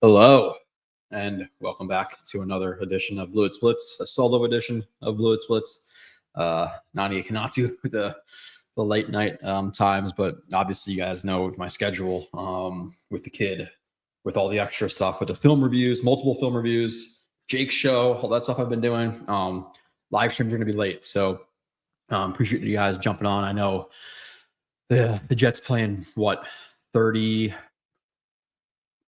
Hello, and welcome back to another edition of Blue Splits, a solo edition of Blue Splits. Nani cannot do the late night times, but obviously you guys know my schedule with the kid, with all the extra stuff, with the film reviews, multiple film reviews, Jake's show, all that stuff I've been doing. Live streams are going to be late, so appreciate you guys jumping on. I know the Jets playing what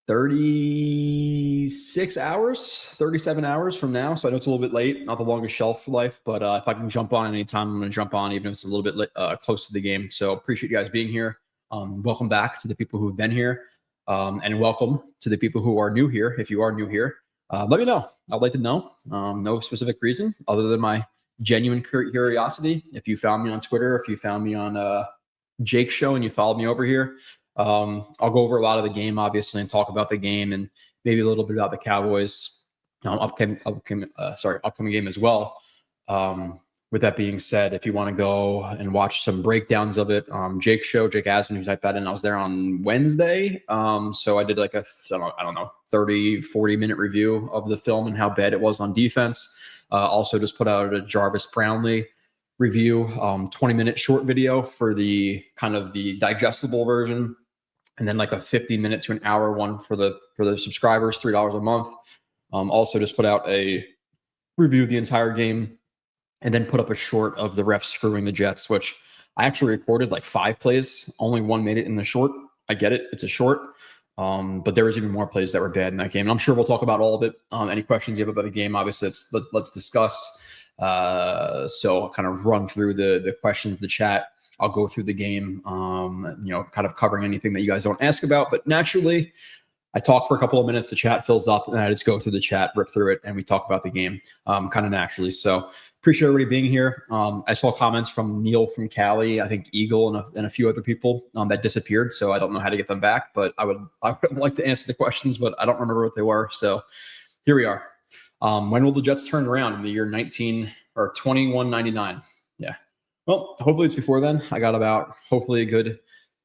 36 hours, 37 hours from now. So I know it's a little bit late, not the longest shelf life, but if I can jump on anytime, I'm going to jump on, even if it's a little bit close to the game. So appreciate you guys being here. Welcome back to the people who've been here, and welcome to the people who are new here. If you are new here, let me know. I'd like to know. No specific reason other than my genuine curiosity. If you found me on Twitter, if you found me on Jake's show and you followed me over here, I'll go over a lot of the game, obviously, and talk about the game and maybe a little bit about the Cowboys upcoming game as well. With that being said, if you want to go and watch some breakdowns of it, Jake's show, Jake Asman, who typed that in, I was there on Wednesday. So I did like I don't know, 30, 40-minute review of the film and how bad it was on defense. Also just put out a Jarvis Brownlee review, 20-minute short video for the kind of the digestible version, and then like a 50-minute to an hour one for the subscribers, $3 a month. Also just put out a review of the entire game, and then put up a short of the refs screwing the Jets, which I actually recorded like 5 plays. Only one made it in the short. I get it. It's a short. But there was even more plays that were bad in that game. And I'm sure we'll talk about all of it. Any questions you have about the game, obviously, let's discuss. So I'll kind of run through the questions, the chat. I'll go through the game, kind of covering anything that you guys don't ask about. But naturally, I talk for a couple of minutes, the chat fills up, and I just go through the chat, rip through it, and we talk about the game kind of naturally. So appreciate everybody being here. I saw comments from Neil from Cali, I think Eagle, and a few other people that disappeared. So I don't know how to get them back, but I would like to answer the questions, but I don't remember what they were. So here we are. When will the Jets turn around? In the year 2199? Yeah. Well, hopefully it's before then. I got about hopefully a good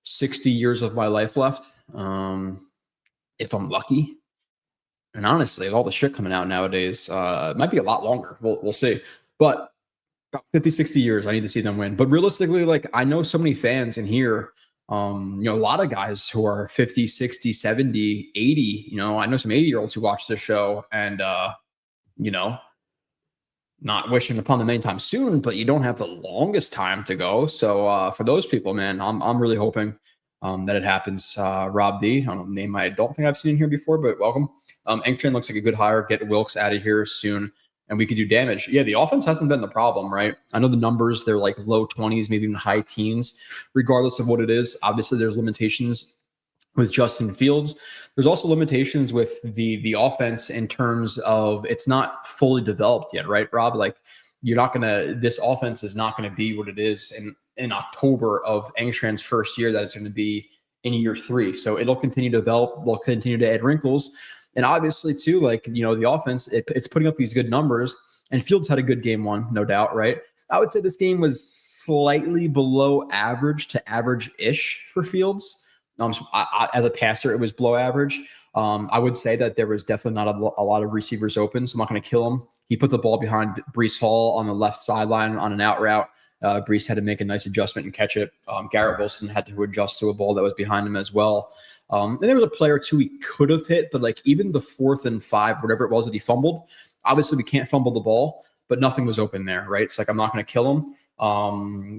60 years of my life left. If I'm lucky. And honestly, with all the shit coming out nowadays, it might be a lot longer. We'll see. But about 50, 60 years, I need to see them win. But realistically, like I know so many fans in here, a lot of guys who are 50, 60, 70, 80, I know some 80-year-olds who watch this show and, not wishing upon them anytime soon, but you don't have the longest time to go. So for those people, man, I'm really hoping that it happens. Rob D, I don't know the name I don't think I've seen here before, but welcome. Engstrom looks like a good hire. Get Wilkes out of here soon, and we could do damage. Yeah, the offense hasn't been the problem, right? I know the numbers, they're like low 20s, maybe even high teens, regardless of what it is. Obviously, there's limitations with Justin Fields. There's also limitations with the offense in terms of it's not fully developed yet, right, Rob? Like this offense is not going to be what it is in October of Engstrom's first year that it's going to be in year 3. So it'll continue to develop. We'll continue to add wrinkles. And obviously too, like, the offense, it's putting up these good numbers, and Fields had a good game one, no doubt, right? I would say this game was slightly below average to average-ish for Fields. As a passer, it was below average. I would say that there was definitely not a lot of receivers open, so I'm not going to kill him. He put the ball behind Breece Hall on the left sideline on an out route. Breece had to make a nice adjustment and catch it. Garrett Wilson had to adjust to a ball that was behind him as well. And there was a player or two he could have hit, but like even the 4th and 5, whatever it was that he fumbled, obviously we can't fumble the ball, but nothing was open there, right? It's like I'm not going to kill him.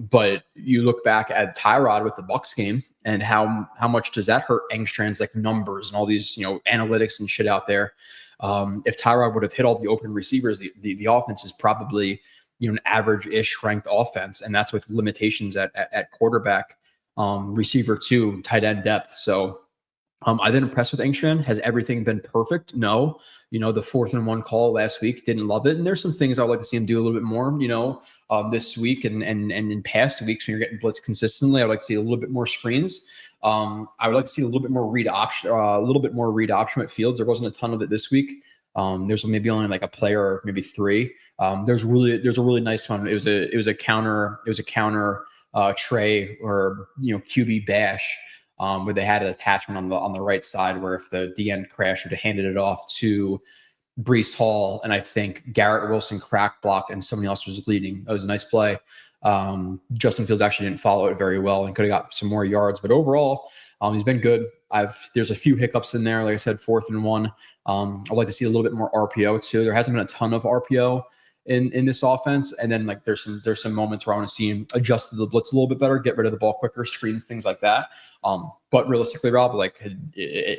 But you look back at Tyrod with the Bucs game, and how much does that hurt Engstrom's like numbers and all these analytics and shit out there. If Tyrod would have hit all the open receivers, the offense is probably an average-ish ranked offense, and that's with limitations at quarterback, receiver 2, tight end depth. So I've been impressed with Engstrom. Has everything been perfect? No. The 4th and 1 call last week, didn't love it. And there's some things I would like to see him do a little bit more, this week and in past weeks when you're getting blitzed consistently. I would like to see a little bit more screens. I would like to see a little bit more read option with Fields. There wasn't a ton of it this week. There's maybe only like a player, or maybe 3. There's a really nice one. It was a counter tray or QB bash where they had an attachment on the right side where if the DN crashed, would have handed it off to Brees Hall, and I think Garrett Wilson crack blocked, and somebody else was leading. It was a nice play. Justin Fields actually didn't follow it very well and could have got some more yards, but overall, he's been good. There's a few hiccups in there. Like I said, 4th and 1. I'd like to see a little bit more RPO too. There hasn't been a ton of RPO in this offense, and then like there's some moments where I want to see him adjust to the blitz a little bit better, get rid of the ball quicker, screens, things like that. But realistically, Rob, like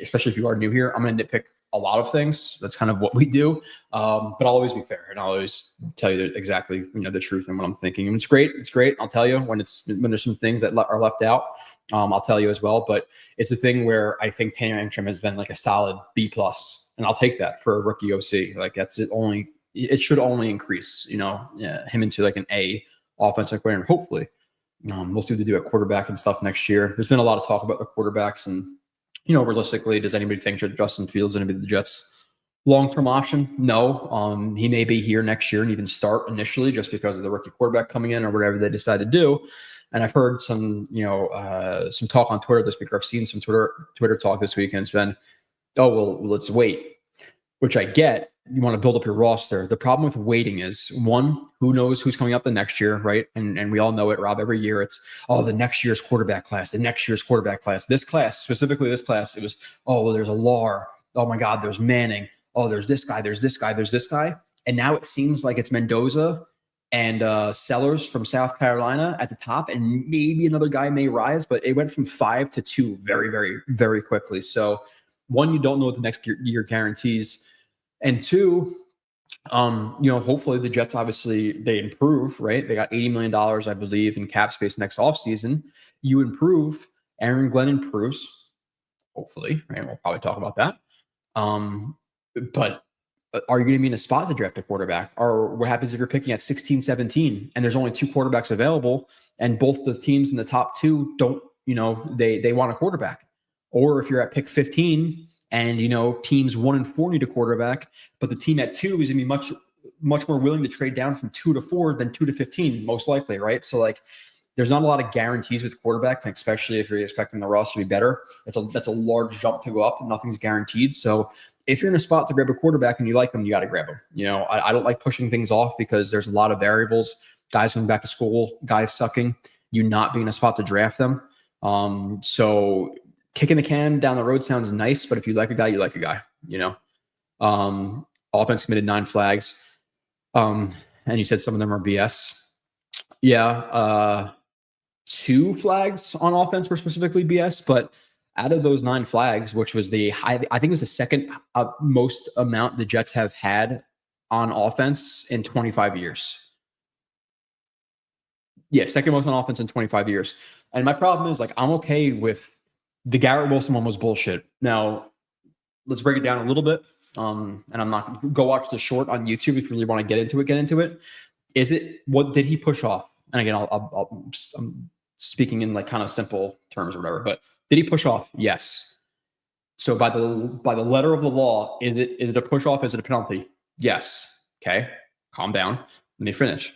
especially if you are new here, I'm going to nitpick a lot of things. That's kind of what we do. But I'll always be fair, and I'll always tell you exactly, the truth and what I'm thinking. And it's great. It's great. I'll tell you when there's some things that are left out. I'll tell you as well. But it's a thing where I think Tanner Antrim has been like a solid B+, and I'll take that for a rookie OC. Like that's it. It should only increase, him into like an A offensive coordinator. Hopefully, we'll see what they do at quarterback and stuff next year. There's been a lot of talk about the quarterbacks, and realistically, does anybody think Justin Fields is going to be the Jets' long-term option? No. He may be here next year and even start initially just because of the rookie quarterback coming in or whatever they decide to do. And I've heard some talk on Twitter this week, or I've seen some Twitter talk this week, and it's been, oh, well, let's wait, which I get. You want to build up your roster. The problem with waiting is, one, who knows who's coming up the next year, right? And we all know it, Rob. Every year it's, the next year's quarterback class, This class, specifically this class, it was, well, there's a Lar. Oh my God, there's Manning. Oh, there's this guy, there's this guy. And now it seems like it's Mendoza and Sellers from South Carolina at the top, and maybe another guy may rise, but it went from 5 to 2 very, very, very quickly. So one, you don't know what the next year guarantees. And two, hopefully the Jets, obviously, they improve, right? They got $80 million, I believe, in cap space next offseason. You improve. Aaron Glenn improves, hopefully, right? We'll probably talk about that. But are you going to be in a spot to draft a quarterback? Or what happens if you're picking at 16, 17, and there's only 2 quarterbacks available, and both the teams in the top 2 don't, they want a quarterback? Or if you're at pick 15, and, teams 1 and 4 need a quarterback, but the team at 2 is going to be much, much more willing to trade down from 2 to 4 than 2 to 15, most likely, right? So, like, there's not a lot of guarantees with quarterbacks, and especially if you're expecting the roster to be better. That's a large jump to go up, and nothing's guaranteed. So if you're in a spot to grab a quarterback and you like them, you got to grab them. I don't like pushing things off because there's a lot of variables. Guys going back to school, guys sucking, you not being in a spot to draft them. So kicking the can down the road sounds nice, but if you like a guy, you like a guy, Offense committed 9 flags. And you said some of them are BS. Yeah. 2 flags on offense were specifically BS, but out of those 9 flags, which was I think it was the second most amount the Jets have had on offense in 25 years. Yeah, second most on offense in 25 years. And my problem is, like, I'm okay with the Garrett Wilson one was bullshit. Now, let's break it down a little bit. And I'm not go watch the short on YouTube if you really want to get into it. What did he push off? And again, I'm speaking in like kind of simple terms or whatever, but did he push off? Yes. So by the letter of the law, is it a push off? Is it a penalty? Yes. Okay. Calm down. Let me finish.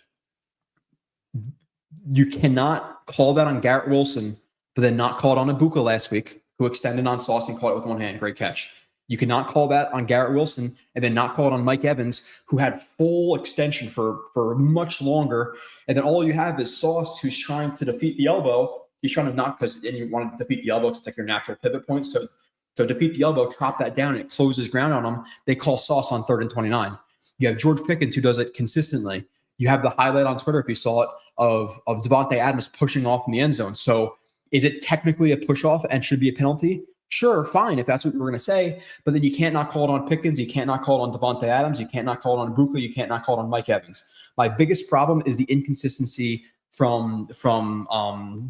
You cannot call that on Garrett Wilson, but then not call it on Ibuka last week, who extended on Sauce and caught it with one hand. Great catch. You cannot call that on Garrett Wilson and then not call it on Mike Evans, who had full extension for much longer. And then all you have is Sauce, who's trying to defeat the elbow. He's trying to knock and you want to defeat the elbow because it's like your natural pivot point. So to defeat the elbow, chop that down, and it closes ground on him. They call Sauce on 3rd and 29. You have George Pickens, who does it consistently. You have the highlight on Twitter, if you saw it, of Devontae Adams pushing off in the end zone. So is it technically a push off and should be a penalty? Sure, fine, if that's what we're going to say. But then you can't not call it on Pickens. You can't not call it on Devontae Adams. You can't not call it on Ibuka. You can't not call it on Mike Evans. My biggest problem is the inconsistency from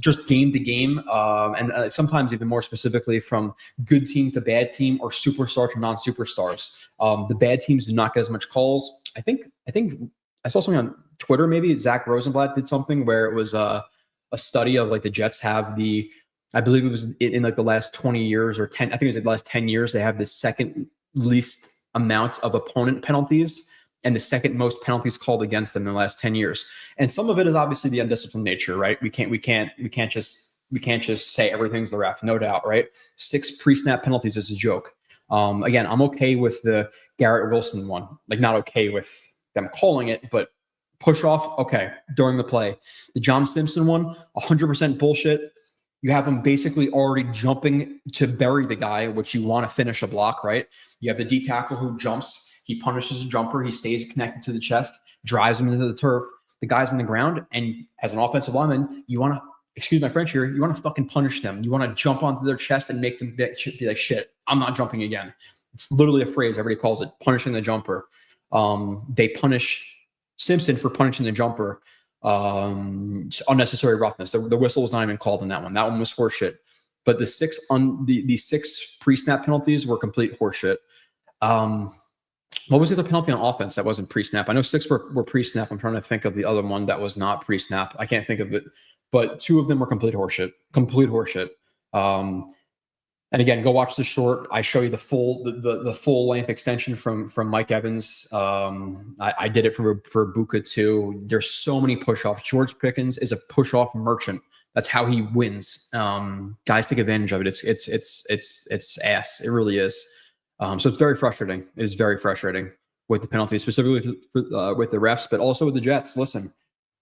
just game to game, and sometimes even more specifically from good team to bad team or superstar to non-superstars. The bad teams do not get as much calls. I think I saw something on Twitter. Maybe Zach Rosenblatt did something where it was a study of like the Jets have I believe it was in like the last 20 years or 10. I think it was the last 10 years. They have the second least amount of opponent penalties and the second most penalties called against them in the last 10 years. And some of it is obviously the undisciplined nature, right? We can't just we can't just say everything's the ref, no doubt, right? 6 pre-snap penalties is a joke. Again, I'm okay with the Garrett Wilson one, like not okay with them calling it, but push off, okay, during the play. The John Simpson one, 100% bullshit. You have him basically already jumping to bury the guy, which you want to finish a block, right? You have the D tackle who jumps. He punishes a jumper. He stays connected to the chest, drives him into the turf. The guy's on the ground, and as an offensive lineman, you want to, excuse my French here, you want to fucking punish them. You want to jump onto their chest and make them be like, shit, I'm not jumping again. It's literally a phrase. Everybody calls it punishing the jumper. They punish Simpson for punishing the jumper. Unnecessary roughness. The whistle was not even called on that one. That one was horseshit. But the 6 pre-snap penalties were complete horseshit. What was the other penalty on offense that wasn't pre-snap? I know 6 were pre-snap. I'm trying to think of the other one that was not pre-snap. I can't think of it. But 2 of them were complete horseshit. Complete horseshit. And again, go watch the short. I show you the full length extension from Mike Evans. I did it for Buka too. There's so many push-offs. George Pickens is a push-off merchant. That's how he wins. Guys take advantage of it. It's ass. It really is. So it's very frustrating. It is very frustrating with the penalties, specifically with the refs, but also with the Jets. Listen,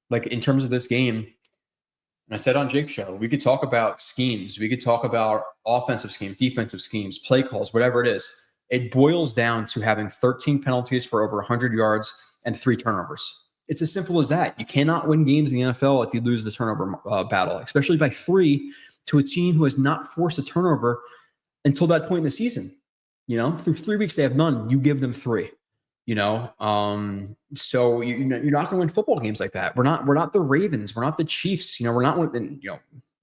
like in terms of this game, and I said on Jake's show, we could talk about schemes. We could talk about offensive schemes, defensive schemes, play calls, whatever it is. It boils down to having 13 penalties for over 100 yards and 3 turnovers. It's as simple as that. You cannot win games in the NFL if you lose the turnover battle, especially by 3 to a team who has not forced a turnover until that point in the season. You know, through 3 weeks, they have none. You give them 3. You know, so you're not going to win football games like that. We're not the Ravens. We're not the Chiefs. You know, we're not,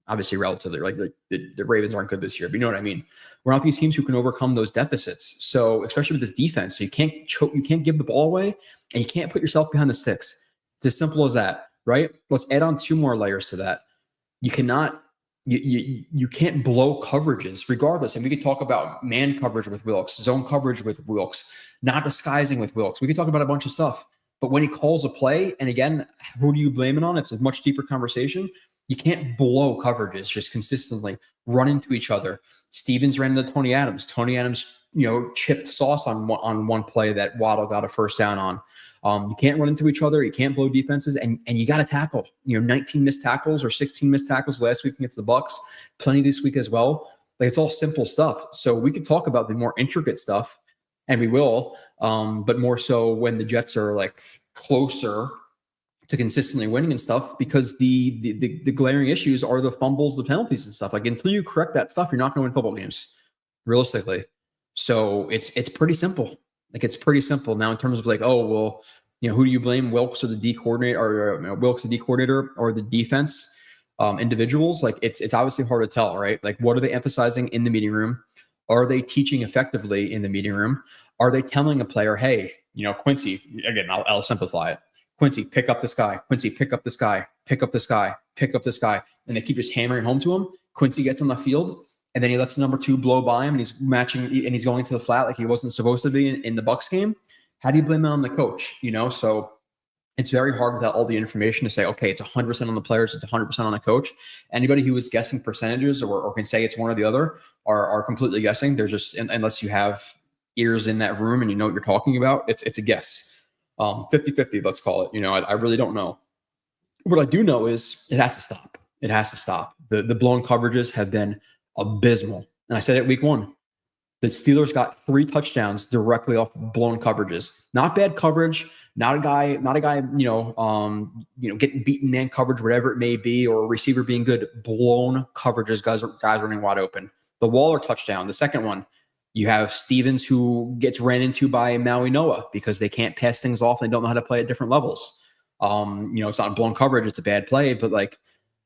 obviously relatively, like the Ravens aren't good this year, but you know what I mean? We're not these teams who can overcome those deficits. So especially with this defense, so you can't give the ball away, and you can't put yourself behind the sticks. It's as simple as that, right? Let's add on 2 more layers to that. You cannot. You can't blow coverages regardless. And we could talk about man coverage with Wilkes, zone coverage with Wilkes, not disguising with Wilkes. We could talk about a bunch of stuff. But when he calls a play, and again, who do you blame it on? It's a much deeper conversation. You can't blow coverages just consistently, run into each other. Stevens ran into Tony Adams. Tony Adams, chipped sauce on one play that Waddle got a first down on. You can't run into each other. You can't blow defenses, and you got to tackle. 19 missed tackles or 16 missed tackles last week against the Bucs. Plenty this week as well. Like, it's all simple stuff. So we could talk about the more intricate stuff, and we will. But more so when the Jets are like closer to consistently winning and stuff, because the glaring issues are the fumbles, the penalties, and stuff. Like, until you correct that stuff, you're not going to win football games, realistically. So it's pretty simple. Like, it's pretty simple now in terms of like, oh, well, who do you blame? Wilkes or the D coordinator, or Wilkes, the D coordinator, or the defense individuals? Like, it's obviously hard to tell, right? Like, what are they emphasizing in the meeting room? Are they teaching effectively in the meeting room? Are they telling a player, hey, Quincy, again, I'll simplify it. Quincy, pick up this guy. Quincy, pick up this guy. Pick up this guy. Pick up this guy. And they keep just hammering home to him. Quincy gets on the field, and then he lets the number 2 blow by him, and he's matching, and he's going to the flat like he wasn't supposed to be in the Bucs game. How do you blame that on the coach? So it's very hard without all the information to say, okay, it's 100% on the players, it's 100% on the coach. Anybody who is guessing percentages or can say it's one or the other are completely guessing. There's just, unless you have ears in that room and you know what you're talking about, it's a guess. 50-50, let's call it. I really don't know. What I do know is it has to stop. It has to stop. The blown coverages have been abysmal. And I said it week 1. The Steelers got 3 touchdowns directly off blown coverages. Not bad coverage, not a guy, getting beaten man coverage, whatever it may be, or a receiver being good. Blown coverages, guys running wide open. The Waller touchdown, the second one, you have Stevens who gets ran into by Maui Noah because they can't pass things off and they don't know how to play at different levels. It's not blown coverage, it's a bad play, but like,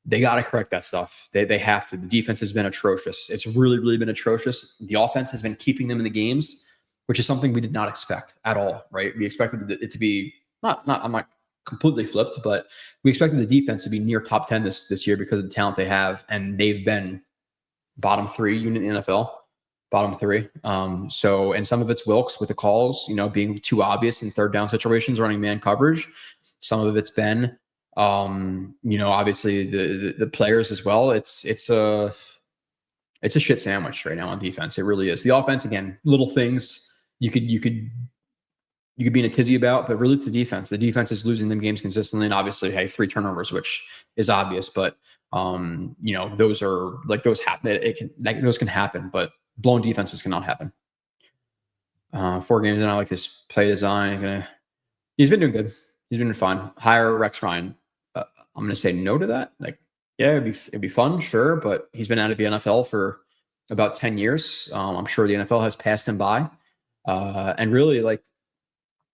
they got to correct that stuff. They have to. The defense has been atrocious. It's really, really been atrocious. The offense has been keeping them in the games, which is something we did not expect at all, right? We expected it to be I'm not completely flipped, but we expected the defense to be near top 10 this year because of the talent they have, and they've been bottom 3 unit in the NFL, bottom 3. So, and some of it's Wilkes with the calls, being too obvious in third down situations, running man coverage. Some of it's been Obviously the players as well. It's a shit sandwich right now on defense. It really is. The offense, again, little things you could be in a tizzy about, but really it's the defense. The defense is losing them games consistently, and obviously, hey, 3 turnovers, which is obvious, but those are like those happen. Those can happen, but blown defenses cannot happen. 4 games in, I like his play design. He's been doing good. He's been fun. Hire Rex Ryan. I'm going to say no to that. Like, yeah, it'd be fun, sure, but he's been out of the NFL for about 10 years. I'm sure the NFL has passed him by, and really, like,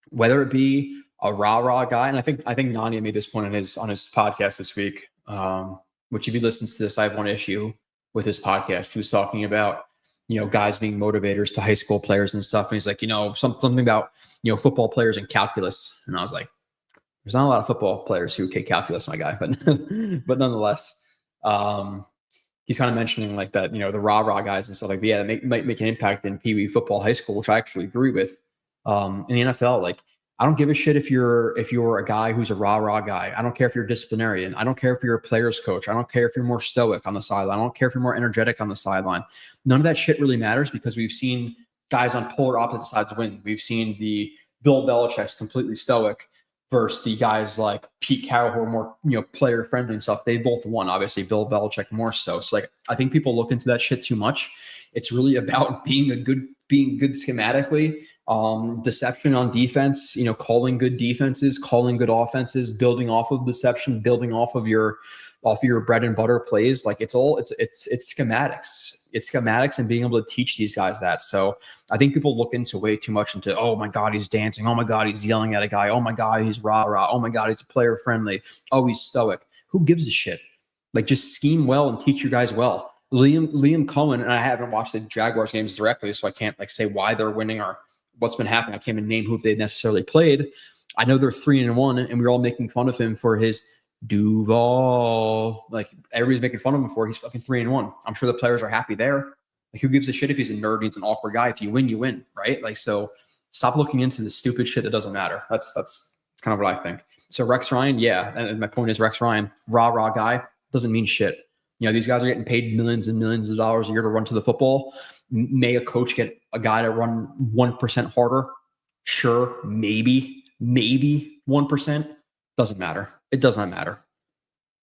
whether it be a rah guy, and I think Nania made this point on his podcast this week. Which, if he listens to this, I have one issue with his podcast. He was talking about guys being motivators to high school players and stuff, and he's like, something about football players and calculus, and I was like, there's not a lot of football players who take calculus, my guy, but but nonetheless, he's kind of mentioning like that, the rah guys and stuff like that. Yeah, that might make an impact in Pee Wee football, high school, which I actually agree with. In the NFL, like, I don't give a shit if you're a guy who's a rah guy. I don't care if you're a disciplinarian. I don't care if you're a player's coach. I don't care if you're more stoic on the sideline. I don't care if you're more energetic on the sideline. None of that shit really matters, because we've seen guys on polar opposite sides win. We've seen the Bill Belichick's completely stoic versus the guys like Pete Carroll who are more player friendly and stuff. They both won. Obviously, Bill Belichick more so. So, like, I think people look into that shit too much. It's really about being good schematically. Deception on defense, calling good defenses, calling good offenses, building off of deception, building off of your bread and butter plays. Like, it's schematics. It's schematics and being able to teach these guys that. So I think people look into way too much into, oh my God, he's dancing. Oh my God, he's yelling at a guy. Oh my God, he's rah. Oh my God, he's a player friendly. Oh, he's stoic. Who gives a shit? Like, just scheme well and teach your guys well. Liam Cohen, and I haven't watched the Jaguars games directly, so I can't like say why they're winning or what's been happening. I can't even name who they necessarily played. I know they're 3-1, and we're all making fun of him for his Duval. Like, everybody's making fun of him for he's fucking 3-1. I'm sure the players are happy there. Like, who gives a shit if he's a nerd and he's an awkward guy? If you win, you win, right? Like, so stop looking into the stupid shit that doesn't matter. That's kind of what I think. So Rex Ryan, yeah, and my point is Rex Ryan, rah guy, doesn't mean shit. These guys are getting paid millions and millions of dollars a year to run to the football. May a coach get a guy to run 1% harder? Sure, maybe 1%. Doesn't matter. It does not matter.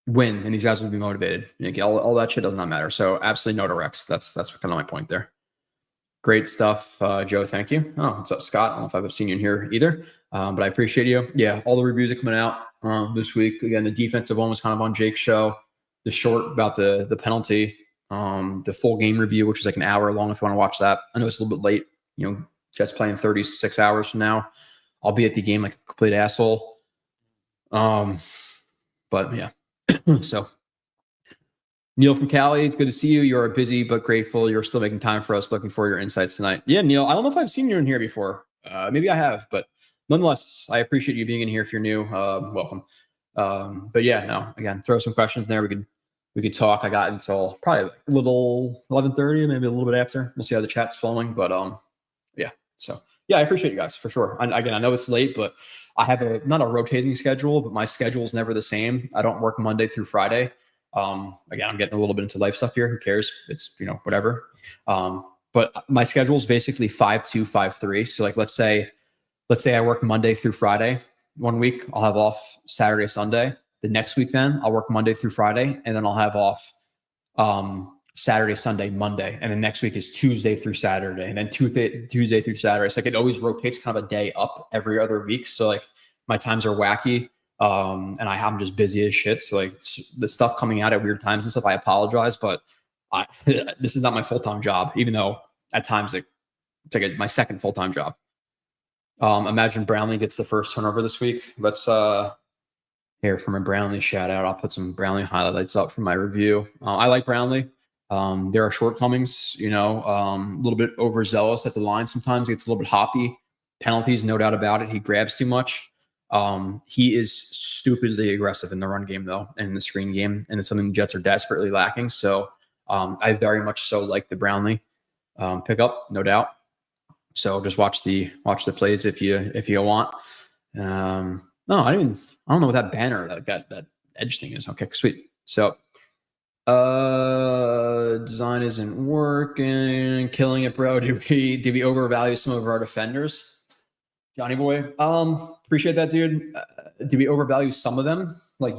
Win, and these guys will be motivated. All that shit does not matter. So absolutely no to Rex. That's kind of my point there. Great stuff, Joe. Thank you. Oh, what's up, Scott? I don't know if I've seen you in here either, but I appreciate you. Yeah, all the reviews are coming out this week. Again, the defensive one was kind of on Jake's show. The short about the penalty, the full game review, which is like an hour long if you want to watch that. I know it's a little bit late. Jets playing 36 hours from now. I'll be at the game like a complete asshole. But yeah. So Neil from Cali, it's good to see you. You are busy but grateful. You're still making time for us. Looking for your insights tonight. Yeah, Neil, I don't know if I've seen you in here before. Maybe I have, but nonetheless, I appreciate you being in here. If you're new, welcome. But yeah, no, again, throw some questions in there. We could talk. I got until probably a little 11:30, maybe a little bit after. We'll see how the chat's flowing. But yeah. So yeah, I appreciate you guys for sure. And again, I know it's late, but I have not a rotating schedule, but my schedule is never the same. I don't work Monday through Friday. Again, I'm getting a little bit into life stuff here. Who cares? It's whatever. But my schedule is basically 5-2, 5-3. So like, let's say I work Monday through Friday. One week I'll have off Saturday, Sunday. The next week, then I'll work Monday through Friday, and then I'll have off Saturday, Sunday, Monday, and then next week is Tuesday through Saturday, and then Tuesday through Saturday. So like, it always rotates kind of a day up every other week. So like, my times are wacky, and I'm just busy as shit. So like, the stuff coming out at weird times and stuff, I apologize, but this is not my full-time job, even though at times it's like my second full-time job. Imagine Brownlee gets the first turnover this week. Let's here from a Brownlee shout out. I'll put some Brownlee highlights up for my review. I like Brownlee. There are shortcomings, a little bit overzealous at the line. Sometimes gets a little bit hoppy. Penalties, no doubt about it. He grabs too much. He is stupidly aggressive in the run game though, and in the screen game, and it's something the Jets are desperately lacking. So I very much so like the Brownlee pickup, no doubt. So just watch the plays if you want. No, I don't I don't know what that banner, that edge thing is. Okay, sweet. So design isn't working. Killing it, bro. Did we overvalue some of our defenders? Johnny boy. Appreciate that, dude. Did we overvalue some of them? Like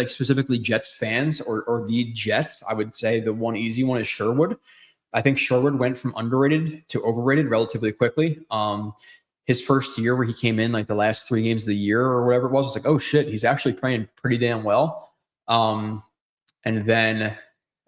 specifically Jets fans or the Jets? I would say the one easy one is Sherwood. I think Sherwood went from underrated to overrated relatively quickly. His first year where he came in, like the last 3 games of the year or whatever it was, it's like, oh shit, he's actually playing pretty damn well. And then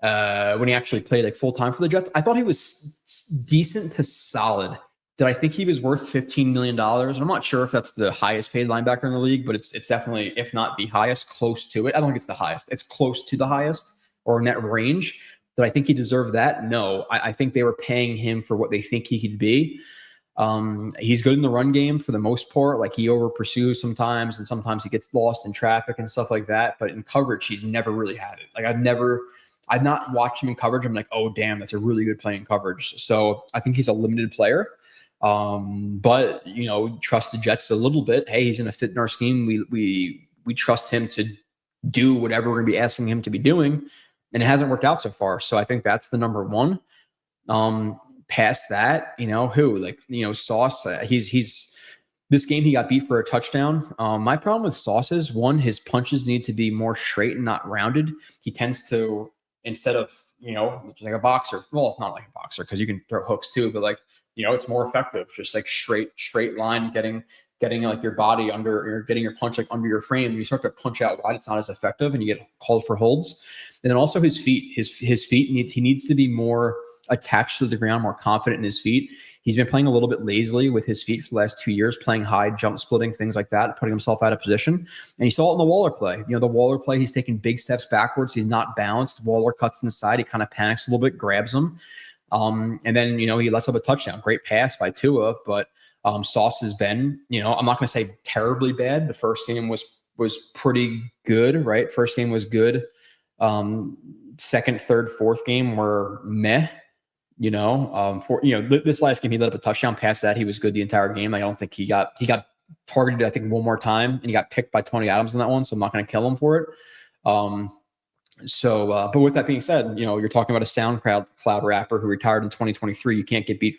when he actually played like full time for the Jets, I thought he was decent to solid. Did I think he was worth $15 million? I'm not sure if that's the highest paid linebacker in the league, but it's definitely, if not the highest, close to it. I don't think it's the highest. It's close to the highest or in that range. Did I think he deserved that? No. I think they were paying him for what they think he could be. He's good in the run game for the most part. Like he over pursues sometimes, and sometimes he gets lost in traffic and stuff like that. But in coverage, he's never really had it. Like I've not watched him in coverage. I'm like, oh damn, that's a really good play in coverage. So I think he's a limited player. But trust the Jets a little bit. Hey, he's going to fit in our scheme. We trust him to do whatever we're going to be asking him to be doing, and it hasn't worked out so far. So I think that's the number one. Past that, Sauce, he's this game he got beat for a touchdown. My problem with Sauce is, one, his punches need to be more straight and not rounded. He tends to, instead of, like a boxer, well, not like a boxer because you can throw hooks too, but like, it's more effective. Just like straight line, getting like your body under, or getting your punch like under your frame. When you start to punch out wide, it's not as effective and you get called for holds. And then also his feet, his feet he needs to be more attached to the ground, more confident in his feet. He's been playing a little bit lazily with his feet for the last 2 years, playing high, jump splitting, things like that, putting himself out of position. And you saw it in the Waller play. The Waller play, he's taking big steps backwards. He's not balanced. Waller cuts inside. He kind of panics a little bit, grabs him. And then, he lets up a touchdown. Great pass by Tua, but Sauce has been, I'm not going to say terribly bad. The first game was pretty good, right? First game was good. Second, third, fourth game were meh. This last game he let up a touchdown. Past that, he was good the entire game. I don't think he got targeted, I think, one more time, and he got picked by Tony Adams on that one. So I'm not going to kill him for it. But with that being said, you're talking about a SoundCloud rapper who retired in 2023. You can't get beat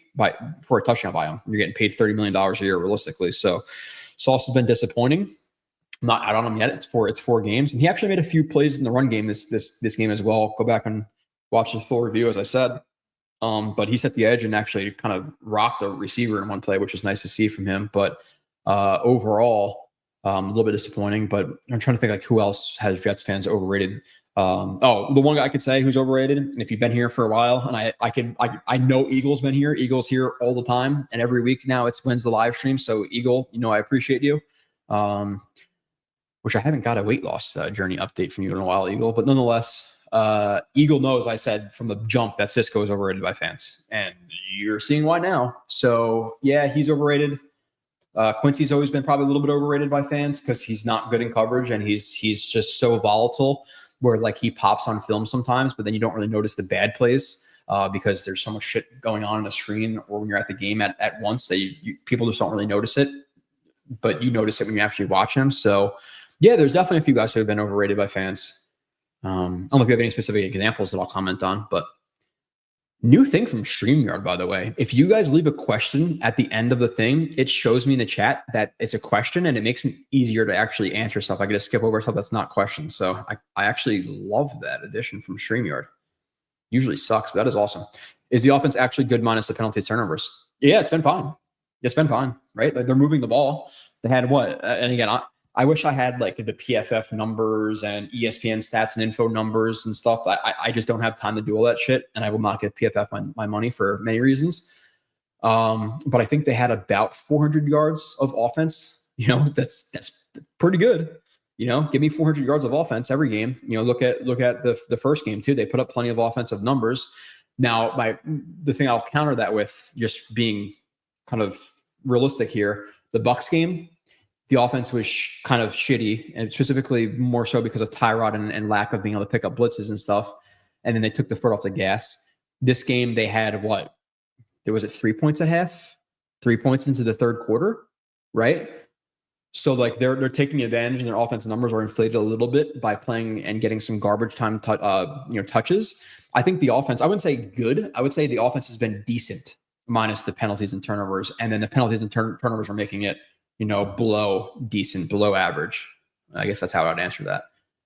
for a touchdown by him. You're getting paid $30 million a year realistically. So Sauce has been disappointing. I'm not out on him yet. It's 4 games, and he actually made a few plays in the run game this game as well. Go back and watch the full review, as I said. But he set the edge and actually kind of rocked a receiver in one play, which was nice to see from him. But overall, a little bit disappointing. But I'm trying to think like who else has Jets fans overrated. The one guy I could say who's overrated, and if you've been here for a while, and I know Eagle's been here. Eagle's here all the time, and every week now it's when's the live stream. So Eagle, I appreciate you. Which I haven't got a weight loss journey update from you in a while, Eagle. But nonetheless, Eagle knows I said from the jump that Cisco is overrated by fans, and you're seeing why now. So yeah, he's overrated. Quincy's always been probably a little bit overrated by fans because he's not good in coverage and he's just so volatile. Where like he pops on film sometimes, but then you don't really notice the bad plays because there's so much shit going on the screen or when you're at the game at once that people just don't really notice it. But you notice it when you actually watch him. So yeah, there's definitely a few guys who have been overrated by fans. I don't know if you have any specific examples that I'll comment on, but new thing from StreamYard, by the way. If you guys leave a question at the end of the thing, it shows me in the chat that it's a question and it makes me easier to actually answer stuff. I get to skip over stuff that's not questions. So I actually love that addition from StreamYard. Usually sucks, but that is awesome. Is the offense actually good minus the penalty turnovers? Yeah, it's been fine. It's been fine, right? Like they're moving the ball. They had what? And again, I wish I had like the PFF numbers and ESPN stats and info numbers and stuff. I just don't have time to do all that shit, and I will not give PFF my money for many reasons. But I think they had about 400 yards of offense. That's pretty good. Give me 400 yards of offense every game. Look at the first game too. They put up plenty of offensive numbers. Now, the thing I'll counter that with, just being kind of realistic here, the Bucs game. The offense was kind of shitty, and specifically more so because of Tyrod and lack of being able to pick up blitzes and stuff. And then they took the foot off the gas. This game, they had what? There was it 3 points at half, 3 points into the third quarter, right? So like they're taking advantage, and their offensive numbers are inflated a little bit by playing and getting some garbage time touches. I think the offense, I wouldn't say good. I would say the offense has been decent minus the penalties and turnovers, and then the penalties and turnovers are making it below decent, below average. I guess that's how I'd answer that.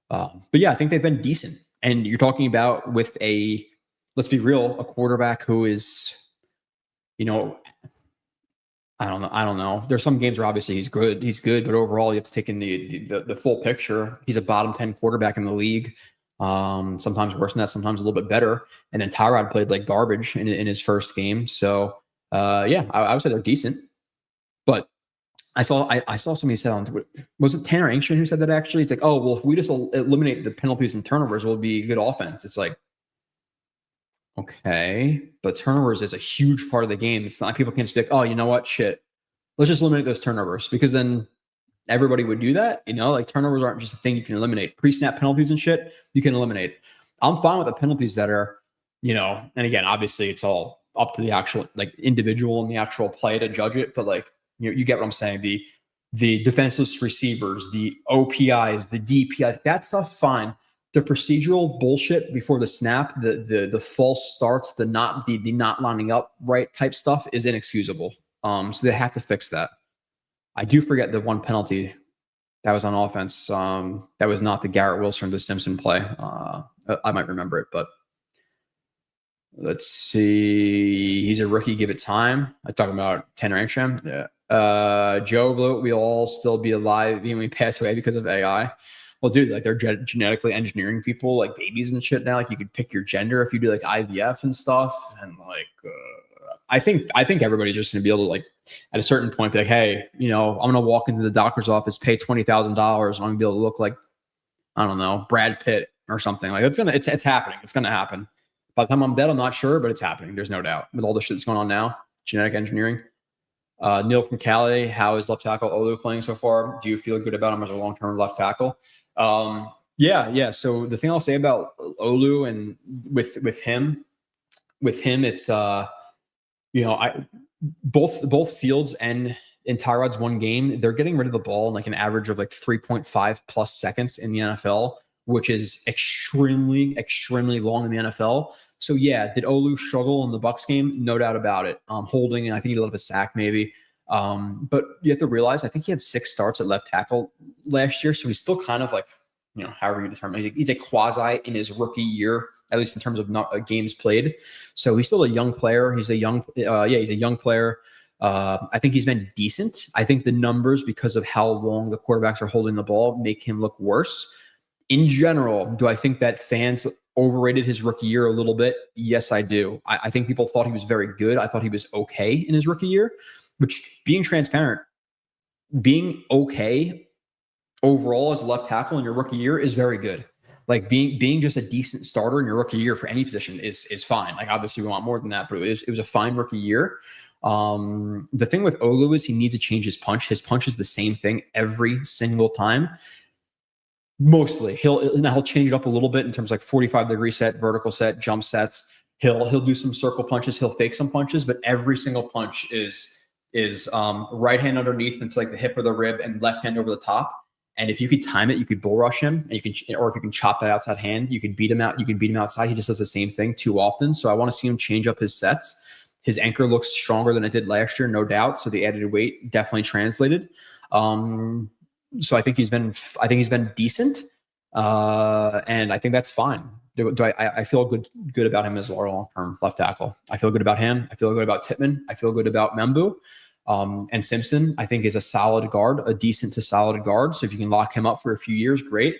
But yeah, I think they've been decent. And you're talking about with let's be real, a quarterback who is, I don't know. There's some games where obviously he's good, but overall you have to take in the full picture. He's a bottom 10 quarterback in the league. Sometimes worse than that, sometimes a little bit better. And then Tyrod played like garbage in his first game. So yeah, I would say they're decent. But I saw somebody said on Twitter, was it Tanner Ancient who said that actually? It's like, oh well, if we just eliminate the penalties and turnovers, we'll be good offense. It's like, okay, but turnovers is a huge part of the game. It's not like people can just be like, oh, you know what? Shit. Let's just eliminate those turnovers, because then everybody would do that. Like turnovers aren't just a thing you can eliminate. Pre-snap penalties and shit, you can eliminate. I'm fine with the penalties that are, and again, obviously it's all up to the actual like individual and the actual play to judge it. But like, you get what I'm saying. The defenseless receivers, the OPIs, the DPIs, that stuff, fine. The procedural bullshit before the snap, the false starts, the not lining up right type stuff is inexcusable. So they have to fix that. I do forget the one penalty that was on offense. That was not the Garrett Wilson or the Simpson play. I might remember it, but let's see. He's a rookie. Give it time. I'm talking about Tanner Ancient. Yeah. Joe Bloat, we'll all still be alive even when we pass away because of AI. Well, dude, like they're genetically engineering people like babies and shit now. Like you could pick your gender if you do like IVF and stuff. And like, I think everybody's just gonna be able to like at a certain point be like, hey, I'm gonna walk into the doctor's office, pay $20,000, and I'm gonna be able to look like, I don't know, Brad Pitt or something. Like it's happening. It's gonna happen. By the time I'm dead, I'm not sure, but it's happening. There's no doubt with all the shit that's going on now. Genetic engineering. Neil from Cali, how is left tackle Olu playing so far? Do you feel good about him as a long-term left tackle? Yeah. So the thing I'll say about Olu and with him, it's both Fields and in Tyrod's one game, they're getting rid of the ball in like an average of like 3.5 plus seconds in the NFL, which is extremely, extremely long in the NFL. So yeah, did Olu struggle in the Bucs game? No doubt about it. Holding, and I think he let up a sack maybe. But you have to realize, I think he had 6 starts at left tackle last year. So he's still kind of like, however you determine, he's a quasi in his rookie year, at least in terms of games played. So he's still a young player. He's a young player. I think he's been decent. I think the numbers, because of how long the quarterbacks are holding the ball, make him look worse. In general, do I think that fans overrated his rookie year a little bit? Yes, I do. I think people thought he was very good. I thought he was okay in his rookie year, which, being transparent, being okay overall as a left tackle in your rookie year is very good. Like being just a decent starter in your rookie year for any position is fine. Like obviously we want more than that, but it was a fine rookie year. The thing with Olu is he needs to change his punch. His punch is the same thing every single time. Mostly he'll change it up a little bit in terms of like 45-degree set, vertical set, jump sets. He'll do some circle punches. He'll fake some punches, but every single punch is right hand underneath into like the hip or the rib and left hand over the top. And if you could time it, you could bull rush him, and or if you can chop that outside hand, you could beat him out. You can beat him outside. He just does the same thing too often. So I want to see him change up his sets. His anchor looks stronger than it did last year, no doubt. So the added weight definitely translated. So I think he's been decent, and I think that's fine. I feel good about him as a long-term left tackle. I feel good about him. I feel good about Tippmann. I feel good about Membu. And Simpson, I think, is a solid guard, a decent to solid guard. So if you can lock him up for a few years, great.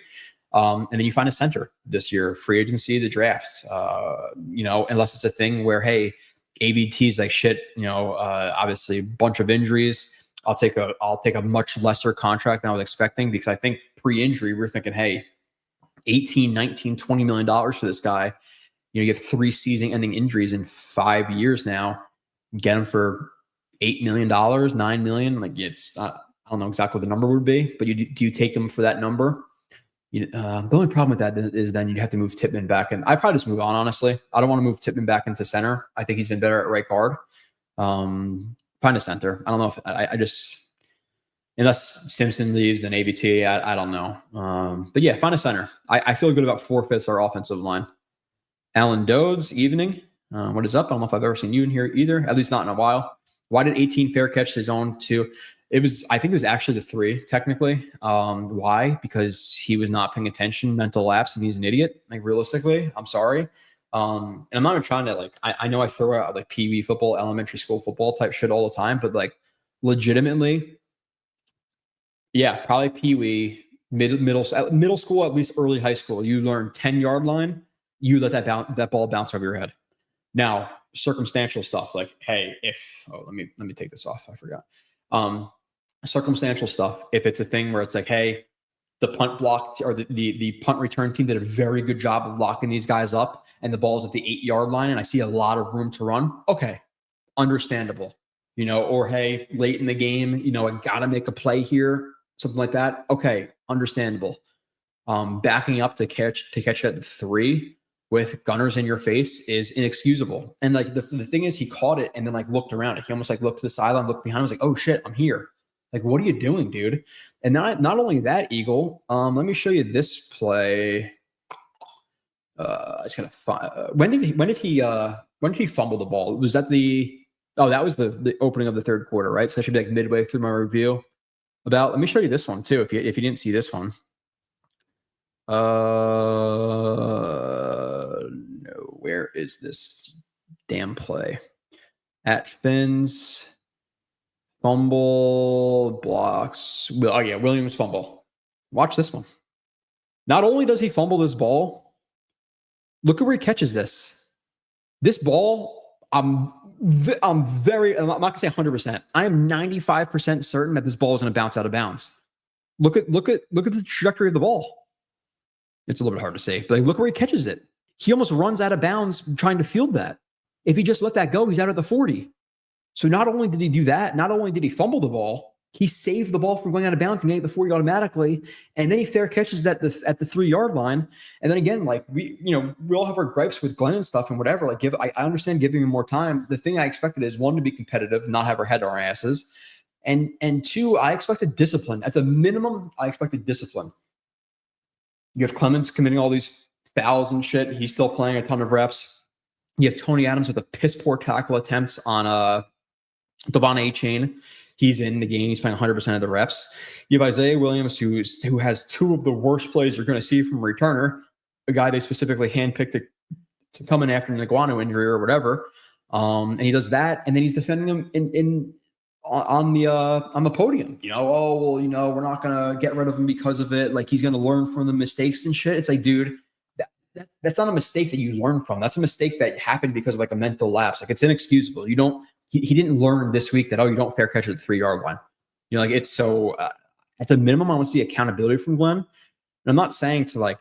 And then you find a center this year, free agency, the draft. Unless it's a thing where, hey, ABT is like shit. Obviously, a bunch of injuries. I'll take a much lesser contract than I was expecting, because I think pre-injury we're thinking, hey, 18, 19, $20 million for this guy. You have 3 season-ending injuries in 5 years now. Get him for $8 million, $9 million. Like it's I don't know exactly what the number would be, but do you take him for that number? The only problem with that is then you'd have to move Tippmann back, and I'd probably just move on. Honestly, I don't want to move Tippmann back into center. I think he's been better at right guard. Find a center. I don't know if I just unless Simpson leaves and ABT. I don't know. But yeah, find a center. I feel good about 4/5 our offensive line. Alan Dodes, evening. What is up? I don't know if I've ever seen you in here either, at least not in a while. Why did 18 fair catch his own 2? I think it was actually the 3, technically. Why? Because he was not paying attention, mental lapse, and he's an idiot. Like, realistically, I'm sorry. And I'm not even trying to, like, I know I throw out like Pee Wee football, elementary school football type shit all the time, but like, legitimately, yeah, probably Pee Wee, middle school, at least early high school. You learn 10-yard line, you let that ball bounce over your head. Now, circumstantial stuff like, hey, let me take this off. I forgot. Circumstantial stuff. If it's a thing where it's like, hey, the punt block or the punt return team did a very good job of locking these guys up, and the ball's at the 8-yard line, and I see a lot of room to run. Okay, understandable. Or hey, late in the game, I gotta make a play here, something like that. Okay, understandable. Backing up to catch it at the 3 with gunners in your face is inexcusable. And like the thing is, he caught it and then like looked around. He almost like looked to the sideline, looked behind him, was like, oh shit, I'm here. Like, what are you doing, dude? And not only that, Eagle. Let me show you this play. I just gotta find. When did he fumble the ball? Was that that was the opening of the third quarter, right? So that should be like midway through my review. Let me show you this one too. If you didn't see this one. No, where is this damn play? At Fins, fumble, blocks. Oh yeah, Williams fumble. Watch this one. Not only does he fumble this ball, look at where he catches this. This ball, I'm not gonna say 100%. I am 95% certain that this ball is gonna bounce out of bounds. Look at the trajectory of the ball. It's a little bit hard to say, but like, look where he catches it. He almost runs out of bounds trying to field that. If he just let that go, he's out at the 40. So not only did he do that, not only did he fumble the ball, he saved the ball from going out of bounds and getting the 40 automatically. And then he fair catches at the 3-yard line. And then again, like we all have our gripes with Glenn and stuff and whatever. Like I understand giving him more time. The thing I expected is 1, to be competitive, not have our head on our asses. And 2, I expected discipline. At the minimum, I expected discipline. You have Clemens committing all these fouls and shit. He's still playing a ton of reps. You have Tony Adams with a piss poor tackle attempts on Devon A-Chain. He's in the game. He's playing 100% of the reps. You have Isaiah Williams, who has 2 of the worst plays you're going to see from a returner, a guy they specifically handpicked to come in after an iguana injury or whatever. And he does that, and then he's defending him on the podium. We're not gonna get rid of him because of it. Like, he's gonna learn from the mistakes and shit. It's like, dude, that's not a mistake that you learn from. That's a mistake that happened because of like a mental lapse. Like, it's inexcusable. He didn't learn this week that, you don't fair catch at the 3-yard line. Like, it's so at the minimum, I want to see accountability from Glenn. And I'm not saying to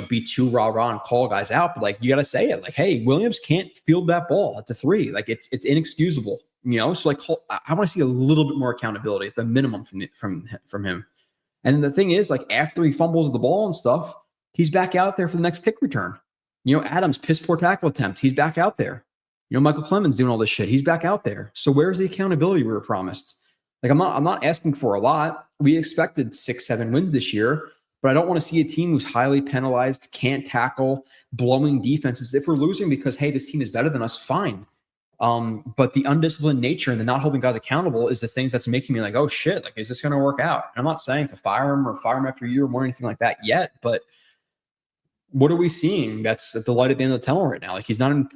be too rah-rah and call guys out, but like, you got to say it. Like, hey, Williams can't field that ball at the 3. Like, it's inexcusable. So like, I want to see a little bit more accountability at the minimum from him. And the thing is, like, after he fumbles the ball and stuff, he's back out there for the next kick return. Adams, piss poor tackle attempt, he's back out there. Michael Clemens doing all this shit, he's back out there. So where's the accountability we were promised? Like, I'm not asking for a lot. We expected 6-7 wins this year, but I don't want to see a team who's highly penalized, can't tackle, blowing defenses. If we're losing because, hey, this team is better than us, fine. But the undisciplined nature and the not holding guys accountable is the things that's making me like, oh shit, like, is this going to work out? And I'm not saying to fire him after a year or anything like that yet, but what are we seeing that's at the light at the end of the tunnel right now? Like, he's not even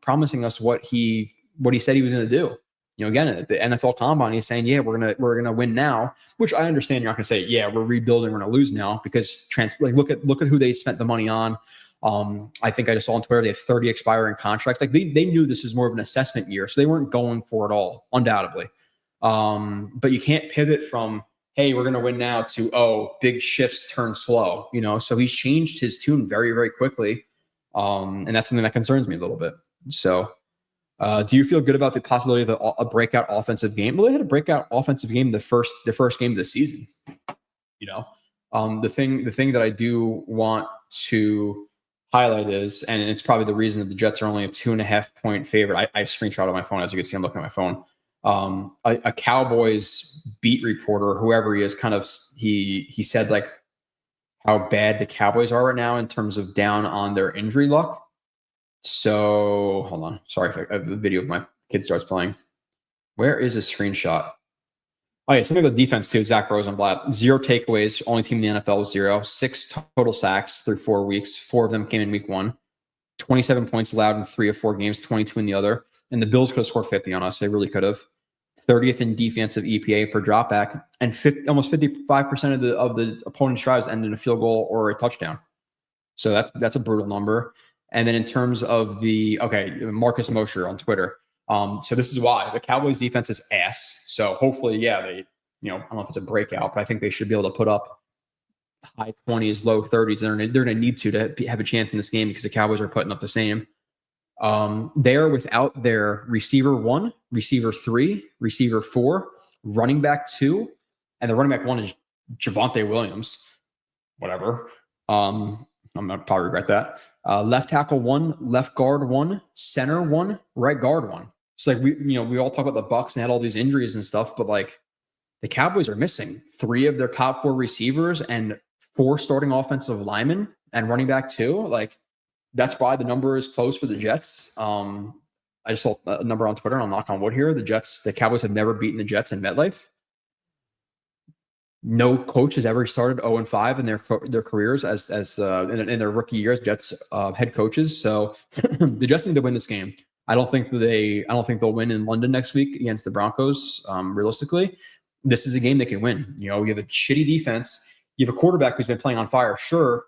promising us what he said he was going to do. Again, at the NFL Combine, he's saying, yeah, we're gonna win now, which I understand. You're not gonna say, yeah, we're rebuilding, we're gonna lose now, because look at who they spent the money on. I think I just saw on Twitter they have 30 expiring contracts. Like, they knew this was more of an assessment year, so they weren't going for it all, undoubtedly. But you can't pivot from, hey, we're gonna win now, to, big ships turn slow. So he's changed his tune very, very quickly, and that's something that concerns me a little bit. So. Do you feel good about the possibility of a breakout offensive game? Well, they had a breakout offensive game the first game of the season. The thing that I do want to highlight is, and it's probably the reason that the Jets are only a 2.5 point favorite. I screenshot on my phone, as you can see. I'm looking at my phone. A Cowboys beat reporter, whoever he is, he said like how bad the Cowboys are right now in terms of down on their injury luck. So hold on. Sorry if I have a video of my kid starts playing. Where is a screenshot? Oh, yeah, something about defense too. Zach Rosenblatt, 0 takeaways, only team in the NFL with 0. 6 total sacks through 4 weeks. 4 of them came in week 1. 27 points allowed in 3 of 4 games, 22 in the other. And the Bills could have scored 50 on us. They really could have. 30th in defensive EPA per dropback, and almost 55% of the opponent's drives end in a field goal or a touchdown. So that's a brutal number. And then in terms of Marcus Mosher on Twitter. So this is why the Cowboys defense is ass. So hopefully, they, I don't know if it's a breakout, but I think they should be able to put up high 20s, low 30s. They're going to need to have a chance in this game because the Cowboys are putting up the same. They are without their receiver 1, receiver 3, receiver 4, running back 2, and the running back 1 is Javonte Williams. Whatever. I'm gonna probably regret that. Left tackle 1, left guard 1, center 1, right guard 1. It's like we all talk about the Bucs and had all these injuries and stuff, but like the Cowboys are missing 3 of their top 4 receivers and 4 starting offensive linemen and running back 2. Like that's why the number is close for the Jets. I just saw a number on Twitter, and I'll knock on wood here. The Cowboys have never beaten the Jets in MetLife. No coach has ever started 0-5 in their careers as in their rookie years, Jets head coaches. So the Jets need to win this game. I don't think they'll win in London next week against the Broncos. Realistically, this is a game they can win. You have a shitty defense. You have a quarterback who's been playing on fire, sure,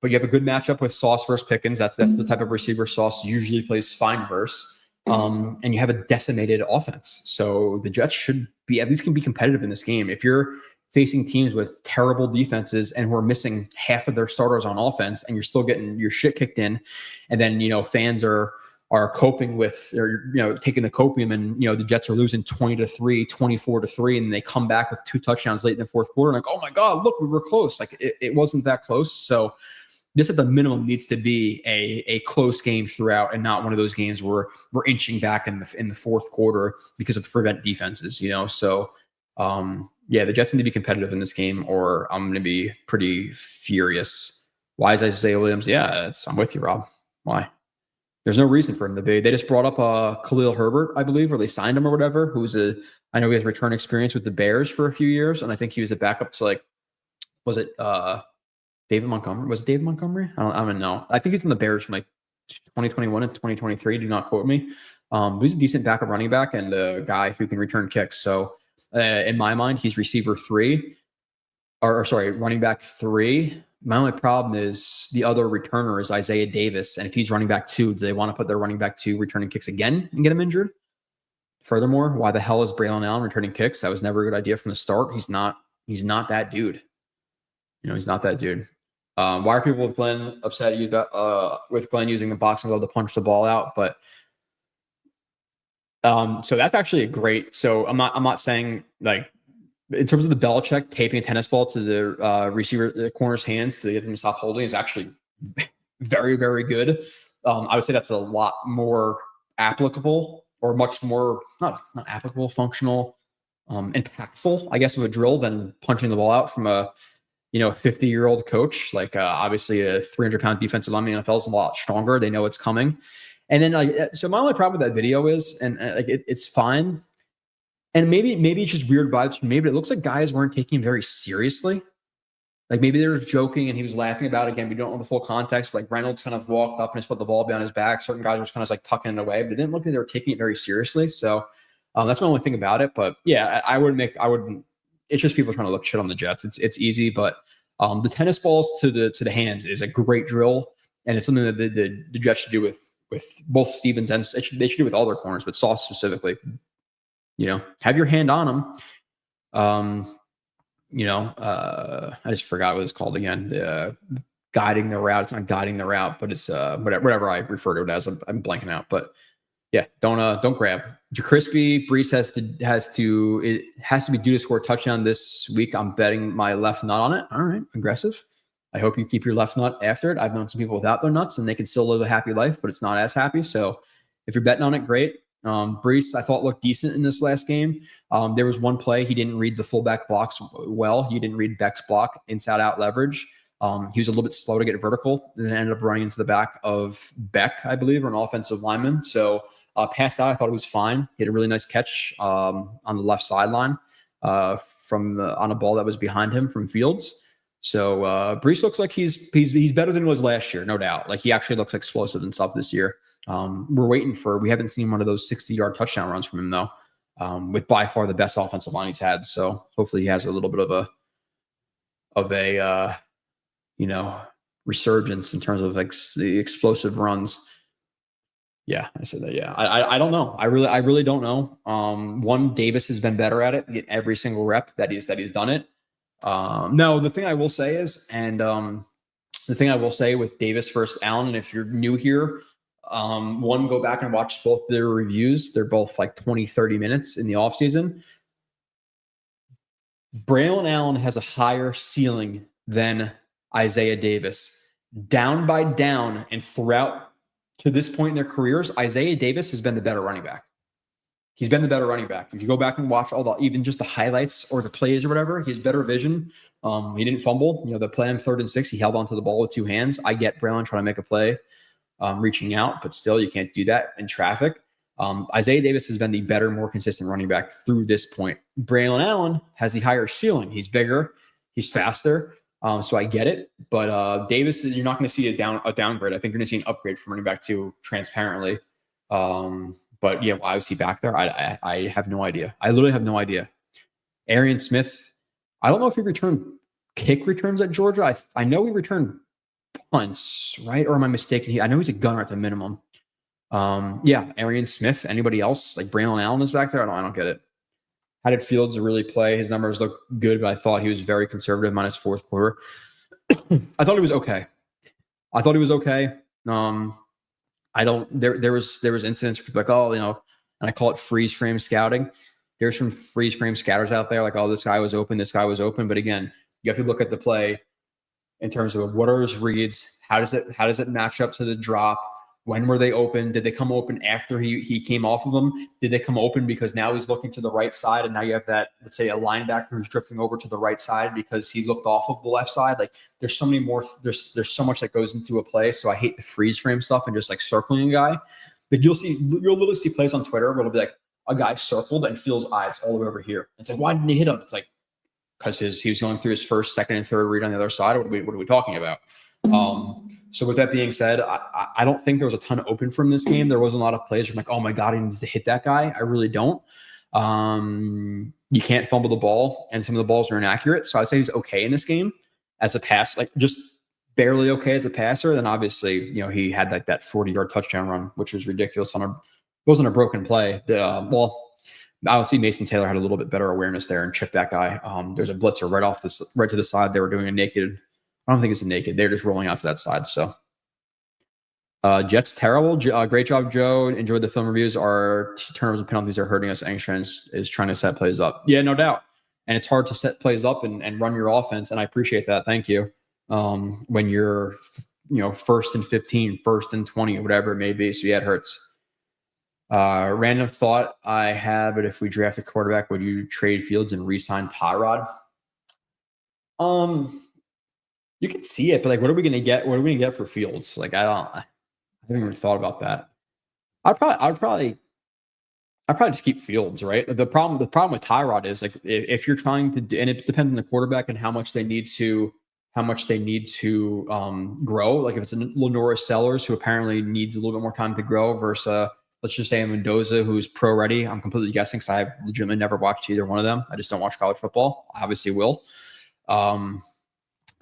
but you have a good matchup with Sauce versus Pickens. That's the type of receiver Sauce usually plays fine versus. And you have a decimated offense. So the Jets should at least can be competitive in this game. If you're facing teams with terrible defenses and who are missing half of their starters on offense, and you're still getting your shit kicked in, and then fans are coping with, or taking the copium, and the Jets are losing 20-3, 24-3, and they come back with 2 touchdowns late in the fourth quarter, like, oh my God, look, we were close. Like it wasn't that close. So this at the minimum needs to be a close game throughout, and not one of those games where we're inching back in the fourth quarter because of the prevent defenses. So the Jets need to be competitive in this game, or I'm going to be pretty furious. Why is Isaiah Williams? Yeah, I'm with you, Rob. Why? There's no reason for him to be. They just brought up Khalil Herbert, I believe, or they signed him or whatever, I know he has return experience with the Bears for a few years, and I think he was a backup to was it David Montgomery? Was it David Montgomery? I don't know. I think he's in the Bears from 2021 and 2023. Do not quote me. He's a decent backup running back and a guy who can return kicks. So in my mind, he's receiver 3, running back 3. My only problem is the other returner is Isaiah Davis. And if he's running back 2, do they want to put their running back 2 returning kicks again and get him injured? Furthermore, why the hell is Braylon Allen returning kicks? That was never a good idea from the start. He's not that dude. He's not that dude. Why are people with Glenn upset with Glenn using the boxing glove to punch the ball out? But so that's actually a great. So I'm not saying in terms of the Belichick taping a tennis ball to the corner's hands to get them to stop holding is actually very, very good. I would say that's a lot more applicable, or much more not applicable, functional, impactful, I guess, of a drill than punching the ball out from a 50-year-old coach. Obviously a 300-pound defensive lineman in the NFL is a lot stronger. They know it's coming. And then so my only problem with that video is, and it's fine. And maybe it's just weird vibes from me, but it looks like guys weren't taking him very seriously. Maybe they were joking and he was laughing about it. Again, we don't know the full context. Reynolds kind of walked up and just put the ball behind his back. Certain guys were just kind of tucking it away, but it didn't look like they were taking it very seriously. So that's my only thing about it. But yeah, I wouldn't. It's just people trying to look shit on the Jets. It's easy, but the tennis balls to the hands is a great drill, and it's something that the Jets should do with both Stevens and they should do with all their corners, but Sauce specifically. Have your hand on them. I just forgot what it's called again. Guiding the route. It's not guiding the route, but it's whatever I refer to it as. I'm blanking out, but yeah, don't grab. JaCrispy Brees has to be due to score a touchdown this week. I'm betting my left nut on it. All right, aggressive. I hope you keep your left nut after it. I've known some people without their nuts and they can still live a happy life, but it's not as happy. So if you're betting on it, great. Brees, I thought, looked decent in this last game. There was one play he didn't read the fullback blocks well. He didn't read Beck's block, inside-out leverage. He was a little bit slow to get vertical, and then ended up running into the back of Beck, I believe, or an offensive lineman. So past that, I thought it was fine. He had a really nice catch on the left sideline on a ball that was behind him from Fields. So Brees looks like he's better than he was last year, no doubt. Like, he actually looks explosive and stuff this year. We haven't seen one of those 60-yard touchdown runs from him though, with by far the best offensive line he's had. So hopefully he has a little bit of a resurgence in terms of the explosive runs. Yeah, I said that. Yeah, I don't know. I really don't know. Davis has been better at it every single rep that he's done it. No, the thing I will say is, the thing I will say with Davis versus Allen, and if you're new here, go back and watch both their reviews. They're both like 20, 30 minutes in the offseason. Braylon Allen has a higher ceiling than Isaiah Davis. Down by down and throughout to this point in their careers, Isaiah Davis has been the better running back. He's been the better running back. If you go back and watch even just the highlights or the plays or whatever, he has better vision. He didn't fumble. The play on 3rd and 6, he held onto the ball with 2 hands. I get Braylon trying to make a play, reaching out, but still you can't do that in traffic. Isaiah Davis has been the better, more consistent running back through this point. Braylon Allen has the higher ceiling. He's bigger. He's faster. So I get it. But Davis, you're not going to see a downgrade. I think you're going to see an upgrade from running back 2 transparently. But yeah, why was he back there? I have no idea. I literally have no idea. Arian Smith, I don't know if he returned kick returns at Georgia. I know he returned punts, right? Or am I mistaken? I know he's a gunner at the minimum. Yeah, Arian Smith. Anybody else? Like Braylon Allen is back there? I don't get it. How did Fields really play? His numbers look good, but I thought he was very conservative minus 4th quarter. I thought he was okay. There was incidents where people like, and I call it freeze frame scouting. There's some freeze frame scouters out there like, this guy was open. But again, you have to look at the play in terms of what are his reads? How does it match up to the drop? When were they open? Did they come open after he came off of them? Did they come open because now he's looking to the right side and now you have that, let's say, a linebacker who's drifting over to the right side because he looked off of the left side? Like, there's so many more. There's so much that goes into a play. So I hate the freeze frame stuff and just like circling a guy. Like you'll literally see plays on Twitter where it'll be like a guy circled and Fields' eyes all the way over here. It's like, why didn't he hit him? It's like because he was going through his 1st, 2nd, and 3rd read on the other side. What are we talking about? So with that being said, I don't think there was a ton open from this game. There wasn't a lot of plays where I'm like, oh my God, he needs to hit that guy. I really don't. You can't fumble the ball, and some of the balls are inaccurate. So I'd say he's okay in this game as a pass, like just barely okay as a passer. Then obviously, he had like that 40-yard touchdown run, which was ridiculous. It wasn't a broken play. Obviously Mason Taylor had a little bit better awareness there and chipped that guy. There's a blitzer right to the side. They were doing a naked. I don't think it's a naked. They're just rolling out to that side. So Jets terrible. Great job, Joe. Enjoyed the film reviews. Our turnovers and penalties are hurting us. Angstrom is trying to set plays up. Yeah, no doubt. And it's hard to set plays up and run your offense. And I appreciate that. Thank you. When you're, 1st and 15, 1st and 20, or whatever it may be. So yeah, it hurts. Random thought I had, but if we draft a quarterback, would you trade Fields and re-sign Tyrod? You can see it, but like, what are we going to get? What are we going to get for Fields? Like, I haven't even thought about that. I'd probably just keep Fields, right? The problem with Tyrod is like, if you're trying to do, and it depends on the quarterback and how much they need to grow. Like if it's a Lenora Sellers who apparently needs a little bit more time to grow versus let's just say a Mendoza who's pro ready. I'm completely guessing because I've legitimately never watched either one of them. I just don't watch college football. I obviously will.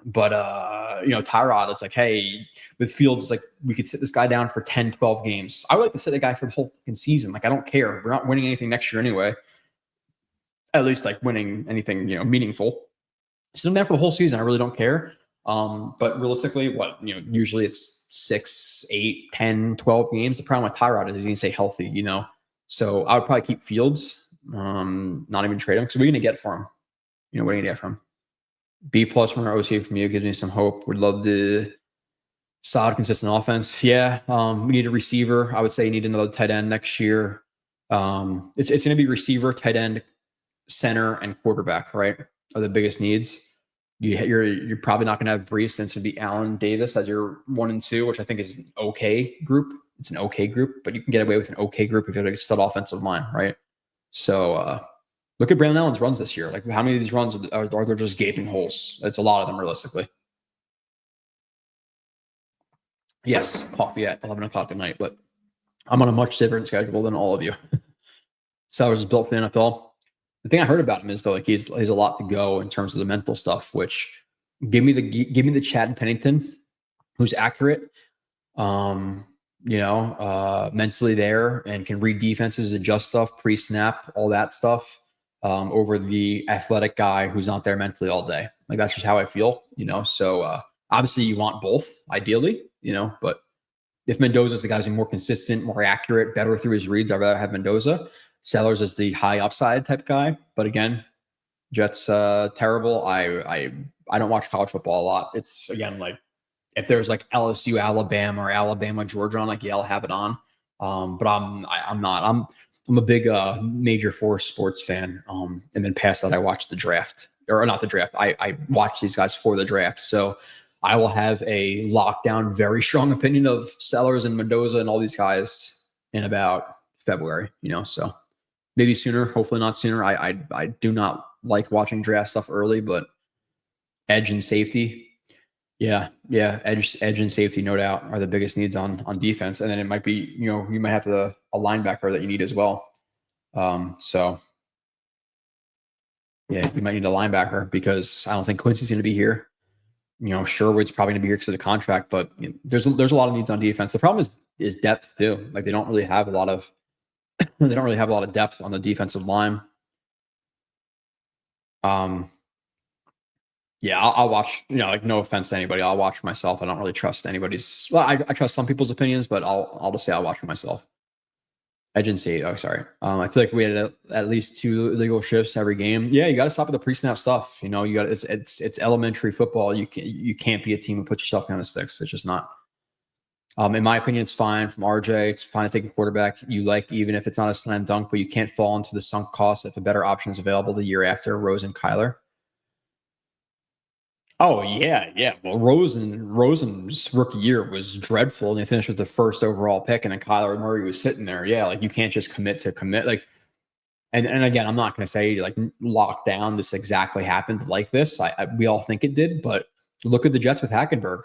But Tyrod is like, hey, with Fields, like we could sit this guy down for 10, 12 games. I would like to sit a guy for the whole fucking season. Like, I don't care. We're not winning anything next year anyway. At least like winning anything, meaningful. Sit him down for the whole season. I really don't care. But realistically, usually it's 6, 8, 10, 12 games. The problem with Tyrod is he's going to stay healthy, So I would probably keep Fields, not even trade him because we're going to get for him. What are you going to get from him? B+ from our OC from you gives me some hope. Would love the solid, consistent offense. Yeah, we need a receiver. I would say you need another tight end next year. It's going to be receiver, tight end, center, and quarterback, right? Are the biggest needs. You're probably not going to have Brees. Then it's going to be Allen Davis as your 1 and 2, which I think is an okay group. It's an okay group, but you can get away with an okay group if you have a stud offensive line, right? So look at Brandon Allen's runs this year. Like, how many of these runs are there just gaping holes? It's a lot of them, realistically. Yes, coffee at 11 o'clock at night, but I'm on a much different schedule than all of you. Sellers is built for the NFL. The thing I heard about him is though, like he's a lot to go in terms of the mental stuff. Which give me the Chad Pennington, who's accurate, mentally there and can read defenses, adjust stuff, pre-snap, all that stuff, over the athletic guy who's not there mentally all day. Like that's just how I feel, So obviously you want both, ideally, but if Mendoza's the guy who's more consistent, more accurate, better through his reads, I'd rather have Mendoza. Sellers is the high upside type guy, but again, Jets terrible. I don't watch college football a lot. It's again like if there's like LSU, Alabama, or Alabama, Georgia on, like yeah, I'll have it on. But I'm not. I'm a big Major Four sports fan. And then past that, I watch the draft, or not the draft. I watch these guys for the draft. So I will have a lockdown, very strong opinion of Sellers and Mendoza and all these guys in about February. So. Maybe sooner, hopefully not sooner. I do not like watching draft stuff early, but edge and safety, yeah, edge and safety, no doubt, are the biggest needs on defense. And then it might be, you might have a linebacker that you need as well. So yeah, you might need a linebacker because I don't think Quincy's going to be here. Sherwood's probably going to be here because of the contract, but there's a lot of needs on defense. The problem is depth too. Like they don't really have a lot of depth on the defensive line. Yeah, I'll watch, like no offense to anybody. I'll watch for myself. I don't really trust anybody's. Well, I trust some people's opinions, but I'll just say I'll watch for myself. I didn't see. Oh, sorry. I feel like we had at least 2 illegal shifts every game. Yeah, you got to stop with the pre-snap stuff. You got it's elementary football. You can't be a team and put yourself behind the sticks. It's just not. In my opinion, it's fine from RJ. It's fine to take a quarterback you like, even if it's not a slam dunk, but you can't fall into the sunk cost if a better option is available the year after Rose and Kyler. Oh, yeah. Well, Rosen's rookie year was dreadful, and they finished with the first overall pick, and then Kyler Murray was sitting there. Yeah, like you can't just commit. Like, and again, I'm not going to say like lock down this exactly happened like this. We all think it did, but look at the Jets with Hackenberg.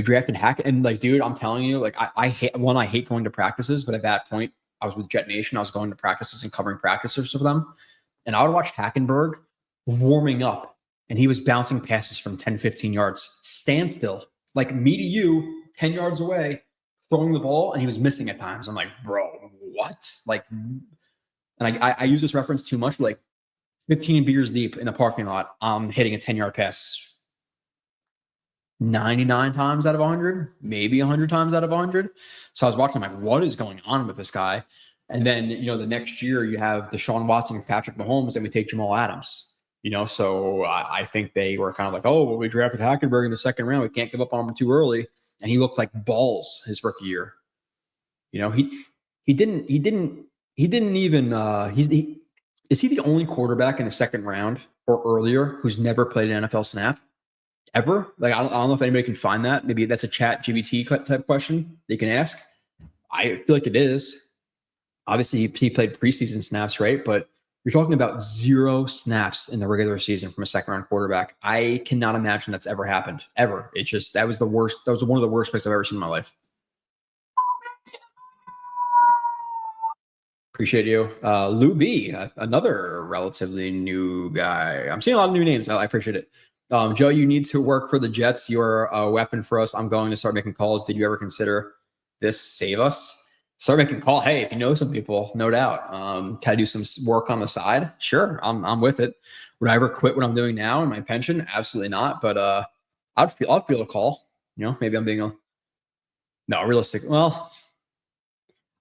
Drafted Hackett, and like, dude, I'm telling you, like, I hate going to practices, but at that point, I was with Jet Nation. I was going to practices and covering practices for them, and I would watch Hackenberg warming up, and he was bouncing passes from 10, 15 yards, standstill, like me to you, 10 yards away, throwing the ball, and he was missing at times. I'm like, bro, what? Like, and I use this reference too much, but like 15 beers deep in a parking lot, I'm hitting a 10-yard pass 99 times out of 100, maybe 100 times out of 100. So I was watching, I'm like, what is going on with this guy? And then, the next year you have Deshaun Watson and Patrick Mahomes, and we take Jamal Adams, so I think they were kind of like, oh, well, we drafted Hackenberg in the second round. We can't give up on him too early. And he looked like balls his rookie year. He didn't even, is he the only quarterback in the second round or earlier who's never played an NFL snap? Ever? Like, I don't know if anybody can find that. Maybe that's a chat GBT type question they can ask. I feel like it is. Obviously, he played preseason snaps, right? But you're talking about 0 snaps in the regular season from a second-round quarterback. I cannot imagine that's ever happened, ever. It's just, that was the worst. That was one of the worst picks I've ever seen in my life. Appreciate you. Lou B, another relatively new guy. I'm seeing a lot of new names. I appreciate it. Joe, you need to work for the Jets. You're a weapon for us. I'm going to start making calls. Did you ever consider this? Save us. Start making call. Hey, if you know some people, no doubt. Can I do some work on the side? Sure, I'm with it. Would I ever quit what I'm doing now in my pension? Absolutely not. But I'd feel a call. Maybe I'm being realistic. Well,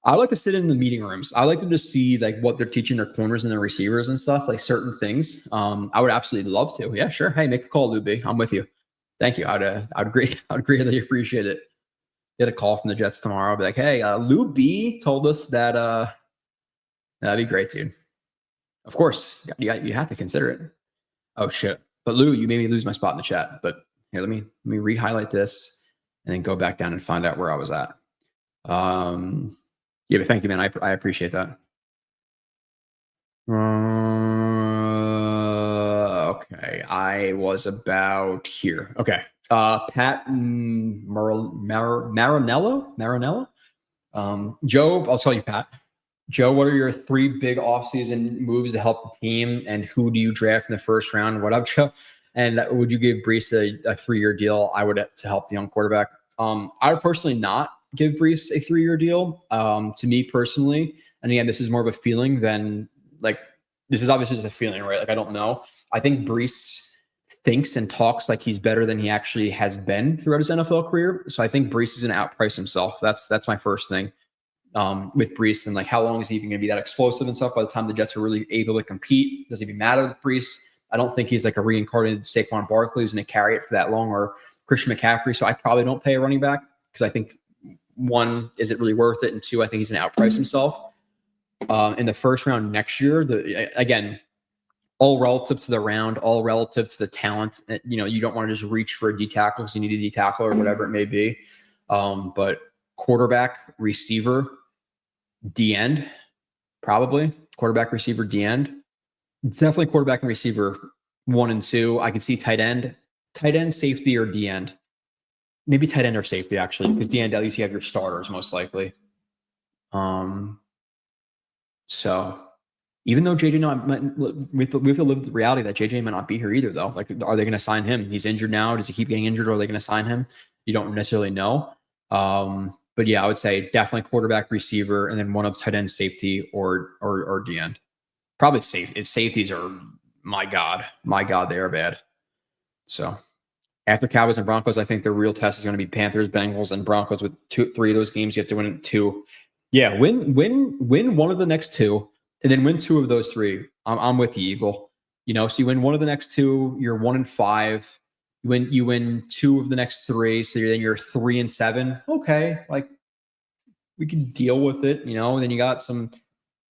I like to sit in the meeting rooms. I like to just see like what they're teaching their corners and their receivers and stuff, like certain things. I would absolutely love to. Yeah, sure. Hey, make a call, Luby. I'm with you. Thank you. I'd agree. I'd greatly appreciate it. Get a call from the Jets tomorrow. I'll be like, hey, Lou B told us that That'd be great, dude. Of course, you have to consider it. Oh shit! But Lou, you made me lose my spot in the chat. But here, let me re-highlight this and then go back down and find out where I was at. Yeah, but thank you, man. I appreciate that. Okay, I was about here. Okay, Pat Marinello. Joe, I'll tell you, Pat. Joe, what are your 3 big offseason moves to help the team, and who do you draft in the first round? What up, Joe? And would you give Brees a 3-year deal? I would to help the young quarterback. I would personally not give Brees a 3-year deal. To me personally, and again, this is more of a feeling than like this is obviously just a feeling, right? Like I don't know. I think Brees thinks and talks like he's better than he actually has been throughout his NFL career. So I think Brees is going to outprice himself. That's my first thing. With Brees, and like how long is he even going to be that explosive and stuff by the time the Jets are really able to compete? Does it even matter with Brees? I don't think he's like a reincarnated Saquon Barkley who's going to carry it for that long, or Christian McCaffrey. So I probably don't pay a running back because I think 1, is it really worth it? And 2, I think he's going to outprice himself. In the first round next year, again, all relative to the round, all relative to the talent. You don't want to just reach for a D tackle because you need a D tackle or whatever it may be. But quarterback, receiver, D end, probably quarterback, receiver, D end. Definitely quarterback and receiver 1 and 2. I can see tight end, safety, or D end. Maybe tight end or safety actually, because D end at least you have your starters most likely. So even though JJ, we have to live with the reality that JJ might not be here either, though. Like, are they going to sign him? He's injured now. Does he keep getting injured, or are they going to sign him? You don't necessarily know. But yeah, I would say definitely quarterback, receiver, and then one of tight end, safety, or D end. Probably safe. Its safeties are my god, they are bad. So after Cowboys and Broncos, I think the real test is going to be Panthers, Bengals, and Broncos. With 3 of those games, you have to win 2. Yeah, win one of the next 2, and then win 2 of those 3. I'm with you, Eagle. So you win one of the next 2, you're 1-5. You win 2 of the next 3, so you're 3-7. Okay, like we can deal with it. And then you got some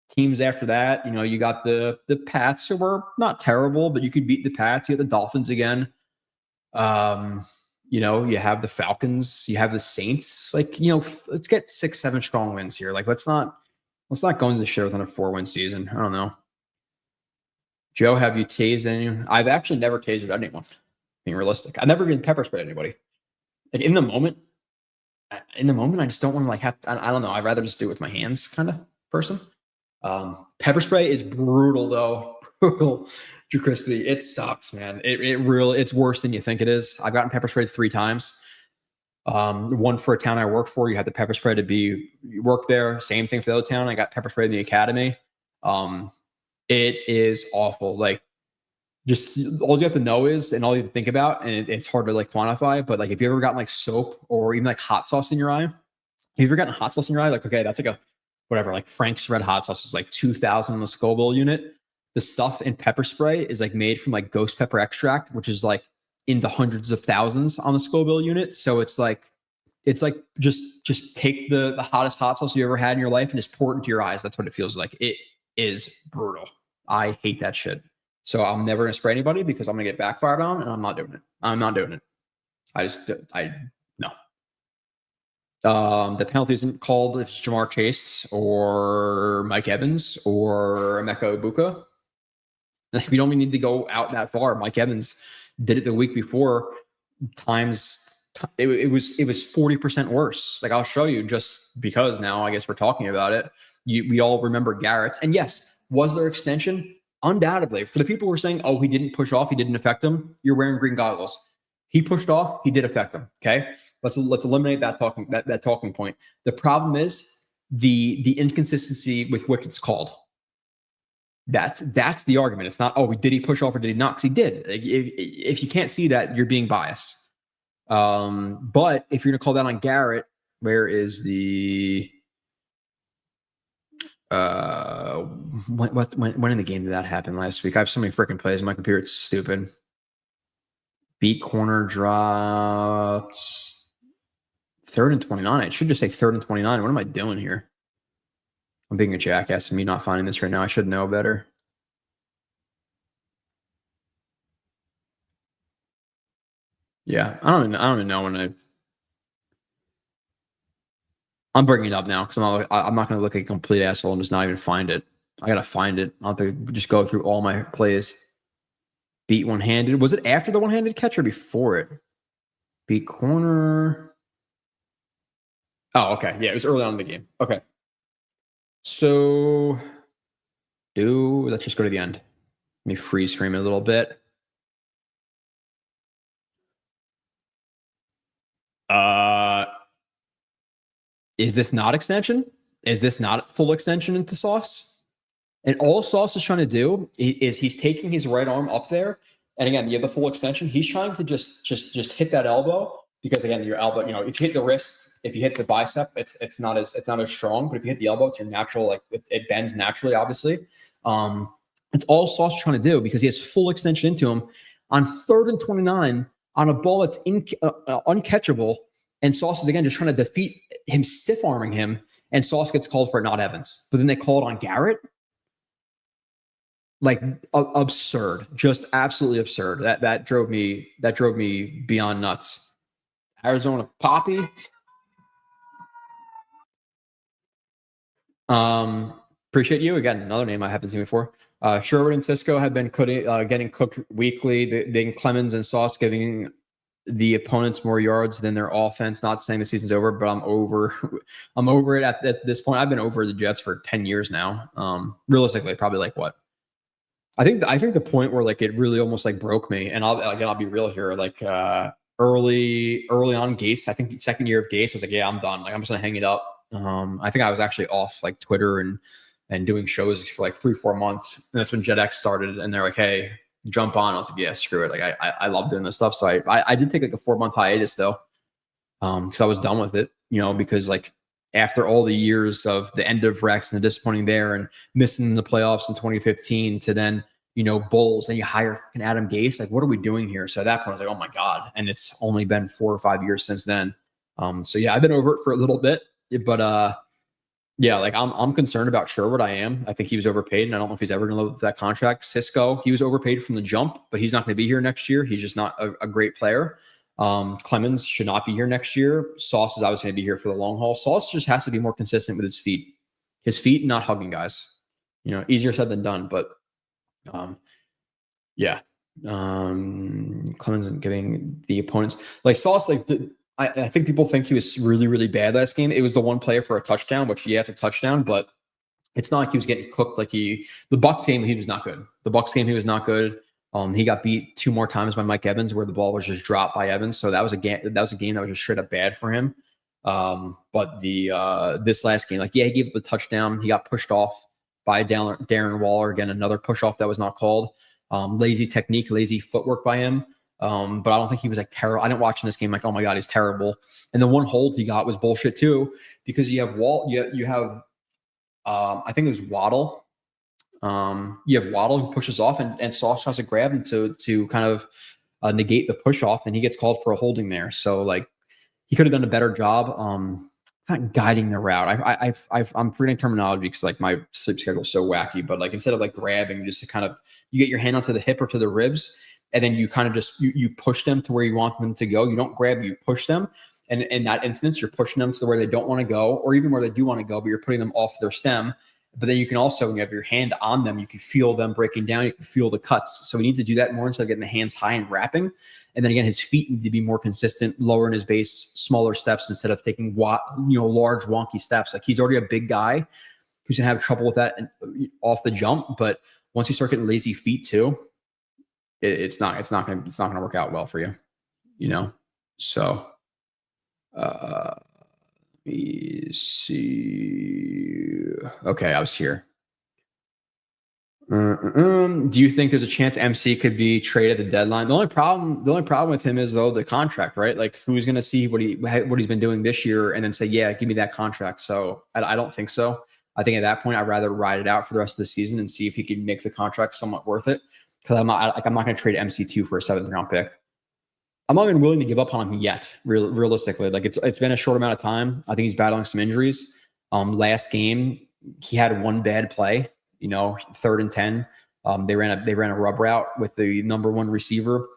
teams after that. You got the Pats, who were not terrible, but you could beat the Pats. You have the Dolphins again. You have the Falcons, you have the Saints. Like, let's get 6-7 strong wins here. Like, let's not go into the shit within a 4-win season. I don't know. Joe, have you tased anyone? I've actually never tasered anyone. Being realistic, I've never even pepper sprayed anybody. Like in the moment, I just don't want to I don't know. I'd rather just do it with my hands, kind of person. Pepper spray is brutal though. Brutal. Drew Crispy, it sucks, man. It's worse than you think it is. I've gotten pepper sprayed 3 times. One for a town I work for, you had the pepper spray to work there. Same thing for the other town. I got pepper sprayed in the academy. It is awful. Like, just all you have to know is, and all you have to think about, and it's hard to quantify, but if you ever gotten soap or even hot sauce in your eye, have you ever gotten hot sauce in your eye? Okay, that's whatever, Frank's Red Hot Sauce is 2,000 on the Scoville unit. The stuff in pepper spray is made from ghost pepper extract, which is in the hundreds of thousands on the Scoville unit. So it's just take the hottest hot sauce you ever had in your life and just pour it into your eyes. That's what it feels like. It is brutal. I hate that shit. So I'm never going to spray anybody because I'm going to get backfired on, and I'm not doing it. No. The penalty isn't called if it's Jamar Chase or Mike Evans or Emeka Ibuka. We don't even need to go out that far. Mike Evans did it the week before. It was 40% worse. I'll show you, just because now I guess we're talking about it. We all remember Garrett's, and yes, was there extension? Undoubtedly. For the people who are saying, "Oh, he didn't push off, he didn't affect him," you're wearing green goggles. He pushed off, he did affect him. Okay, let's eliminate that talking point. The problem is the inconsistency with which it's called. That's the argument. It's not, did he push off or did he not? Because he did. If you can't see that, you're being biased. But if you're gonna call that on Garrett, where is the when in the game did that happen last week? I have so many freaking plays on my computer, it's stupid. Beat corner dropped 3rd and 29. It should just say 3rd and 29. What am I doing here? I'm being a jackass and me not finding this right now. I should know better. Yeah, I don't even know when I'm bringing it up now because I'm not going to look like a complete asshole and just not even find it. I gotta find it. I'll have to just go through all my plays. Beat one-handed. Was it after the one-handed catch or before it? Beat corner. Oh, okay. Yeah, it was early on in the game. Okay. So let's just go to the end. Let me freeze frame it a little bit. Is this not extension? Is this not full extension into Sauce? And all Sauce is trying to do is he's taking his right arm up there. And again, you have the full extension. He's trying to just hit that elbow because again, your elbow, you know, if you hit the wrist, if you hit the bicep, it's not as strong. But if you hit the elbow, it's your natural, like it bends naturally, obviously. It's all Sauce is trying to do because he has full extension into him on 3rd and 29 on a ball that's uncatchable. And Sauce is again just trying to defeat him, stiff arming him, and Sauce gets called for it, not Evans. But then they call it on Garrett. Like absurd, just absolutely absurd. That drove me beyond nuts. Arizona Poppy. Appreciate you again. Another name I haven't seen before. Sherwood and Cisco have been getting cooked weekly. Then Clemens and Sauce giving the opponents more yards than their offense. Not saying the season's over, but I'm over it at this point. I've been over the Jets for 10 years now. Realistically, probably like what? I think the point where like it really almost like broke me, and I'll be real here. Like early on, Gase. I think second year of Gase, I was like, yeah, I'm done. Like I'm just gonna hang it up. I think I was actually off like Twitter and doing shows for like 3-4 months, and that's when JetX started, and they're like, hey, jump on. I was like, yeah, screw it. Like I love doing this stuff, so I did take like a 4-month hiatus though, because I was done with it. You know, because like after all the years of the end of Rex and the disappointing there and missing the playoffs in 2015 to then, you know, Bulls and you hire Adam Gase, like what are we doing here? So at that point I was like, oh my God. And it's only been 4 or 5 years since then. So yeah, I've been over it for a little bit, but yeah, like I'm concerned about Sherwood. I am. I think he was overpaid, and I don't know if he's ever going to live with that contract. Cisco, he was overpaid from the jump, but he's not going to be here next year. He's just not a great player. Clemens should not be here next year. Sauce is obviously going to be here for the long haul. Sauce just has to be more consistent with his feet, not hugging guys. You know, easier said than done, but yeah. Clemens and giving the opponents like Sauce, like I think people think he was really, really bad last game. It was the one play for a touchdown, which it's a touchdown, but it's not like he was getting cooked. Like the Bucs game, he was not good. The Bucs game, he was not good. He got beat 2 more times by Mike Evans, where the ball was just dropped by Evans. So that was a game that was just straight up bad for him. But this last game, like he gave up a touchdown. He got pushed off by Darren Waller. Again, another push off that was not called. Lazy technique, lazy footwork by him. But I don't think he was like terrible. I didn't watch in this game like, oh my God, he's terrible. And the one hold he got was bullshit too, because you have you have I think it was Waddle. You have Waddle who pushes off and Sauce tries to grab him to kind of negate the push off, and he gets called for a holding there. So like he could have done a better job. Not guiding the route. I'm forgetting terminology because like my sleep schedule is so wacky, but like instead of like grabbing, just to kind of you get your hand onto the hip or to the ribs, and then you kind of just you push them to where you want them to go. You don't grab, you push them. And in that instance, you're pushing them to where they don't want to go, or even where they do want to go, but you're putting them off their stem. But then you can also, when you have your hand on them, you can feel them breaking down. You can feel the cuts. So he needs to do that more instead of getting the hands high and wrapping. And then again, his feet need to be more consistent, lower in his base, smaller steps instead of taking large wonky steps. Like he's already a big guy who's gonna have trouble with that off the jump. But once you start getting lazy feet too, it's not gonna work out well for you, you know. So let me see. Okay, I was here. Do you think there's a chance MC could be traded at the deadline? The only problem with him is though the contract, right? Like who's going to see what he's been doing this year and then say, yeah, give me that contract. So I don't think so. I think at that point I'd rather ride it out for the rest of the season and see if he can make the contract somewhat worth it. Because I'm not going to trade MC2 for a 7th round pick. I'm not even willing to give up on him yet. Realistically, like it's been a short amount of time. I think he's battling some injuries. Last game, he had one bad play, 3rd and 10. They ran a rub route with the number 1 receiver.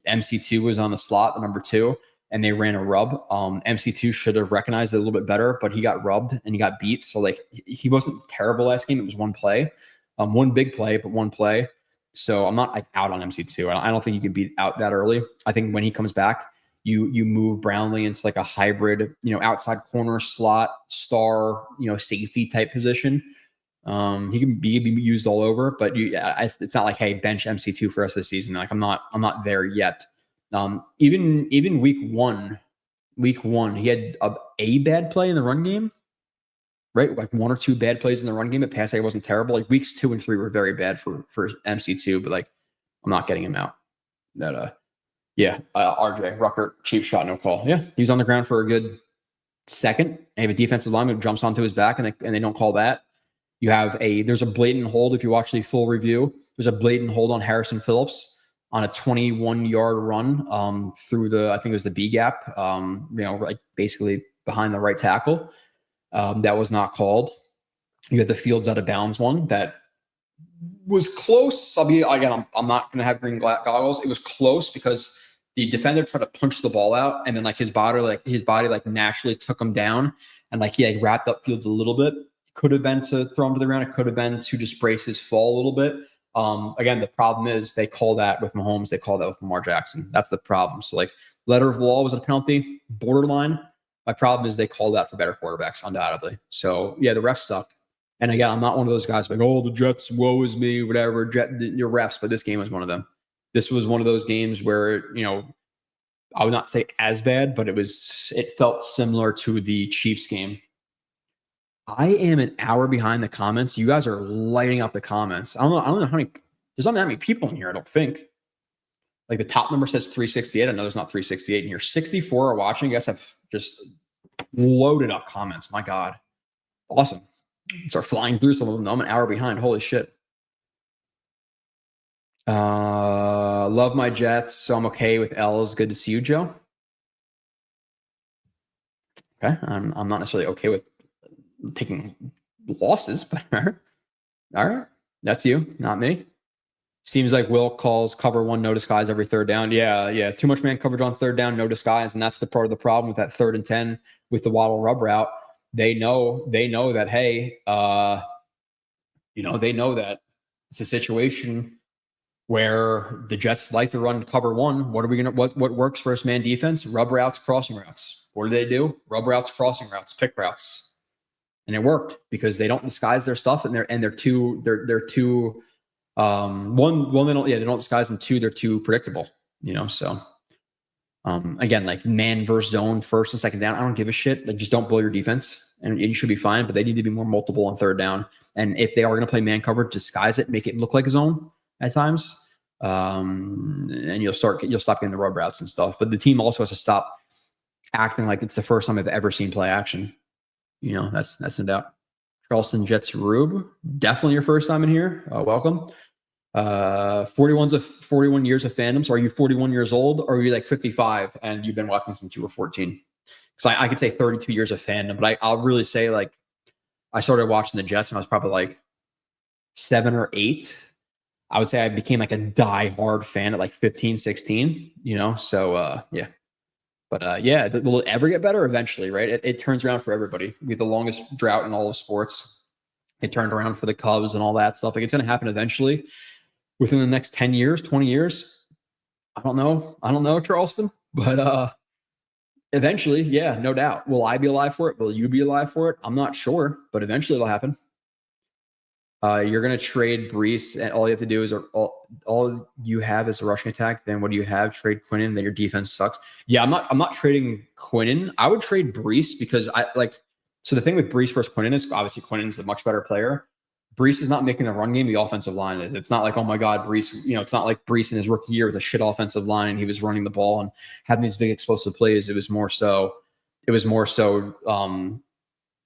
MC2 was on the slot, the number 2, and they ran a rub. MC2 should have recognized it a little bit better, but he got rubbed and he got beat. So like he wasn't terrible last game. It was one play, one big play, but one play. So I'm not like out on MC2. I don't think you can beat out that early. I think when he comes back, you move Brownlee into like a hybrid, outside corner slot, star, safety type position. He can be used all over, but it's not like, hey, bench MC2 for us this season. Like I'm not there yet. Even week one, he had a bad play in the run game, right? Like 1 or 2 bad plays in the run game. But pass wasn't terrible. Like weeks 2 and 3 were very bad for MC2, but like I'm not getting him out. RJ Rucker, cheap shot, no call. Yeah, he was on the ground for a good second. They have a defensive lineman who jumps onto his back, and they don't call that. There's a blatant hold. If you watch the full review, there's a blatant hold on Harrison Phillips on a 21-yard run through I think it was the B gap, like basically behind the right tackle. That was not called. You had the Fields out of bounds one that was close. I'm not going to have green goggles. It was close because the defender tried to punch the ball out, and then like his body naturally took him down, and like he wrapped up Fields a little bit. Could have been to throw him to the ground. It could have been to just brace his fall a little bit. Again, the problem is they call that with Mahomes. They call that with Lamar Jackson. That's the problem. So like letter of law was a penalty, borderline. My problem is they call that for better quarterbacks, undoubtedly. So yeah, the refs suck. And again, I'm not one of those guys like, oh, the Jets, woe is me, whatever. Your refs, but this game was one of them. This was one of those games where, I would not say as bad, but it felt similar to the Chiefs game. I am an hour behind the comments. You guys are lighting up the comments. I don't know how many. There's not that many people in here, I don't think. Like the top number says 368. I know there's not 368 in here. 64 are watching. You guys have just loaded up comments. My God. Awesome. Start flying through some of them. I'm an hour behind. Holy shit. Love my Jets, so I'm okay with L's. Good to see you, Joe. Okay. I'm not necessarily okay with taking losses, but all right. That's you, not me. Seems like Will calls cover 1, no disguise every 3rd down. Yeah. Too much man coverage on 3rd down, no disguise. And that's the part of the problem with that 3rd and 10 with the Waddle rub route. They know that, hey, they know that it's a situation where the Jets like to run cover 1. What works first man defense? Rub routes, crossing routes. What do? Rub routes, crossing routes, pick routes. And it worked because they don't disguise their stuff, and they're too one, they don't disguise, and 2, they're too predictable, so again, like man versus zone, 1st and 2nd down, I don't give a shit. Like just don't blow your defense and you should be fine, but they need to be more multiple on 3rd down. And if they are going to play man coverage, disguise it, make it look like a zone at times. And you'll stop getting the rub routes and stuff, but the team also has to stop acting like it's the first time they've ever seen play action. That's no doubt. Charleston Jets Rube, definitely your first time in here. Welcome. 41 years of fandom. So are you 41 years old, or are you like 55 and you've been watching since you were 14? Because I could say 32 years of fandom, but I'll really say like I started watching the Jets when I was probably like 7 or 8. I would say I became like a diehard fan at like 15, 16. So yeah. But will it ever get better? Eventually, right? It turns around for everybody. We have the longest drought in all of sports. It turned around for the Cubs and all that stuff. Like it's going to happen eventually within the next 10 years, 20 years. I don't know, Charleston, but eventually, yeah, no doubt. Will I be alive for it? Will you be alive for it? I'm not sure, but eventually it'll happen. You're going to trade Brees, and all you have to do is all you have is a rushing attack. Then what do you have? Trade Quinnen. Then your defense sucks. Yeah, I'm not trading Quinnen. I would trade Brees because So the thing with Brees versus Quinnen is obviously Quinnen's a much better player. Brees is not making the run game. The offensive line is. It's not like, oh my God, Brees. It's not like Brees in his rookie year with a shit offensive line and he was running the ball and having these big explosive plays. It was more so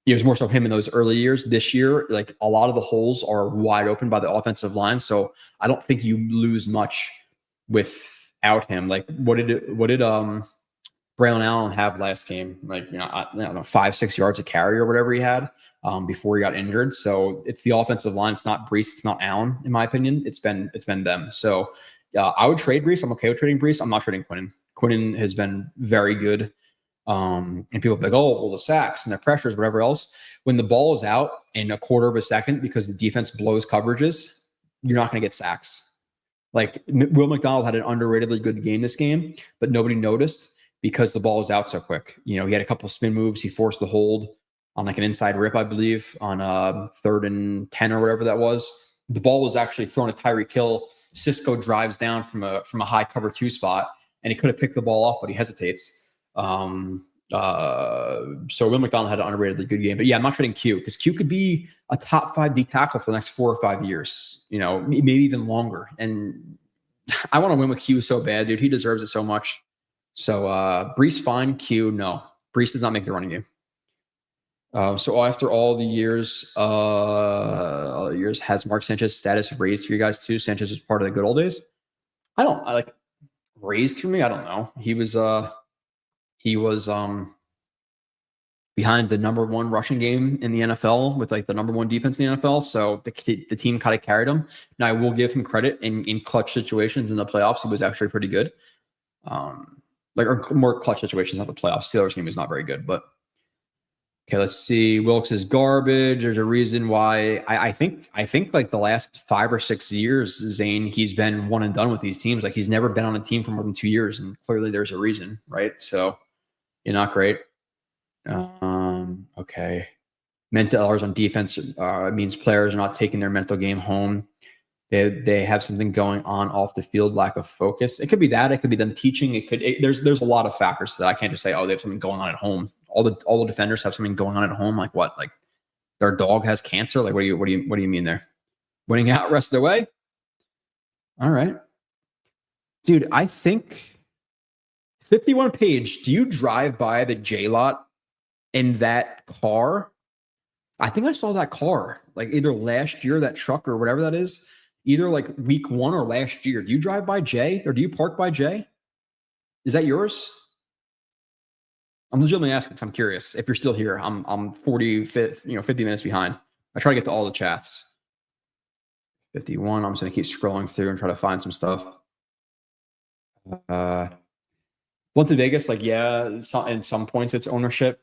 him in those early years. This year, like a lot of the holes are wide open by the offensive line. So I don't think you lose much without him. Like what did Braylon Allen have last game? Like, I don't know, 5-6 yards of carry or whatever he had before he got injured. So it's the offensive line. It's not Brees. It's not Allen, in my opinion. It's been them. So I would trade Brees. I'm okay with trading Brees. I'm not trading Quinnen. Quinnen has been very good. And people be like, oh, well, the sacks and the pressures, whatever else. When the ball is out in a quarter of a second because the defense blows coverages, you're not going to get sacks. Like Will McDonald had an underratedly good game this game, but nobody noticed because the ball was out so quick. He had a couple of spin moves. He forced the hold on like an inside rip, I believe, on 3rd and 10 or whatever that was. The ball was actually thrown to Tyreek Hill. Cisco drives down from a high cover 2 spot, and he could have picked the ball off, but he hesitates. So Will McDonald had an underratedly good game. But yeah, I'm not trading Q because Q could be a top 5 D tackle for the next 4 or 5 years, maybe even longer. And I want to win with Q so bad, dude. He deserves it so much. So Brees fine, Q no. Brees does not make the running game. So after all the years, has Mark Sanchez status raised for you guys too? Sanchez was part of the good old days. I like raised for me. I don't know. He was behind the number 1 rushing game in the NFL with like the number 1 defense in the NFL. So the team kind of carried him. Now I will give him credit in clutch situations in the playoffs. He was actually pretty good. Or more clutch situations, not the playoffs. Steelers game is not very good, but okay, let's see. Wilkes is garbage. There's a reason why I think like the last 5 or 6 years, Zane, he's been one and done with these teams. Like he's never been on a team for more than 2 years, and clearly there's a reason, right? So you're not great. Okay. Mental errors on defense means players are not taking their mental game home. They have something going on off the field, lack of focus. It could be that. It could be them teaching. There's a lot of factors to that. I can't just say, oh, they have something going on at home. All the defenders have something going on at home. Like what? Like their dog has cancer. Like what do you mean there? Winning out rest of the way. All right, dude. I think 51 Page. Do you drive by the J lot in that car? I think I saw that car like either last year, that truck or whatever that is. Either like week 1 or last year. Do you drive by Jay or do you park by Jay? Is that yours? I'm legitimately asking because I'm curious. If you're still here, I'm 50 minutes behind. I try to get to all the chats. 51. I'm just gonna keep scrolling through and try to find some stuff. Once in Vegas, like in some points it's ownership,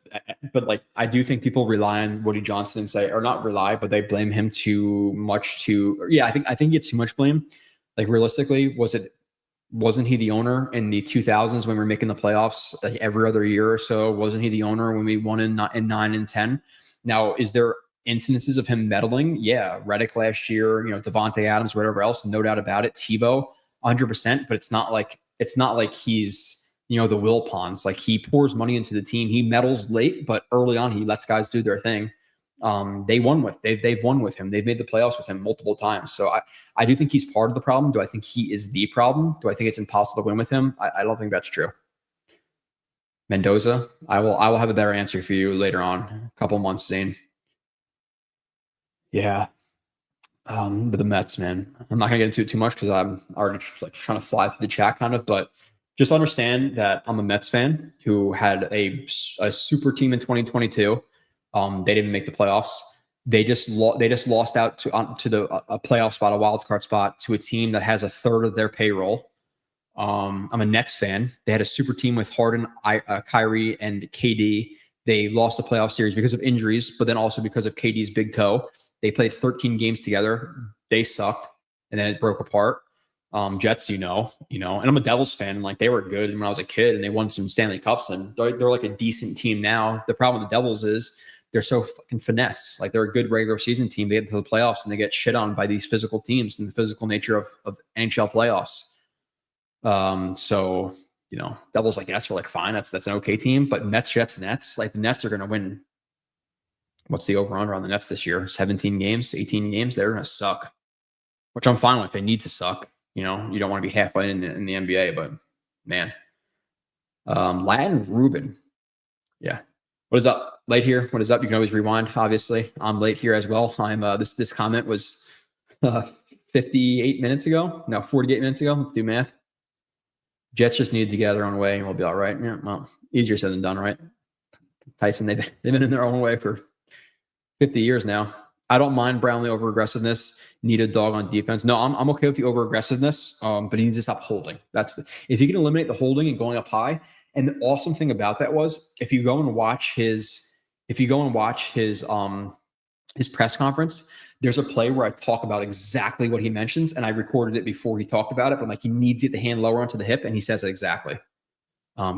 but like I do think people rely on Woody Johnson and say, or not rely, but they blame him too much. I think it's too much blame. Like realistically, wasn't he the owner in the 2000s when we were making the playoffs like every other year or so? Wasn't he the owner when we won in 9 and 10? Now, is there incidences of him meddling? Yeah, Reddick last year, Devontae Adams, whatever else, no doubt about it. Tebow, 100%, but it's not like he's the Wilpons. Like he pours money into the team. He meddles late, but early on he lets guys do their thing. They've won with him. They've made the playoffs with him multiple times. So I do think he's part of the problem. Do I think he is the problem? Do I think it's impossible to win with him? I don't think that's true. Mendoza, I will have a better answer for you later on. A couple months, Zane. Yeah. But the Mets, man. I'm not gonna get into it too much because I'm already like trying to fly through the chat kind of, but just understand that I'm a Mets fan who had a super team in 2022. They didn't make the playoffs. They just lost out to a playoff spot, a wild card spot, to a team that has a third of their payroll. I'm a Nets fan. They had a super team with Harden, Kyrie, and KD. They lost the playoff series because of injuries, but then also because of KD's big toe. They played 13 games together. They sucked, and then it broke apart. Jets, and I'm a Devils fan. And like they were good when I was a kid, and they won some Stanley Cups, and they're like a decent team now. The problem with the Devils is they're so fucking finesse. Like they're a good regular season team. They get to the playoffs and they get shit on by these physical teams and the physical nature of NHL playoffs. So Devils, I guess, are like fine. That's an okay team. But Mets, Jets, Nets, like the Nets are going to win. What's the over-under on the Nets this year? 17 games, 18 games. They're going to suck, which I'm fine with. They need to suck. You don't want to be halfway in the NBA, but man. Latin Ruben. Yeah. What is up? Late here. What is up? You can always rewind. Obviously, I'm late here as well. I'm this comment was 58 minutes ago. No, 48 minutes ago. Let's do math. Jets just need to get their own way, and we'll be all right. Yeah, well, easier said than done, right? Tyson, they've been in their own way for 50 years now. I don't mind Brownlee over aggressiveness. Need a dog on defense. No, I'm okay with the over aggressiveness, but he needs to stop holding. If you can eliminate the holding and going up high. And the awesome thing about that was if you go and watch his press conference, there's a play where I talk about exactly what he mentions, and I recorded it before he talked about it. But I'm like, he needs to get the hand lower onto the hip, and he says it exactly.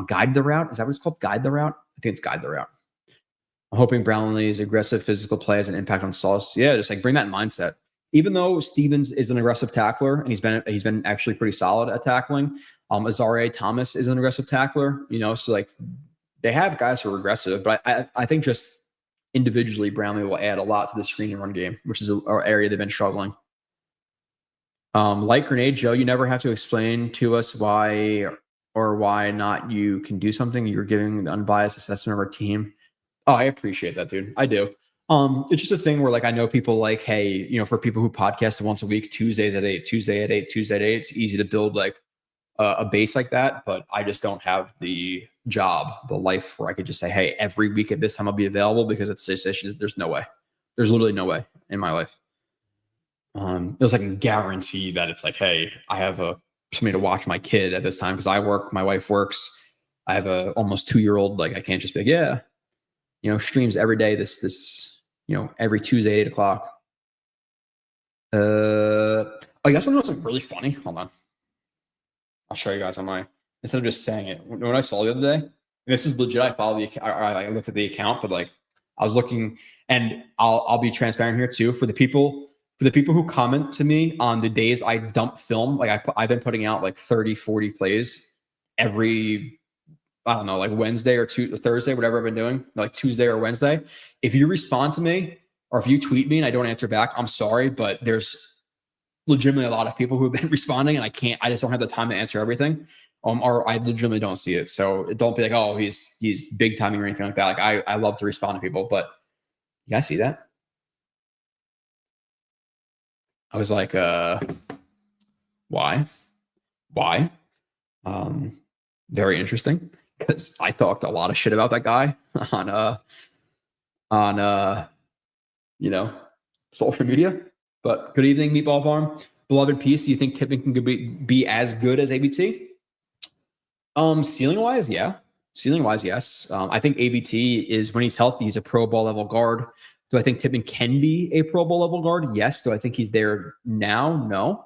Guide the route. Is that what it's called? Guide the route. I think it's guide the route. I'm hoping Brownlee's aggressive physical play has an impact on Sauce. Yeah, just like bring that mindset. Even though Stevens is an aggressive tackler and he's been actually pretty solid at tackling, Azaria Thomas is an aggressive tackler. So like they have guys who are aggressive, but I think just individually Brownlee will add a lot to the screen and run game, which is an area they've been struggling. Light grenade, Joe. You never have to explain to us why or why not you can do something. You're giving the unbiased assessment of our team. Oh, I appreciate that, dude. I do. It's just a thing where like I know people like, hey, for people who podcast once a week, Tuesday at 8, it's easy to build like a base like that. But I just don't have the life where I could just say, hey, every week at this time I'll be available because it's this issue. There's no way. There's literally no way in my life. There's like a guarantee that it's like, hey, I have somebody to watch my kid at this time because I work, my wife works. I have a almost 2-year-old. Like I can't just be like, yeah. Streams every day. Every Tuesday, 8 o'clock. I guess want to know something really funny. Hold on. I'll show you guys on my, instead of just saying it. When I saw the other day, and this is legit. I follow the account. I looked at the account, but like I was looking, and I'll be transparent here too. For the people who comment to me on the days I dump film, like I've been putting out like 30, 40 plays every, I don't know, like Wednesday or Thursday, whatever I've been doing, like Tuesday or Wednesday. If you respond to me or if you tweet me and I don't answer back, I'm sorry, but there's legitimately a lot of people who have been responding and I just don't have the time to answer everything. Or I legitimately don't see it. So don't be like, oh, he's big timing or anything like that. Like I love to respond to people, but you guys see that? I was like, why? Very interesting. Because I talked a lot of shit about that guy on social media. But good evening, Meatball Farm. Beloved piece, do you think Tippin can be as good as ABT? Ceiling wise, yeah. Ceiling wise, yes. I think ABT is, when he's healthy, he's a Pro Bowl level guard. Do I think Tippin can be a Pro Bowl level guard? Yes. Do I think he's there now? No.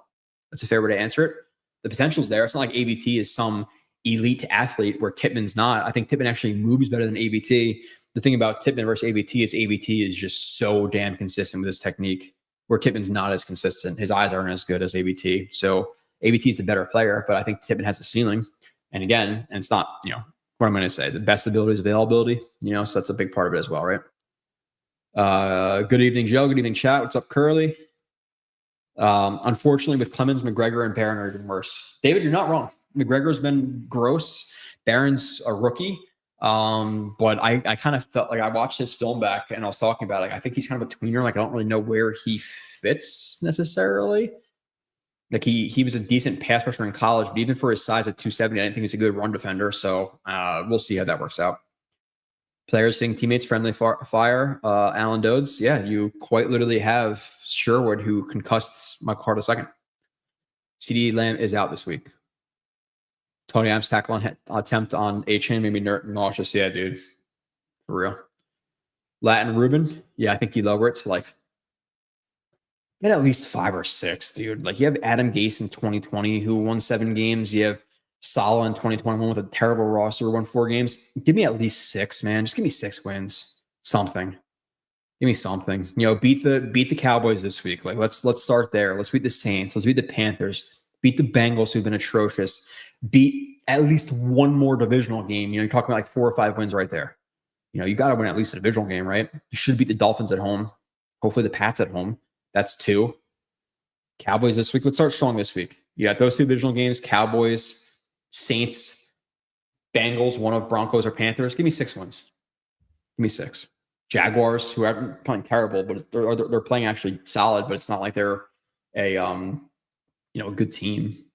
That's a fair way to answer it. The potential's there. It's not like ABT is some elite athlete where Tippmann's not. I think Tippmann actually moves better than ABT. The thing about Tippmann versus ABT is just so damn consistent with his technique, where Tippmann's not as consistent. His eyes aren't as good as ABT. So ABT is the better player, but I think Tippmann has a ceiling. And again, and it's not, what I'm going to say, the best ability is availability, so that's a big part of it as well, right? Good evening, Joe. Good evening, chat. What's up, Curly? Unfortunately, with Clemens, McGregor, and Barron are even worse. David, you're not wrong. McGregor's been gross. Barron's a rookie. But I kind of felt like I watched his film back and I was talking about, like, I think he's kind of a tweener. Like, I don't really know where he fits necessarily. Like he was a decent pass rusher in college, but even for his size at 270, I didn't think he was a good run defender. So we'll see how that works out. Players think teammates friendly fire. Alan Dodds, yeah, you quite literally have Sherwood, who concussed Michael Hart II. CD Lamb is out this week. Tony Adams tackle attempt on A-Chain made me nauseous. Yeah, dude. For real. Latin Ruben, yeah, I think you lower it to like, get at least 5 or 6, dude. Like, you have Adam Gase in 2020 who won 7 games. You have Saleh in 2021 with a terrible roster, won 4 games. Give me at least 6, man. Just give me 6 wins. Something. Give me something. Beat the Cowboys this week. Like, let's start there. Let's beat the Saints. Let's beat the Panthers. Beat the Bengals, who've been atrocious. Beat at least one more divisional game. You're talking about like 4 or 5 wins right there. You got to win at least a divisional game, right? You should beat the Dolphins at home. Hopefully the Pats at home. That's 2. Cowboys this week. Let's start strong this week. You got those 2 divisional games: Cowboys, Saints, Bengals, one of Broncos or Panthers. Give me 6 wins. Give me 6. Jaguars, who are playing terrible, but they're playing actually solid, but it's not like they're a good team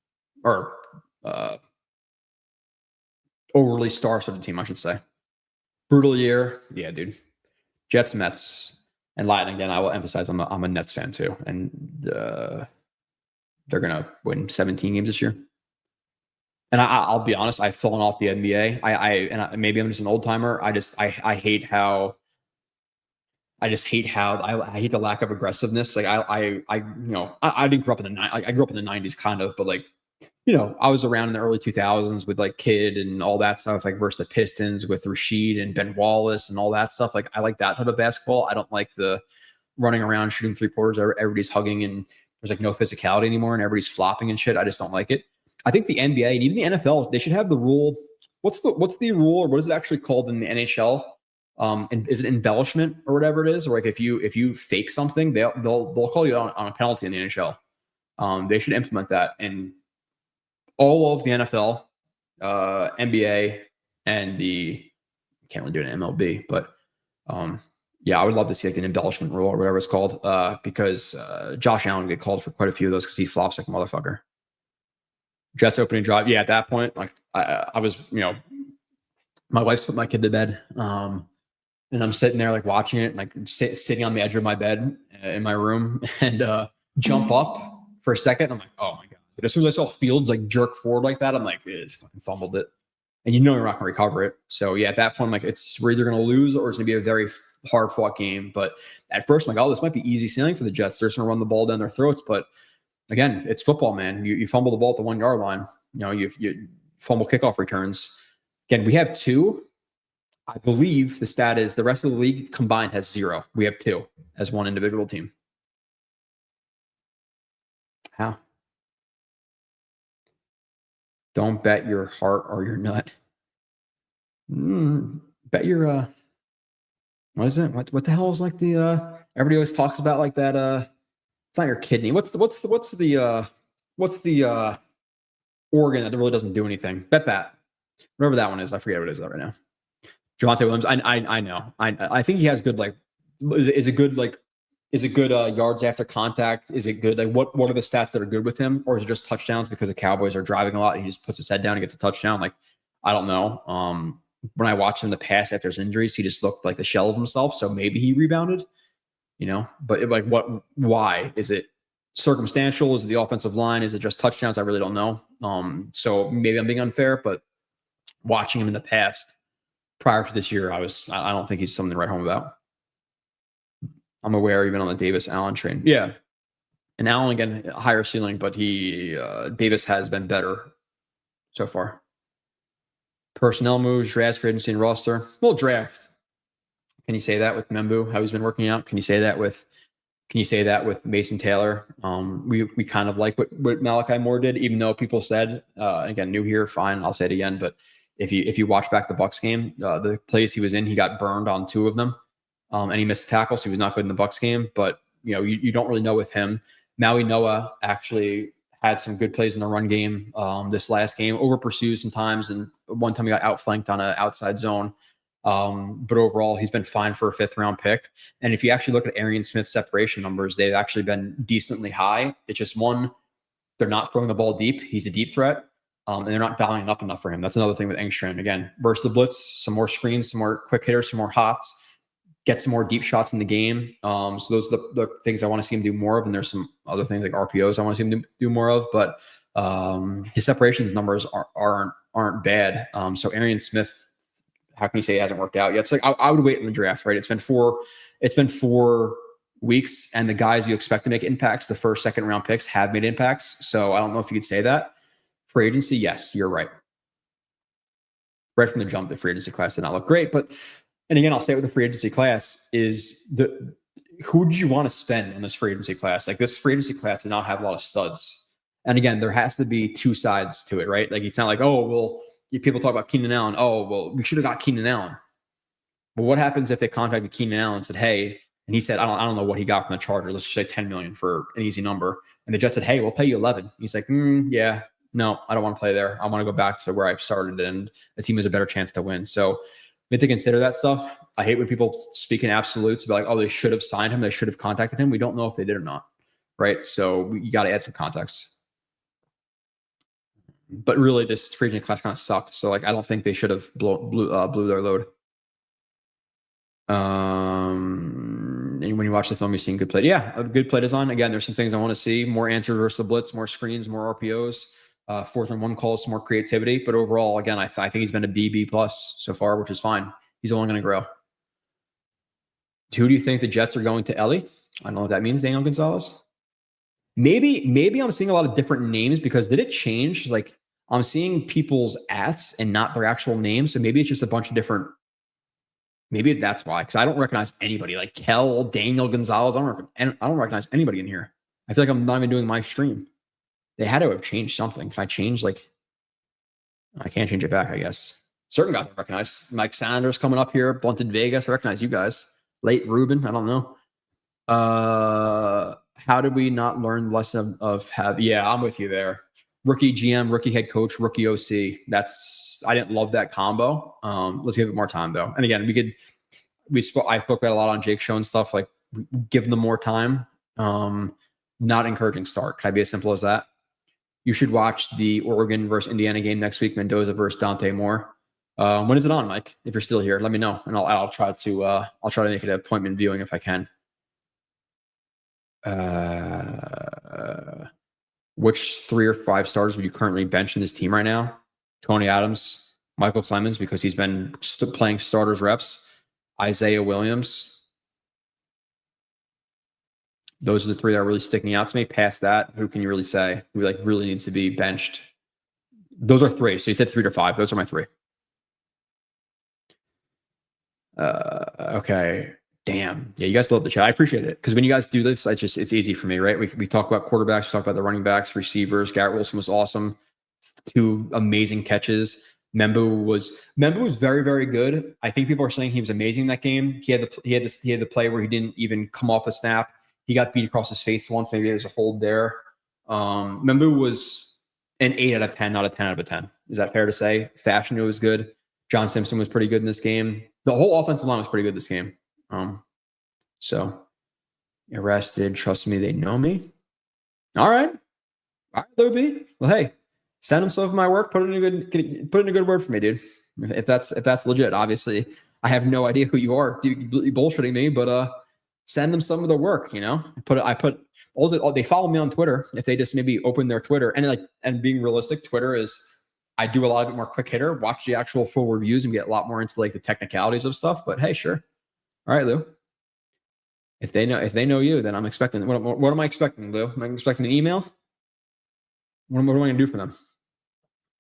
or overly star-studded team, I should say. Brutal year. Yeah, dude. Jets, Mets, and Lightning. Again, I will emphasize I'm a Nets fan too. And they're going to win 17 games this year. And I'll be honest, I've fallen off the NBA. Maybe I'm just an old timer. I hate how I hate the lack of aggressiveness. Like I didn't grow up in the I grew up in the 90s kind of, but like, I was around in the early 2000s with like Kidd and all that stuff, like versus the Pistons with Rasheed and Ben Wallace and all that stuff. Like I like that type of basketball. I don't like the running around shooting 3-pointers. Everybody's hugging and there's like no physicality anymore and everybody's flopping and shit. I just don't like it. I think the NBA and even the NFL, they should have the rule. What's the rule, or what is it actually called in the NHL? And is it embellishment or whatever it is? Or like if you fake something, they'll call you on a penalty in the NHL. They should implement that in all of the NFL, NBA, and can't really do it in MLB, but yeah, I would love to see like an embellishment rule or whatever it's called, because Josh Allen would get called for quite a few of those because he flops like a motherfucker. Jets opening drive. Yeah, at that point, like I was, my wife's put my kid to bed, and I'm sitting there like watching it, like sitting on the edge of my bed in my room, and jump up for a second. I'm like, oh my god! But as soon as I saw Fields like jerk forward like that, I'm like, it's fucking fumbled it, and you're not gonna recover it. So yeah, at that point, I'm like, we're either gonna lose or it's gonna be a very hard fought game. But at first, I'm like, oh, this might be easy sailing for the Jets. They're just gonna run the ball down their throats, but again, it's football, man. You fumble the ball at the 1 yard line. You fumble kickoff returns. Again, we have 2. I believe the stat is the rest of the league combined has 0. We have 2 as one individual team. How? Don't bet your heart or your nut. Bet your what is it? What the hell is like the everybody always talks about like that it's not your kidney. What's the organ that really doesn't do anything? Bet that. Whatever that one is. I forget what it is right now. Javonte Williams. I know. I think he has good like is it good yards after contact? Is it good? Like what are the stats that are good with him? Or is it just touchdowns because the Cowboys are driving a lot and he just puts his head down and gets a touchdown? Like, I don't know. When I watched him in the past after his injuries, he just looked like the shell of himself. So maybe he rebounded. But why? Is it circumstantial? Is it the offensive line? Is it just touchdowns? I really don't know. So maybe I'm being unfair, but watching him in the past prior to this year, I don't think he's something to write home about. I'm aware even on the Davis Allen train. Yeah. And Allen, again, higher ceiling, but Davis has been better so far. Personnel moves, drafts, free agency, and roster. Well, draft. Can you say that with Membu, how he's been working out? Can you say that with Mason Taylor? We kind of like what Malachi Moore did, even though people said, again, new here, fine, I'll say it again. But if you watch back the Bucs game, the plays he was in, he got burned on 2 of them. And he missed a tackle, so he was not good in the Bucs game. But you don't really know with him. Maui Noah actually had some good plays in the run game this last game, over pursued sometimes, and one time he got outflanked on an outside zone. But overall, he's been fine for a 5th-round pick. And if you actually look at Arian Smith's separation numbers, they've actually been decently high. It's just they're not throwing the ball deep. He's a deep threat, and they're not dialing up enough for him. That's another thing with Engstrand. Again, versus the blitz, some more screens, some more quick hitters, some more hots, get some more deep shots in the game. So those are the things I want to see him do more of. And there's some other things like RPOs I want to see him do more of. But his separations numbers aren't bad. So Arian Smith, how can you say it hasn't worked out yet? It's like I would wait in the draft, right? It's been 4 weeks, and the guys you expect to make impacts, the first, second round picks, have made impacts. So I don't know if you could say that. Free agency, yes, you're right. Right from the jump, the free agency class did not look great. And again, I'll say with the free agency class is who do you want to spend on this free agency class? Like, this free agency class did not have a lot of studs. And again, there has to be 2 sides to it, right? Like, it's not like, oh, well, people talk about Keenan Allen. Oh, well, we should have got Keenan Allen. But what happens if they contacted Keenan Allen and said, hey, and he said, I don't know what he got from the Chargers. Let's just say $10 million for an easy number. And the Jets said, hey, we'll pay you 11. He's like, yeah, no, I don't want to play there. I want to go back to where I started, and the team has a better chance to win. So we have to consider that stuff. I hate when people speak in absolutes about like, oh, they should have signed him. They should have contacted him. We don't know if they did or not, right? So you got to add some context. But really, this free agent class kind of sucked. So like, I don't think they should have blew their load. And when you watch the film, you're seeing good play. Yeah, a good play design. Again, there's some things I want to see: more answers versus the blitz, more screens, more RPOs, 4th and 1 calls, some more creativity. But overall, again, I think he's been a B plus so far, which is fine. He's only going to grow. Who do you think the Jets are going to? Ellie? I don't know what that means. Daniel Gonzalez. Maybe I'm seeing a lot of different names because did it change? Like I'm seeing people's ats and not their actual names. So maybe it's just a bunch of different. Maybe that's why, because I don't recognize anybody like Kel, Daniel Gonzalez. I don't recognize anybody in here. I feel like I'm not even doing my stream. They had to have changed something. Can I change I can't change it back, I guess. Certain guys I recognize. Mike Sanders coming up here. Blunted Vegas. I recognize you guys. Late Ruben. I don't know. How did we not learn the lesson of have? Yeah, I'm with you there. Rookie GM, rookie head coach, rookie OC. I didn't love that combo. Let's give it more time though. And again, I spoke about a lot on Jake's show and stuff. Like give them more time. Not encouraging start. Can I be as simple as that? You should watch the Oregon versus Indiana game next week. Mendoza versus Dante Moore. When is it on, Mike? If you're still here, let me know, and I'll try to make it an appointment viewing if I can. Which 3 or 5 starters would you currently bench in this team right now? Tony Adams, Michael Clemens, because he's been playing starters reps. Isaiah Williams. Those are the 3 that are really sticking out to me. Past that, who can you really say who really needs to be benched? Those are 3. So you said 3 to 5. Those are my 3. Okay. Damn. Yeah, you guys love the chat. I appreciate it. Because when you guys do this, it's easy for me, right? We talk about quarterbacks, we talk about the running backs, receivers. Garrett Wilson was awesome. 2 amazing catches. Membu was very, very good. I think people are saying he was amazing in that game. He had the play where he didn't even come off the snap. He got beat across his face once. Maybe there's a hold there. Membu was an 8 out of 10, not a 10 out of 10. Is that fair to say? Fashanu was good. John Simpson was pretty good in this game. The whole offensive line was pretty good this game. So arrested. Trust me, they know me. All right, Luby. Well, hey, send them some of my work. Put in a good word for me, dude. If that's legit. Obviously, I have no idea who you are. You're bullshitting me, but send them some of the work. You know, they follow me on Twitter. If they just maybe open their Twitter and being realistic, Twitter is. I do a lot of it more quick hitter. Watch the actual full reviews and get a lot more into like the technicalities of stuff. But hey, sure. All right, Lou. If they know you, then I'm expecting. What am I expecting, Lou? Am I expecting an email? What am I going to do for them?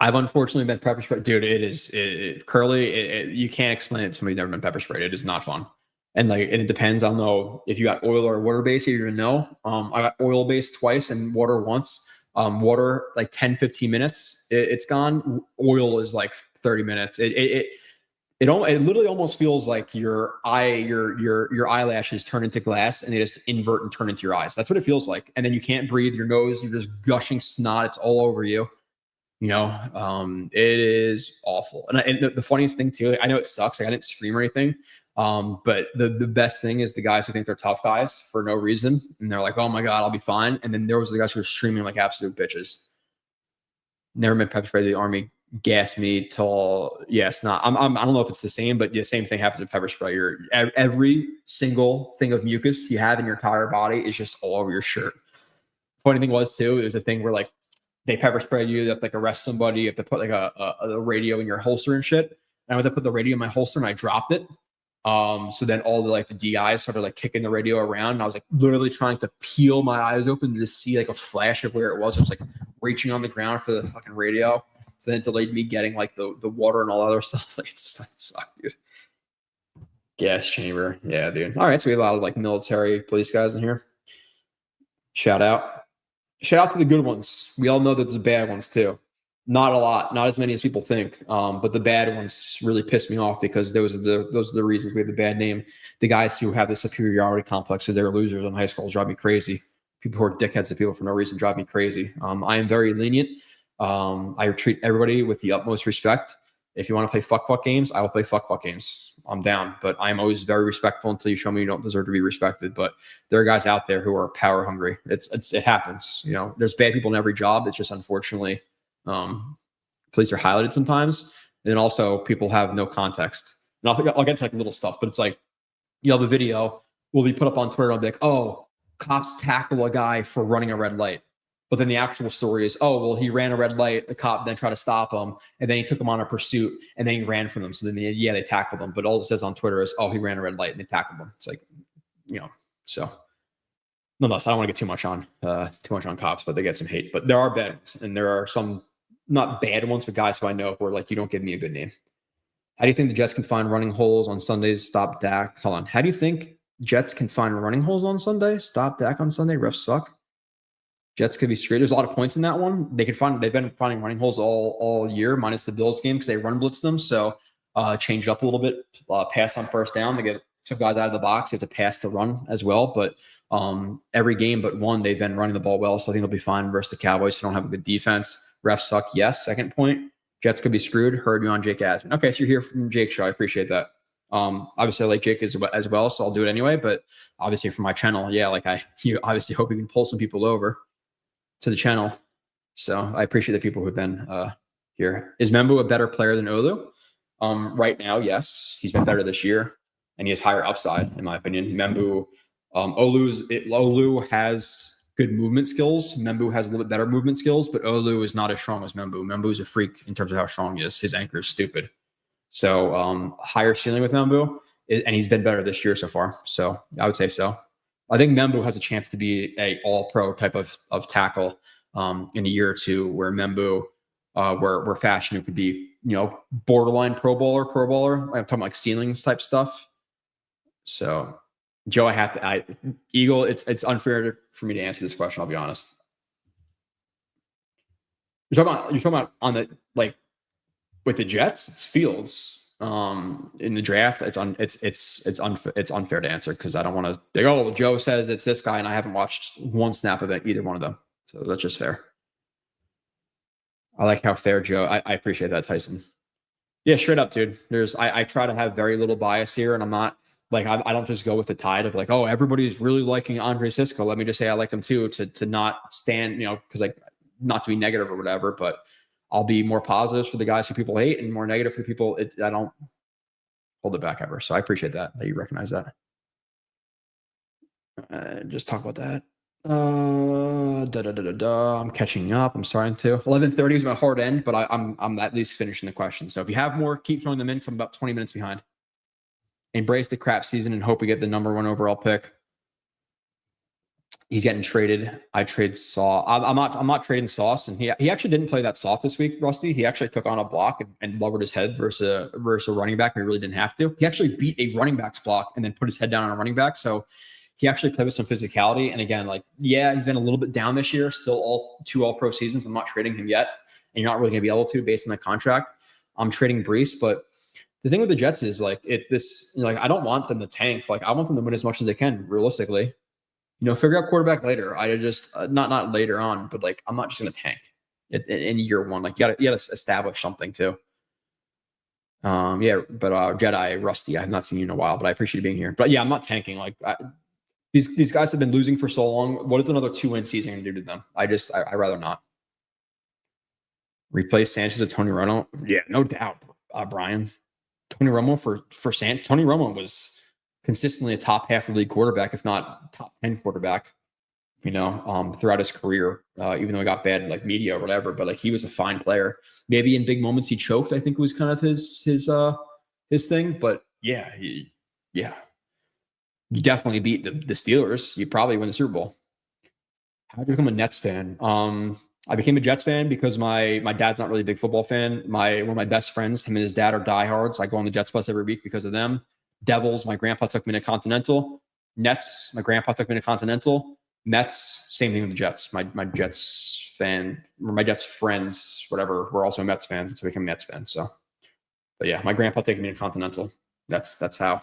I've unfortunately been pepper sprayed, dude. Curly. You can't explain it to somebody who's never been pepper sprayed. It is not fun, and it depends. I don't know if you got oil or water based. You even know. I got oil based twice and water once. Water like 10-15 minutes. It's gone. Oil is like 30 minutes. It literally almost feels like your eyelashes turn into glass and they just invert and turn into your eyes. That's what it feels like. And then you can't breathe. Your nose, you're just gushing snot. It's all over you. You know, it is awful. And the funniest thing too, I know it sucks. Like I didn't scream or anything. But the best thing is the guys who think they're tough guys for no reason. And they're like, oh my God, I'll be fine. And then there was the guys who were screaming like absolute bitches. Never been pepper sprayed. The Army gassed me till it's not. I don't know if it's the same, but the same thing happens with pepper spray. Every single thing of mucus you have in your entire body is just all over your shirt. Funny thing was too, it was a thing where like they pepper spray you, they have to like arrest somebody, you have to put like a radio in your holster and shit. And I went to put the radio in my holster and I dropped it. So then all the DIs started like kicking the radio around, and I was like literally trying to peel my eyes open to see like a flash of where it was. I was like reaching on the ground for the fucking radio. So then it delayed me getting like the water and all that other stuff. Like it sucked, dude. Gas chamber. Yeah, dude. All right. So we have a lot of like military police guys in here. Shout out to the good ones. We all know that there's bad ones too. Not a lot, not as many as people think. But the bad ones really piss me off because those are the reasons we have the bad name. The guys who have the superiority complex because they're losers in high school drive me crazy. People who are dickheads to people for no reason drive me crazy. I am very lenient. I treat everybody with the utmost respect. If you want to play fuck games, I will play fuck games. I'm down, but I'm always very respectful until you show me you don't deserve to be respected. But there are guys out there who are power hungry. It happens. You know, there's bad people in every job. It's just unfortunately, Police are highlighted sometimes. And then also people have no context. And I'll get to like little stuff, but it's like, you know, the video will be put up on Twitter. I'll be like, oh, cops tackle a guy for running a red light. But then the actual story is, oh, well, he ran a red light. The cop then tried to stop him. And then he took him on a pursuit. And then he ran from them. So then, they tackled him. But all it says on Twitter is, oh, he ran a red light and they tackled him. It's like, you know, so nonetheless, I don't want to get too much on cops, but they get some hate. But there are bad ones. And there are some not bad ones, but guys who I know who are like, you don't give me a good name. How do you think the Jets can find running holes on Sundays? Stop Dak. Hold on. How do you think Jets can find running holes on Sunday? Stop Dak on Sunday. Refs suck. Jets could be straight. There's a lot of points in that one. They've been finding running holes all year, minus the Bills game because they run blitz them. So change up a little bit. Pass on first down. They get some guys out of the box. You have to pass to run as well. But every game but one, they've been running the ball well. So I think they'll be fine versus the Cowboys who don't have a good defense. Refs suck. Yes. Second point. Jets could be screwed. Heard you on Jake Asman. Okay, so you're here from Jake's show. I appreciate that. Obviously, I like Jake as well, so I'll do it anyway. But obviously, for my channel, yeah, like you obviously hope you can pull some people over to the channel. So I appreciate the people who've been here. Is Membu a better player than Olu? Right now, yes, he's been better this year, and he has higher upside, in my opinion. Membu, Olu has good movement skills. Membu has a little bit better movement skills, but Olu is not as strong as Membu. Membu is a freak in terms of how strong he is. His anchor is stupid. So higher ceiling with Membu, and he's been better this year so far. So I would say so. I think Membu has a chance to be a all-pro type of tackle in a year or two, where Membu, where Fashion could be, you know, borderline pro bowler. I'm talking like ceilings type stuff. So Joe, Eagle, it's unfair for me to answer this question. I'll be honest. You're talking about on the, like, with the Jets, it's Fields. In the draft, it's unfair to answer because I don't want to. They go, oh, Joe says it's this guy, and I haven't watched one snap of either one of them. So that's just fair. I like how fair Joe. I appreciate that, Tyson. Yeah, straight up, dude. I try to have very little bias here, and I'm not. Like, I don't just go with the tide of like, oh, everybody's really liking Andre Sisco. Let me just say I like them too, to not stand, you know, because like not to be negative or whatever, but I'll be more positive for the guys who people hate and more negative for the people. I don't hold it back ever. So I appreciate that you recognize that. Just talk about that. I'm catching up. I'm starting to. 11:30 is my hard end, but I'm at least finishing the question. So if you have more, keep throwing them in. I'm about 20 minutes behind. Embrace the crap season and hope we get the number 1 overall pick. He's getting traded. I trade Sauce. I'm not trading Sauce, and he actually didn't play that soft this week, Rusty. He actually took on a block and lowered his head versus a running back. He really didn't have to. He actually beat a running back's block and then put his head down on a running back. So he actually played with some physicality. And again, like, yeah, he's been a little bit down this year. Still two all-pro seasons. I'm not trading him yet, and you're not really going to be able to based on the contract. I'm trading Brees, but the thing with the Jets is like I don't want them to tank. Like, I want them to win as much as they can, realistically. You know, figure out quarterback later. I just not later on, but like, I'm not just going to tank in year one. Like, you gotta establish something too. Yeah, but Jedi Rusty, I have not seen you in a while, but I appreciate you being here. But yeah, I'm not tanking. Like, these guys have been losing for so long. What is another 2-win season going to do to them? I rather not. Replace Sanchez with Tony Romo. Yeah, no doubt, Brian. Tony Romo Tony Romo was consistently a top half of the league quarterback, if not top 10 quarterback, you know, throughout his career, even though he got bad like media or whatever, but like, he was a fine player. Maybe in big moments he choked. I think it was kind of his thing, but yeah, you definitely beat the Steelers. You probably win the Super Bowl. How did you become a Nets fan? I became a Jets fan because my dad's not really a big football fan. One of my best friends, him and his dad, are diehards. I go on the Jets bus every week because of them. Devils, my grandpa took me to Continental. Nets, my grandpa took me to Continental. Mets, same thing with the Jets. My Jets fan, or my Jets friends, whatever, were also Mets fans. So I became a Mets fan. So, but yeah, my grandpa taking me to Continental. That's how.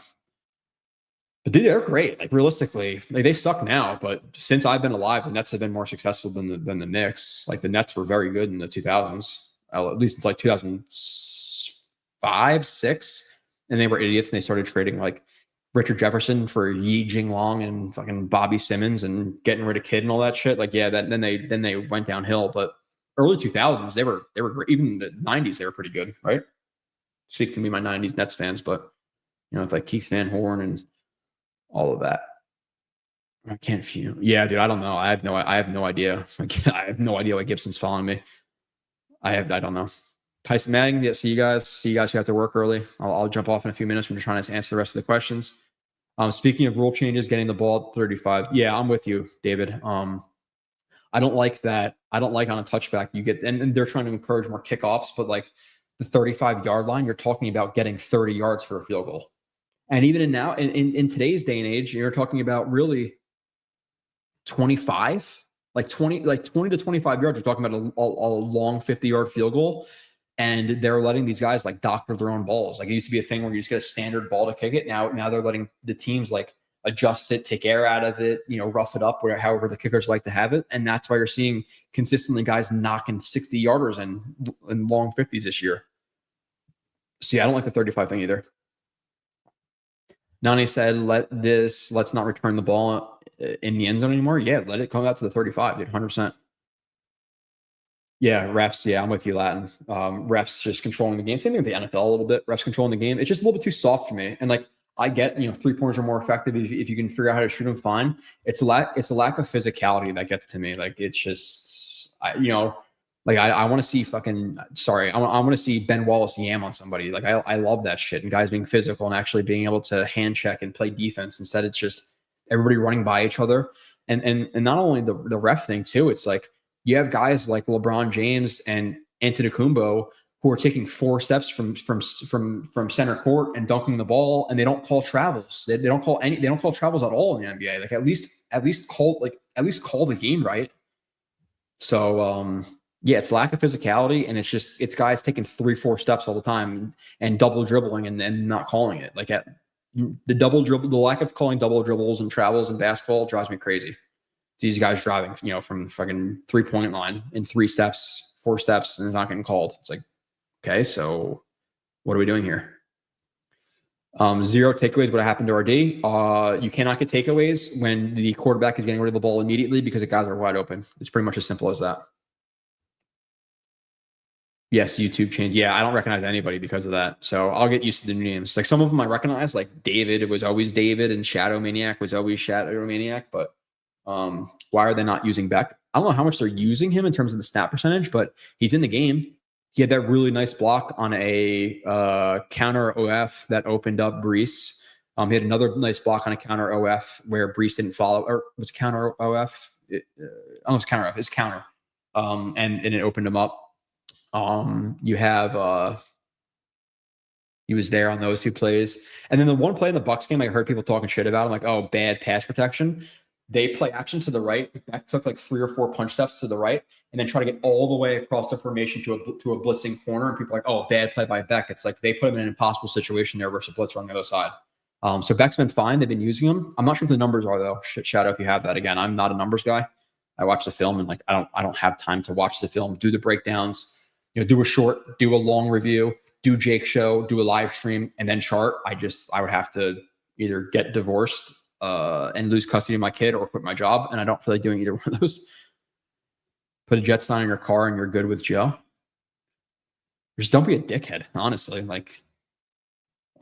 But dude, they're great. Like, realistically, like, they suck now, but since I've been alive, the Nets have been more successful than the Knicks. Like, the Nets were very good in the 2000s, at least it's like 2005, 6, and they were idiots and they started trading like Richard Jefferson for Yi Jinglong and fucking Bobby Simmons and getting rid of Kidd and all that shit. Like, yeah, then they went downhill. But early 2000s, they were great. Even in the 90s, they were pretty good, right? Speaking to me, my 90s Nets fans, but with like Keith Van Horn and all of that. I can't feel. Yeah, dude, I don't know. I have no idea. Like, I have no idea why Gibson's following me. I don't know. Tyson Manning, yeah, see you guys. See you guys who have to work early. I'll jump off in a few minutes. I'm just trying to answer the rest of the questions. Speaking of rule changes, getting the ball at 35. Yeah, I'm with you, David. I don't like that. I don't like on a touchback you get, and they're trying to encourage more kickoffs, but like the 35-yard line, you're talking about getting 30 yards for a field goal. And even in today's day and age, you're talking about really 25, like 20 to 25 yards. You're talking about a long 50-yard field goal. And they're letting these guys like doctor their own balls. Like it used to be a thing where you just get a standard ball to kick it. Now they're letting the teams like adjust it, take air out of it, rough it up, however the kickers like to have it. And that's why you're seeing consistently guys knocking 60-yarders and long 50s this year. So yeah, I don't like the 35 thing either. Nani said, let's not return the ball in the end zone anymore. Yeah, let it come out to the 35, dude, 100%. Yeah, refs. Yeah, I'm with you, Latin. Refs just controlling the game. Same thing with the NFL a little bit. Refs controlling the game. It's just a little bit too soft for me. And like, I get, 3-pointers are more effective if you can figure out how to shoot them. Fine. It's a lack of physicality that gets to me. Like, it's just, I want to see I want to see Ben Wallace yam on somebody. Like, I love that shit. And guys being physical and actually being able to hand check and play defense. Instead, it's just everybody running by each other. And not only the ref thing too, it's like, you have guys like LeBron James and Antetokounmpo who are taking 4 steps from center court and dunking the ball, and they don't call travels. They don't call travels at all in the NBA. Like at least call the game right. So yeah, it's lack of physicality, and it's guys taking 3-4 steps all the time and double dribbling and not calling it. Like the lack of calling double dribbles and travels in basketball drives me crazy. These guys driving, from fucking 3-point line in 3 steps, 4 steps, and they're not getting called. It's like, okay, so what are we doing here? 0 takeaways. What happened to RD? You cannot get takeaways when the quarterback is getting rid of the ball immediately because the guys are wide open. It's pretty much as simple as that. Yes, YouTube changed. Yeah, I don't recognize anybody because of that. So I'll get used to the new names. Like some of them I recognize, like David, it was always David, and Shadow Maniac was always Shadow Maniac, but why are they not using Beck? I don't know how much they're using him in terms of the snap percentage, but he's in the game. He had that really nice block on a counter OF that opened up Brees. He had another nice block on a counter OF where Brees didn't follow, or was counter OF? It's counter OF. It's counter. And it opened him up. You have he was there on those 2 plays. And then the one play in the Bucs game, I heard people talking shit about. I'm like, oh, bad pass protection. They play action to the right. Beck took like 3 or 4 punch steps to the right, and then try to get all the way across the formation to a blitzing corner. And people are like, oh, bad play by Beck. It's like they put him in an impossible situation there versus a blitzer on the other side. So Beck's been fine. They've been using him. I'm not sure what the numbers are though. Shadow, if you have that. Again, I'm not a numbers guy. I watch the film and like I don't have time to watch the film, do the breakdowns, do a short, do a long review, do Jake's show, do a live stream, and then chart. I would have to either get divorced and lose custody of my kid or quit my job. And I don't feel like doing either one of those. Put a jet sign in your car and you're good with Joe. Just don't be a dickhead, honestly. Like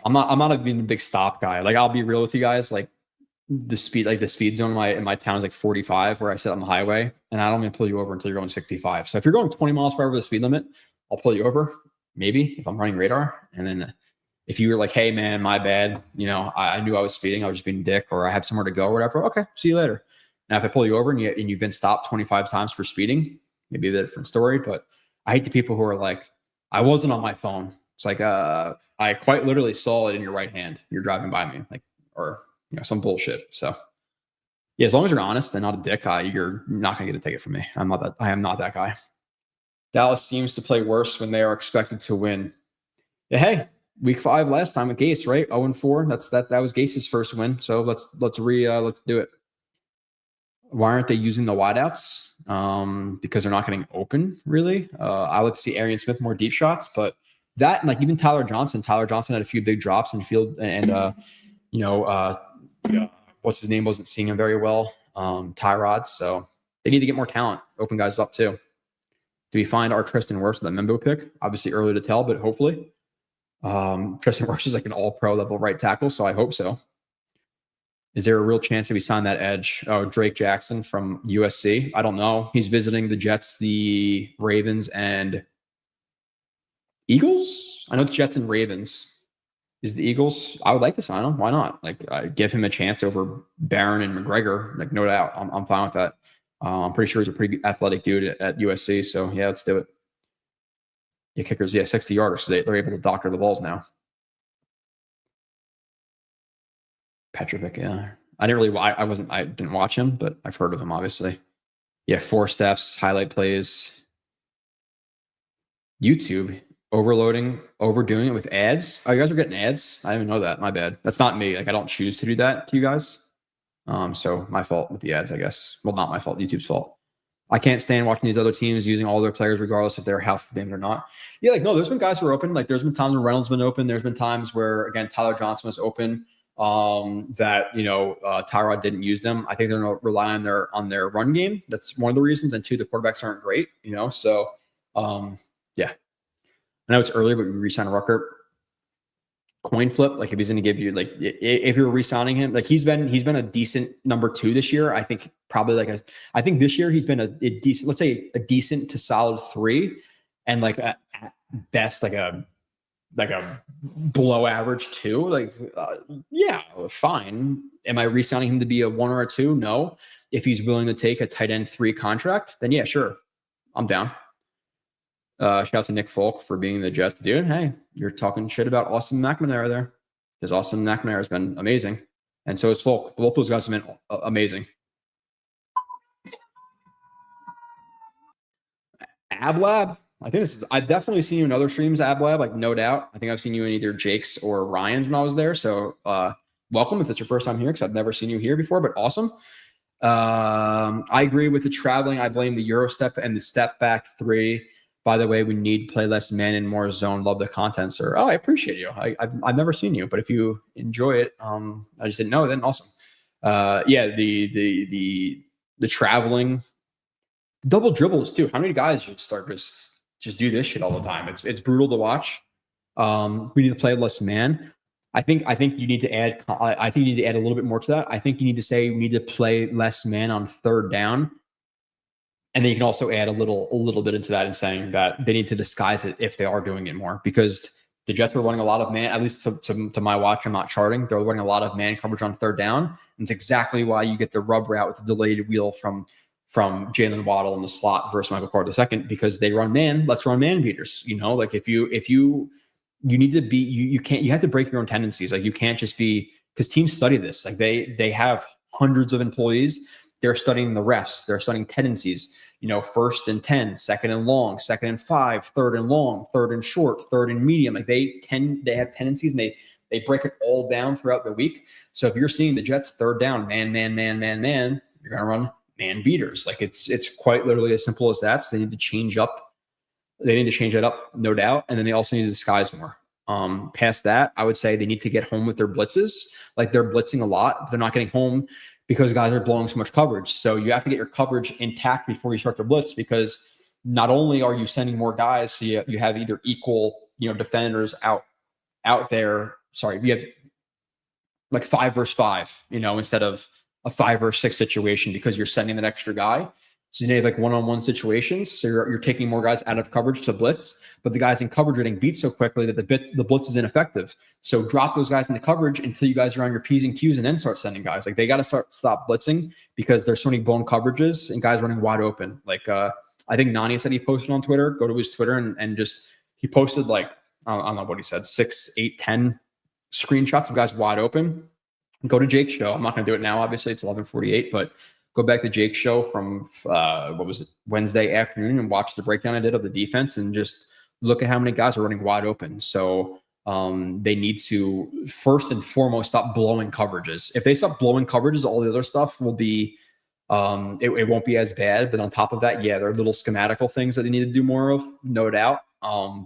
I'm not being a big stop guy. Like I'll be real with you guys. Like the speed zone in my town is like 45 where I sit on the highway, and I don't even pull you over until you're going 65. So if you're going 20 miles per hour over the speed limit, I'll pull you over. Maybe if I'm running radar. And then if you were like, hey man, my bad, I knew I was speeding, I was just being a dick, or I have somewhere to go or whatever. Okay, see you later. Now, if I pull you over and you've been stopped 25 times for speeding, maybe a different story. But I hate the people who are like, I wasn't on my phone. It's like, I quite literally saw it in your right hand. You're driving by me, like, or some bullshit. So yeah, as long as you're honest and not a dick, you're not gonna get a ticket from me. I am not that guy. Dallas seems to play worse when they are expected to win. Yeah, hey. Week 5 last time with Gase, right? 0-4. That was Gase's first win. So let's do it. Why aren't they using the wideouts? Because they're not getting open, really. I like to see Arian Smith more deep shots, but that, like, even Tyler Johnson had a few big drops in field, and what's his name wasn't seeing him very well. Tyrod. So they need to get more talent, open guys up too. Do we find our Tristan Wirfs with a Membo pick? Obviously early to tell, but hopefully. Tristan Wirfs is like an all-pro level right tackle, so I hope so. Is there a real chance that we sign that edge? Oh, Drake Jackson from USC. I don't know. He's visiting the Jets, the Ravens, and Eagles. I know the Jets and Ravens. Is the Eagles? I would like to sign him. Why not? Like, give him a chance over Barron and McGregor. Like, no doubt. I'm fine with that. I'm pretty sure he's a pretty athletic dude at USC. So yeah, let's do it. Yeah, kickers. Yeah, 60 yarders. So they're able to doctor the balls now. Petrovic. Yeah, I didn't really. I didn't watch him, but I've heard of him. Obviously. Yeah, 4 steps, highlight plays. YouTube. Overloading, overdoing it with ads. Oh, you guys are getting ads? I didn't even know that. My bad. That's not me. Like, I don't choose to do that to you guys. So my fault with the ads, I guess. Well, not my fault. YouTube's fault. I can't stand watching these other teams using all their players, regardless if they're house games or not. Yeah, like, no, there's been guys who are open. Like, there's been times when Reynolds has been open. There's been times where, again, Tyler Johnson was open. That Tyrod didn't use them. I think they're going to rely on their run game. That's one of the reasons. And 2, the quarterbacks aren't great. So yeah. I know it's early, but we re-sign Rucker. Coin flip, like if he's going to give you, like, if you're re-signing him, like he's been a decent number 2 this year. I think probably I think this year he's been a decent, let's say a decent to solid 3, and like at best like a below average 2. Like yeah, fine. Am I re-signing him to be a 1 or a 2? No. If he's willing to take a tight end 3 contract, then yeah, sure, I'm down. Shout out to Nick Folk for being the Jets dude. Hey, you're talking shit about Austin McNamara there, because Austin McNamara has been amazing, and so is Folk. Both those guys have been amazing. Ablab, I think I've definitely seen you in other streams, Ablab, like no doubt. I think I've seen you in either Jake's or Ryan's when I was there. So welcome if it's your first time here, because I've never seen you here before, but awesome. I agree with the traveling. I blame the Euro step and the step back 3. By the way, we need play less man and more zone. Love the content, sir. Oh, I appreciate you. I've never seen you, but if you enjoy it, I just didn't know. Then awesome. Yeah, the traveling, double dribbles too. How many guys just start just do this shit all the time? It's brutal to watch. We need to play less man. I think you need to add. I think you need to add a little bit more to that. I think you need to say we need to play less man on 3rd down. And then you can also add a little bit into that and saying that they need to disguise it if they are doing it more, because the Jets were running a lot of man, at least to my watch. I'm not charting. They're running a lot of man coverage on 3rd down. And it's exactly why you get the rub route with the delayed wheel from Jalen Waddle in the slot versus Michael Carter II, because they run man. Let's run man beaters. Like if you need to be, you have to break your own tendencies. Like you can't just be, because teams study this. Like they have hundreds of employees. They're studying the refs. They're studying tendencies. 1st and 10, 2nd and long, 2nd and 5, 3rd and long, 3rd and short, 3rd and medium. Like they have tendencies, and they break it all down throughout the week. So if you're seeing the Jets 3rd down, man, you're gonna run man beaters. Like it's quite literally as simple as that. So they need to change up. They need to change that up, no doubt. And then they also need to disguise more. Past that, I would say they need to get home with their blitzes. Like they're blitzing a lot, but they're not getting home because guys are blowing so much coverage. So you have to get your coverage intact before you start to blitz, because not only are you sending more guys, so you have either equal, defenders out there. Sorry, you have like 5 versus 5, instead of a 5 versus 6 situation, because you're sending that extra guy. So you have like one-on-one situations. So you're taking more guys out of coverage to blitz, but the guys in coverage are getting beat so quickly that the blitz is ineffective. So drop those guys into coverage until you guys are on your P's and Q's, and then start sending guys. Like they got to stop blitzing, because there's so many blown coverages and guys running wide open. Like I think Nani said he posted on Twitter. Go to his Twitter and just he posted like I don't know what he said, 6, 8, 10 screenshots of guys wide open. Go to Jake's show. I'm not going to do it now. Obviously, it's 11:48, but go back to Jake's show from Wednesday afternoon and watch the breakdown I did of the defense, and just look at how many guys are running wide open. So they need to first and foremost stop blowing coverages. If they stop blowing coverages, all the other stuff will be it won't be as bad. But on top of that, yeah, there are little schematical things that they need to do more of, no doubt.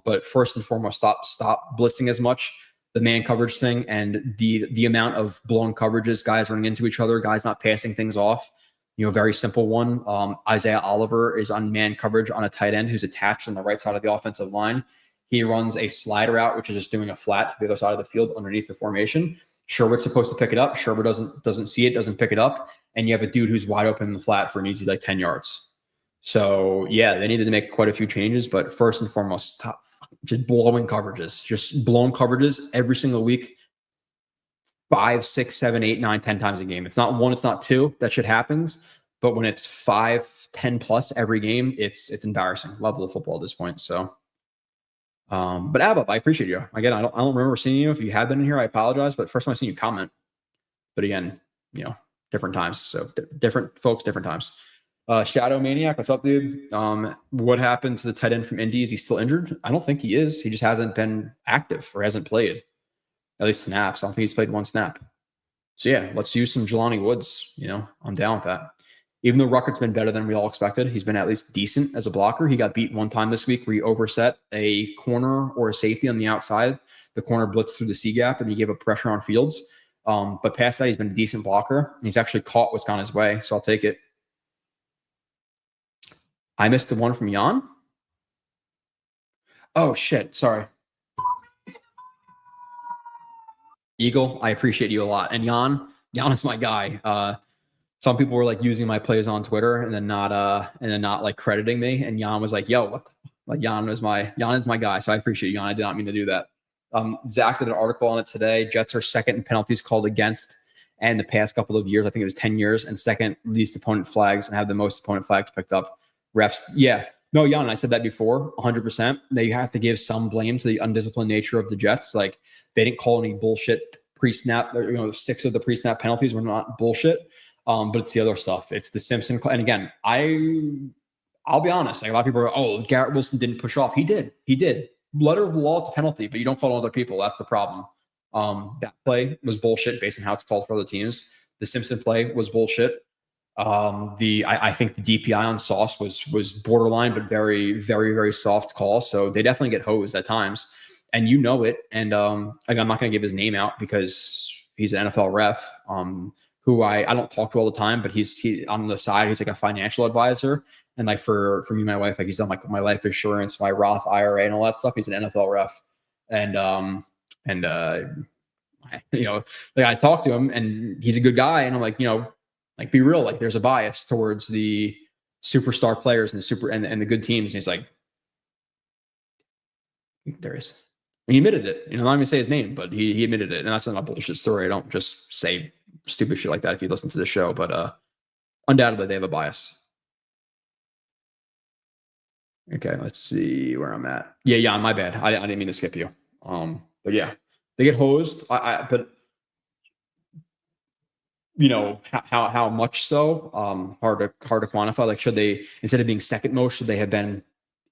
But first and foremost, stop blitzing as much. The man coverage thing and the amount of blown coverages, guys running into each other, guys not passing things off. Very simple one. Isaiah Oliver is on man coverage on a tight end who's attached on the right side of the offensive line. He runs a slider route, which is just doing a flat to the other side of the field underneath the formation. Sherwood's supposed to pick it up. Sherwood doesn't see it, doesn't pick it up, and you have a dude who's wide open in the flat for an easy 10 yards. So yeah, they needed to make quite a few changes, but first and foremost, stop just blowing coverages, just blown coverages every single week, 5, 6, 7, 8, 9, 10 times a game. It's not one, it's not two. That shit happens. But when it's 5, 10 plus every game, it's embarrassing level of football at this point. So, but Abba, I appreciate you. Again, I don't remember seeing you. If you have been in here, I apologize. But first time I've seen you comment. But again, different times. So different folks, different times. Shadow Maniac, what's up, dude? What happened to the tight end from Indy? Is he still injured? I don't think he is. He just hasn't been active or hasn't played. At least snaps. I don't think he's played one snap. So yeah, let's use some Jelani Woods. I'm down with that. Even though Ruckert's been better than we all expected, he's been at least decent as a blocker. He got beat one time this week where he overset a corner or a safety on the outside. The corner blitzed through the C gap and he gave up pressure on Fields. But past that, he's been a decent blocker. And he's actually caught what's gone his way, so I'll take it. I missed the one from Jan. Oh, shit. Sorry. Eagle, I appreciate you a lot. And Jan is my guy. Some people were like using my plays on Twitter and then not like crediting me. And Jan was like, yo, Jan is my guy. So I appreciate you, Jan. I did not mean to do that. Zach did an article on it today. Jets are second in penalties called against and the past couple of years. I think it was 10 years and second least opponent flags and have the most opponent flags picked up. Refs. Yeah. No, Jan, I said that before, 100%. That you have to give some blame to the undisciplined nature of the Jets. Like they didn't call any bullshit pre-snap. 6 of the pre-snap penalties were not bullshit. But it's the other stuff. It's the Simpson. And again, I'll be honest. Like a lot of people are, oh, Garrett Wilson didn't push off. He did. Letter of the law, it's a penalty, but you don't call on other people. That's the problem. That play was bullshit based on how it's called for other teams. The Simpson play was bullshit. I think the DPI on Sauce was borderline, but very, very, very soft call. So they definitely get hosed at times, and it. And again, I'm not going to give his name out because he's an NFL ref. Who I don't talk to all the time, but he on the side, he's like a financial advisor. And like for me, my wife, like he's done like my life insurance, my Roth IRA and all that stuff. He's an NFL ref. And I talked to him and he's a good guy. And I'm like, like be real. Like there's a bias towards the superstar players and the good teams. And he's like, there is. And he admitted it. I'm not even say his name, but he admitted it. And that's not a bullshit story. I don't just say stupid shit like that if you listen to the show, but undoubtedly they have a bias. Okay, let's see where I'm at. Yeah, my bad. I didn't mean to skip you. But yeah, they get hosed. But how much so? Hard to quantify. Like, should they, instead of being second most, should they have been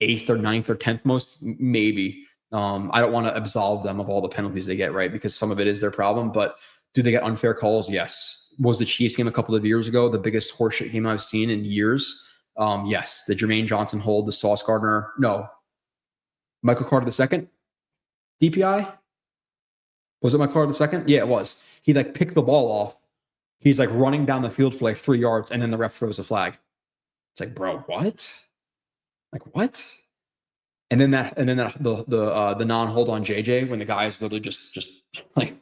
8th or 9th or 10th most? Maybe. I don't want to absolve them of all the penalties they get, right? Because some of it is their problem, but do they get unfair calls? Yes. Was the Chiefs game a couple of years ago the biggest horseshit game I've seen in years? Yes. The Jermaine Johnson hold, the Sauce Gardner. No. Michael Carter II? DPI? Was it Michael Carter II? Yeah, it was. He like picked the ball off. He's like running down the field for like 3 yards and then the ref throws a flag. It's like, bro, what? Like, what? And then the non-hold on JJ when the guy is literally just like,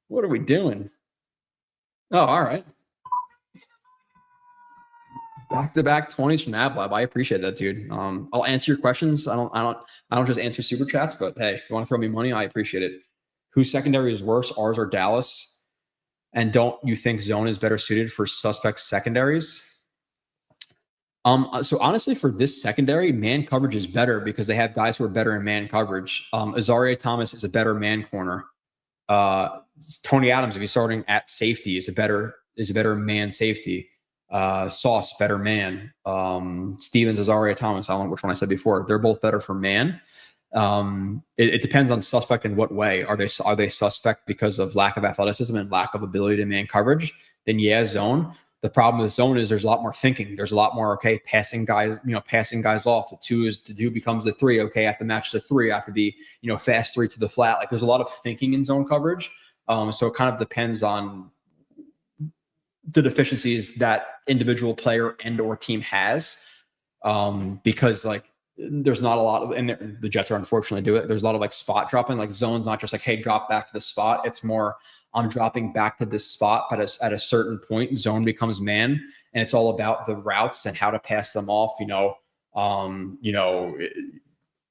what are we doing? Oh, all right. Back-to-back 20s from Ablab. I appreciate that, dude. I'll answer your questions. I don't just answer super chats, but hey, if you want to throw me money, I appreciate it. Whose secondary is worse, ours or Dallas? And don't you think zone is better suited for suspect secondaries? So honestly, for this secondary, man coverage is better because they have guys who are better in man coverage. Azaria Thomas is a better man corner. Tony Adams, if he's starting at safety, is a better man safety. Sauce, better man. Stevens, Azaria Thomas, I don't know which one I said before. They're both better for man. It depends on suspect in what way. Are they suspect because of lack of athleticism and lack of ability to man coverage? Then yeah, zone. The problem with zone is there's a lot more thinking. There's a lot more, passing guys off. The two becomes the 3. Okay, I have to match the 3. I have to be, fast 3 to the flat. Like there's a lot of thinking in zone coverage. So it kind of depends on the deficiencies that individual player and or team has. Because like there's not a lot of, and the Jets are unfortunately do it. There's a lot of like spot dropping, like zones, not just like, hey, drop back to the spot. It's more, I'm dropping back to this spot, but at a certain point, zone becomes man, and it's all about the routes and how to pass them off.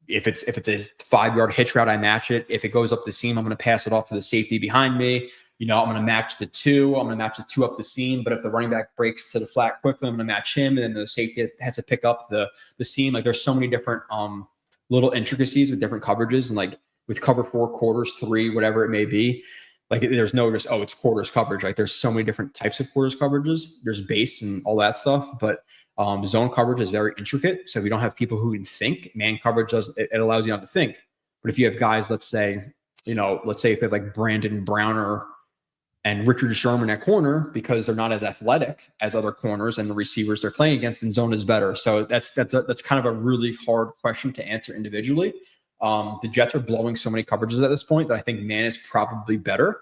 If it's a 5-yard hitch route, I match it. If it goes up the seam, I'm going to pass it off to the safety behind me. I'm going to match the 2. I'm going to match the 2 up the seam. But if the running back breaks to the flat quickly, I'm going to match him. And then the safety has to pick up the seam. Like there's so many different little intricacies with different coverages. And like with cover 4, quarters, 3, whatever it may be, like there's no just, it's quarters coverage. Like there's so many different types of quarters coverages. There's base and all that stuff. But zone coverage is very intricate. So if you don't have people who can think, man coverage it allows you not to think. But if you have guys, let's say if they have like Brandon Browner and Richard Sherman at corner, because they're not as athletic as other corners and the receivers they're playing against, then zone is better. So that's kind of a really hard question to answer individually. The Jets are blowing so many coverages at this point that I think man is probably better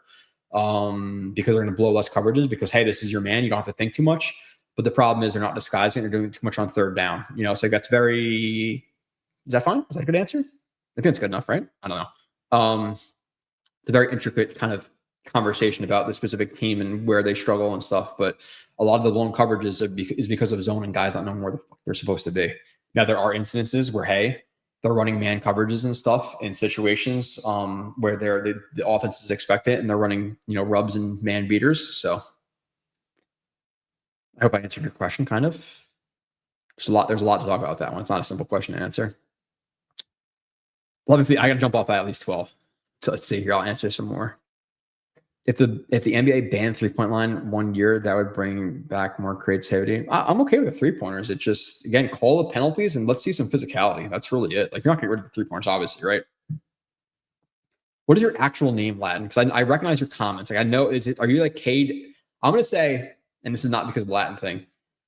because they're going to blow less coverages because, hey, this is your man. You don't have to think too much. But the problem is they're not disguising. They're doing too much on third down. So that's is that fine? Is that a good answer? I think it's good enough, right? I don't know. It's a very intricate kind of conversation about the specific team and where they struggle and stuff. But a lot of the blown coverages is because of zone and guys not knowing where the fuck they're supposed to be. Now, there are instances where, hey, they're running man coverages and stuff in situations where the offense is expected and they're running, rubs and man beaters. So I hope I answered your question kind of. There's a lot to talk about that one. It's not a simple question to answer. 11 feet, I got to jump off at least 12. So let's see here. I'll answer some more. If the NBA banned 3-point line 1 year, that would bring back more creativity. I'm okay with the 3-pointers. It just, again, call the penalties and let's see some physicality. That's really it. Like, you're not going to get rid of the 3-pointers, obviously, right? What is your actual name, Latin? Because I recognize your comments. Like, I know, are you like Cade? I'm going to say, and this is not because of the Latin thing,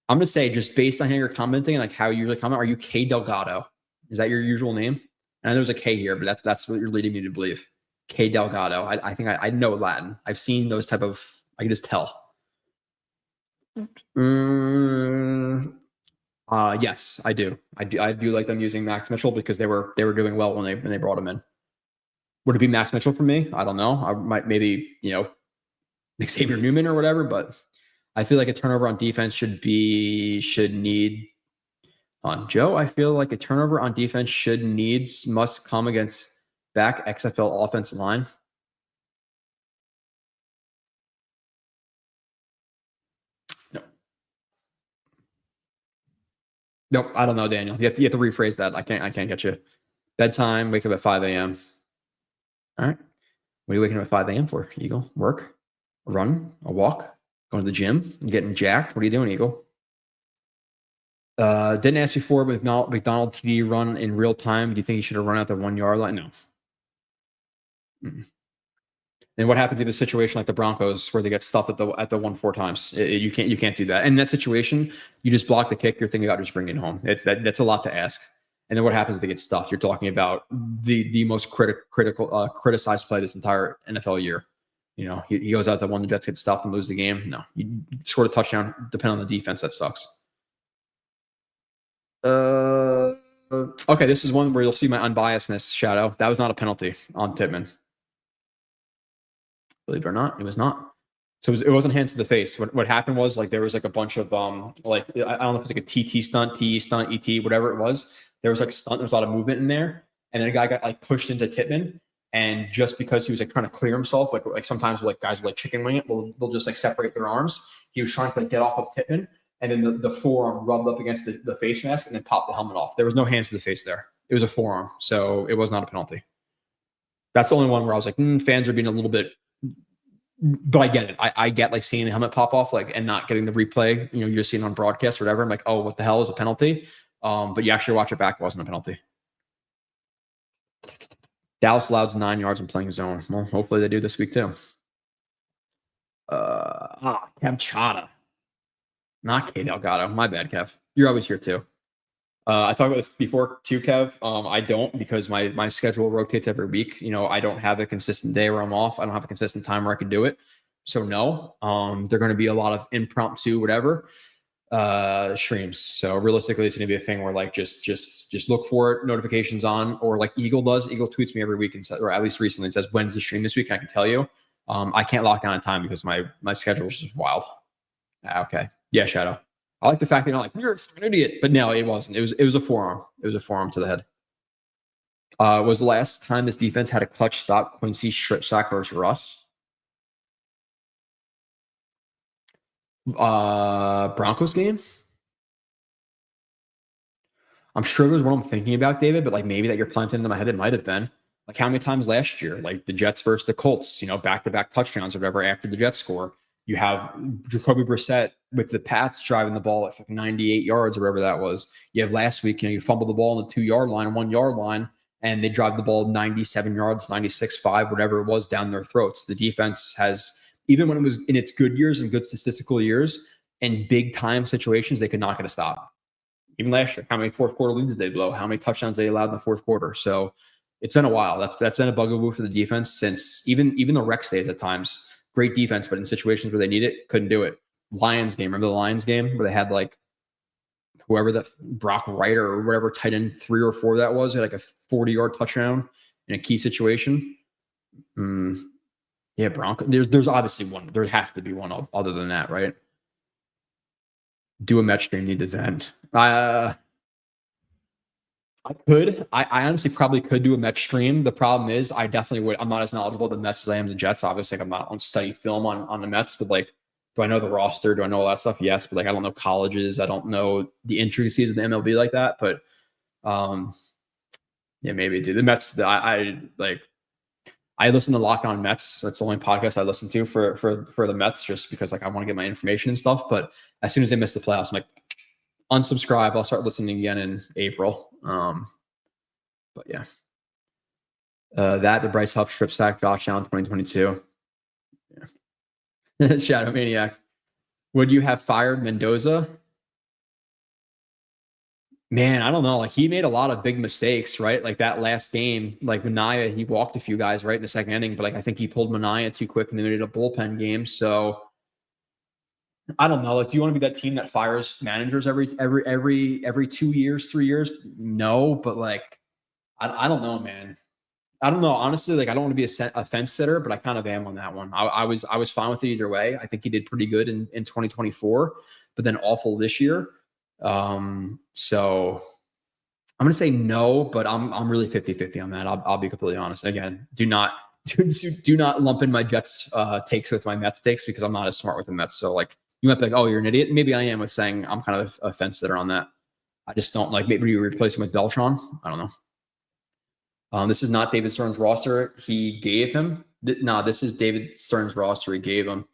I'm going to say, just based on how you're commenting and like how you usually comment, are you K Delgado? Is that your usual name? And there's a K here, but that's what you're leading me to believe. K Delgado. I think I know Latin. I've seen those type of, I can just tell. Yes, I do. I do like them using Max Mitchell because they were doing well when they brought him in. Would it be Max Mitchell for me? I don't know. I might maybe, Xavier Newman or whatever, but I feel like a turnover on defense should need on Joe. I feel like a turnover on defense must come against back XFL offensive line. Nope, I don't know, Daniel. You have to rephrase that. I can't get you. Bedtime, wake up at 5 a.m. All right. What are you waking up at 5 a.m. for, Eagle? Work? A run? A walk? Going to the gym? You getting jacked? What are you doing, Eagle? Didn't ask before, but McDonald TD run in real time. Do you think he should have run out the 1 yard line? No. Mm-mm. And what happens in a situation like the Broncos where they get stuffed at the 1-4 times? You can't do that. And in that situation, you just block the kick. You're thinking about just bringing it home. That's a lot to ask. And then what happens is they get stuffed? You're talking about the most criticized play this entire NFL year. He goes out that one, the Jets get stuffed and lose the game. No, you scored a touchdown. Depending on the defense, that sucks. Okay, this is one where you'll see my unbiasedness, Shadow. That was not a penalty on Tippmann. Believe it or not, it was not. So it wasn't hands to the face. What happened was like there was like a bunch of like I don't know if it's like a TT stunt, TE stunt, ET, whatever it was. There was like stunt. There was a lot of movement in there, and then a guy got like pushed into Tippmann, and just because he was like trying to clear himself, like sometimes like guys will like chicken wing it, they'll just like separate their arms. He was trying to like get off of Tippmann, and then the forearm rubbed up against the face mask, and then popped the helmet off. There was no hands to the face there. It was a forearm, so it was not a penalty. That's the only one where I was like, fans are being a little bit. But I get it. I get like seeing the helmet pop off, like, and not getting the replay. You're just seeing it on broadcast or whatever. I'm like, oh, what the hell is a penalty? But you actually watch it back, it wasn't a penalty. Dallas allows 9 yards in playing zone. Well, hopefully they do this week too. Kev Chata. Not K Delgado. My bad, Kev. You're always here too. I talked about this before too, Kev. I don't because my schedule rotates every week. I don't have a consistent day where I'm off. I don't have a consistent time where I can do it. So no, they're going to be a lot of impromptu, whatever streams. So realistically, it's going to be a thing where like just look for it, notifications on, or like Eagle does. Eagle tweets me every week and says, or at least recently, says when's the stream this week. And I can tell you, I can't lock down a time because my schedule is just wild. Okay, yeah, Shadow. I like the fact that you're like you're an idiot, but no, it wasn't. It was a forearm. It was a forearm to the head. Was the last time this defense had a clutch stop Quincy Sack versus Russ? Broncos game. I'm sure there's one I'm thinking about, David, but like maybe that you're planting into my head, it might have been. Like how many times last year, like the Jets versus the Colts, back-to-back touchdowns or whatever after the Jets score. You have Jacoby Brissett with the Pats driving the ball at 98 yards or whatever that was. You have last week, you fumble the ball on the 2-yard line, 1-yard line, and they drive the ball 97 yards, 96-5, whatever it was, down their throats. The defense has, even when it was in its good years and good statistical years, in big-time situations, they could not get a stop. Even last year, how many fourth quarter leads did they blow? How many touchdowns they allowed in the fourth quarter? So it's been a while. That's been a bugaboo for the defense since even the Rex days at times. Great defense, but in situations where they need it, couldn't do it. Lions game, remember the Lions game where they had like whoever that Brock Ryder or whatever tight end 3 or 4 that was, had like a 40-yard touchdown in a key situation. Yeah, Bronco. There's obviously one. There has to be one other than that, right? Do a Met stream, need to vent. I could. I honestly probably could do a Mets stream. The problem is I definitely would. I'm not as knowledgeable the Mets as I am the Jets. Obviously, like, I'm not on study film on the Mets, but like, do I know the roster? Do I know all that stuff? Yes, but like I don't know colleges. I don't know the intricacies of the MLB like that. But yeah, maybe do the Mets. I listen to Locked On Mets. That's the only podcast I listen to for the Mets, just because like I want to get my information and stuff. But as soon as they miss the playoffs, I'm like, unsubscribe. I'll start listening again in April. But yeah, the Bryce Huff strip sack touchdown 2022. Yeah. Shadow Maniac. Would you have fired Mendoza? Man, I don't know. Like he made a lot of big mistakes, right? Like that last game, like Mania, he walked a few guys right in the second inning, but like I think he pulled Mania too quick and they made it a bullpen game. So I don't know. Like, do you want to be that team that fires managers every 2 years, 3 years? No, but like, I don't know, man. I don't know. Honestly, like I don't want to be a fence sitter, but I kind of am on that one. I was fine with it either way. I think he did pretty good in 2024, but then awful this year. So I'm going to say no, but I'm really 50-50 on that. I'll be completely honest. Again, do not lump in my Jets takes with my Mets takes because I'm not as smart with the Mets. So like you might be like, oh, you're an idiot. Maybe I am with saying I'm kind of a fence sitter on that. I just don't like, maybe you replace him with Beltran. I don't know. This is not David Stern's roster. He gave him. No, this is David Stern's roster. He gave him.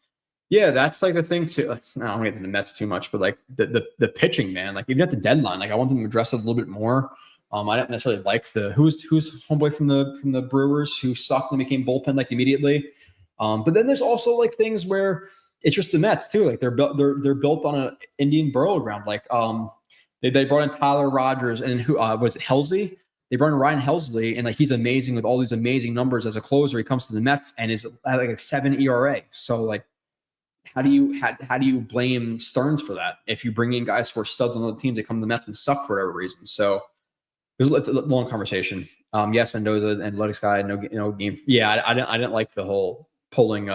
Yeah, that's like the thing too. Like, I don't get into the Mets too much, but like the pitching, man. Like even at the deadline, like I want them to address it a little bit more. I don't necessarily like who's homeboy from the Brewers who sucked and became bullpen like immediately. But then there's also like things where it's just the Mets too. Like they're built on an Indian burial ground. Like they brought in Tyler Rogers and who was it Helsley? They brought in Ryan Helsley, and like he's amazing with all these amazing numbers as a closer. He comes to the Mets and is at like a 7 ERA. So like, how do you blame Stearns for that? If you bring in guys who are studs on other teams, they come to the Mets and suck for whatever reason. So there's a long conversation. Yes, Mendoza and Athletics guy, no game. Yeah, I didn't like the whole pulling.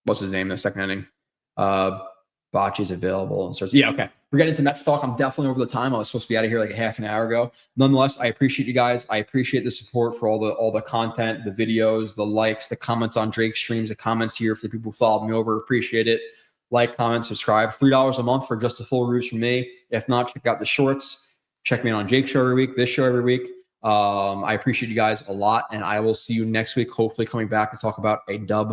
What's his name in the second inning? Bocce's available and starts. Yeah, okay. We're getting into Mets talk. I'm definitely over the time. I was supposed to be out of here like a half an hour ago. Nonetheless, I appreciate you guys. I appreciate the support for all the content, the videos, the likes, the comments on Drake's streams, the comments here for the people who followed me over. Appreciate it. Like, comment, subscribe. $3 a month for just the full reviews from me. If not, check out the shorts. Check me out on Jake's show every week, this show every week. I appreciate you guys a lot, and I will see you next week, hopefully coming back to talk about a dub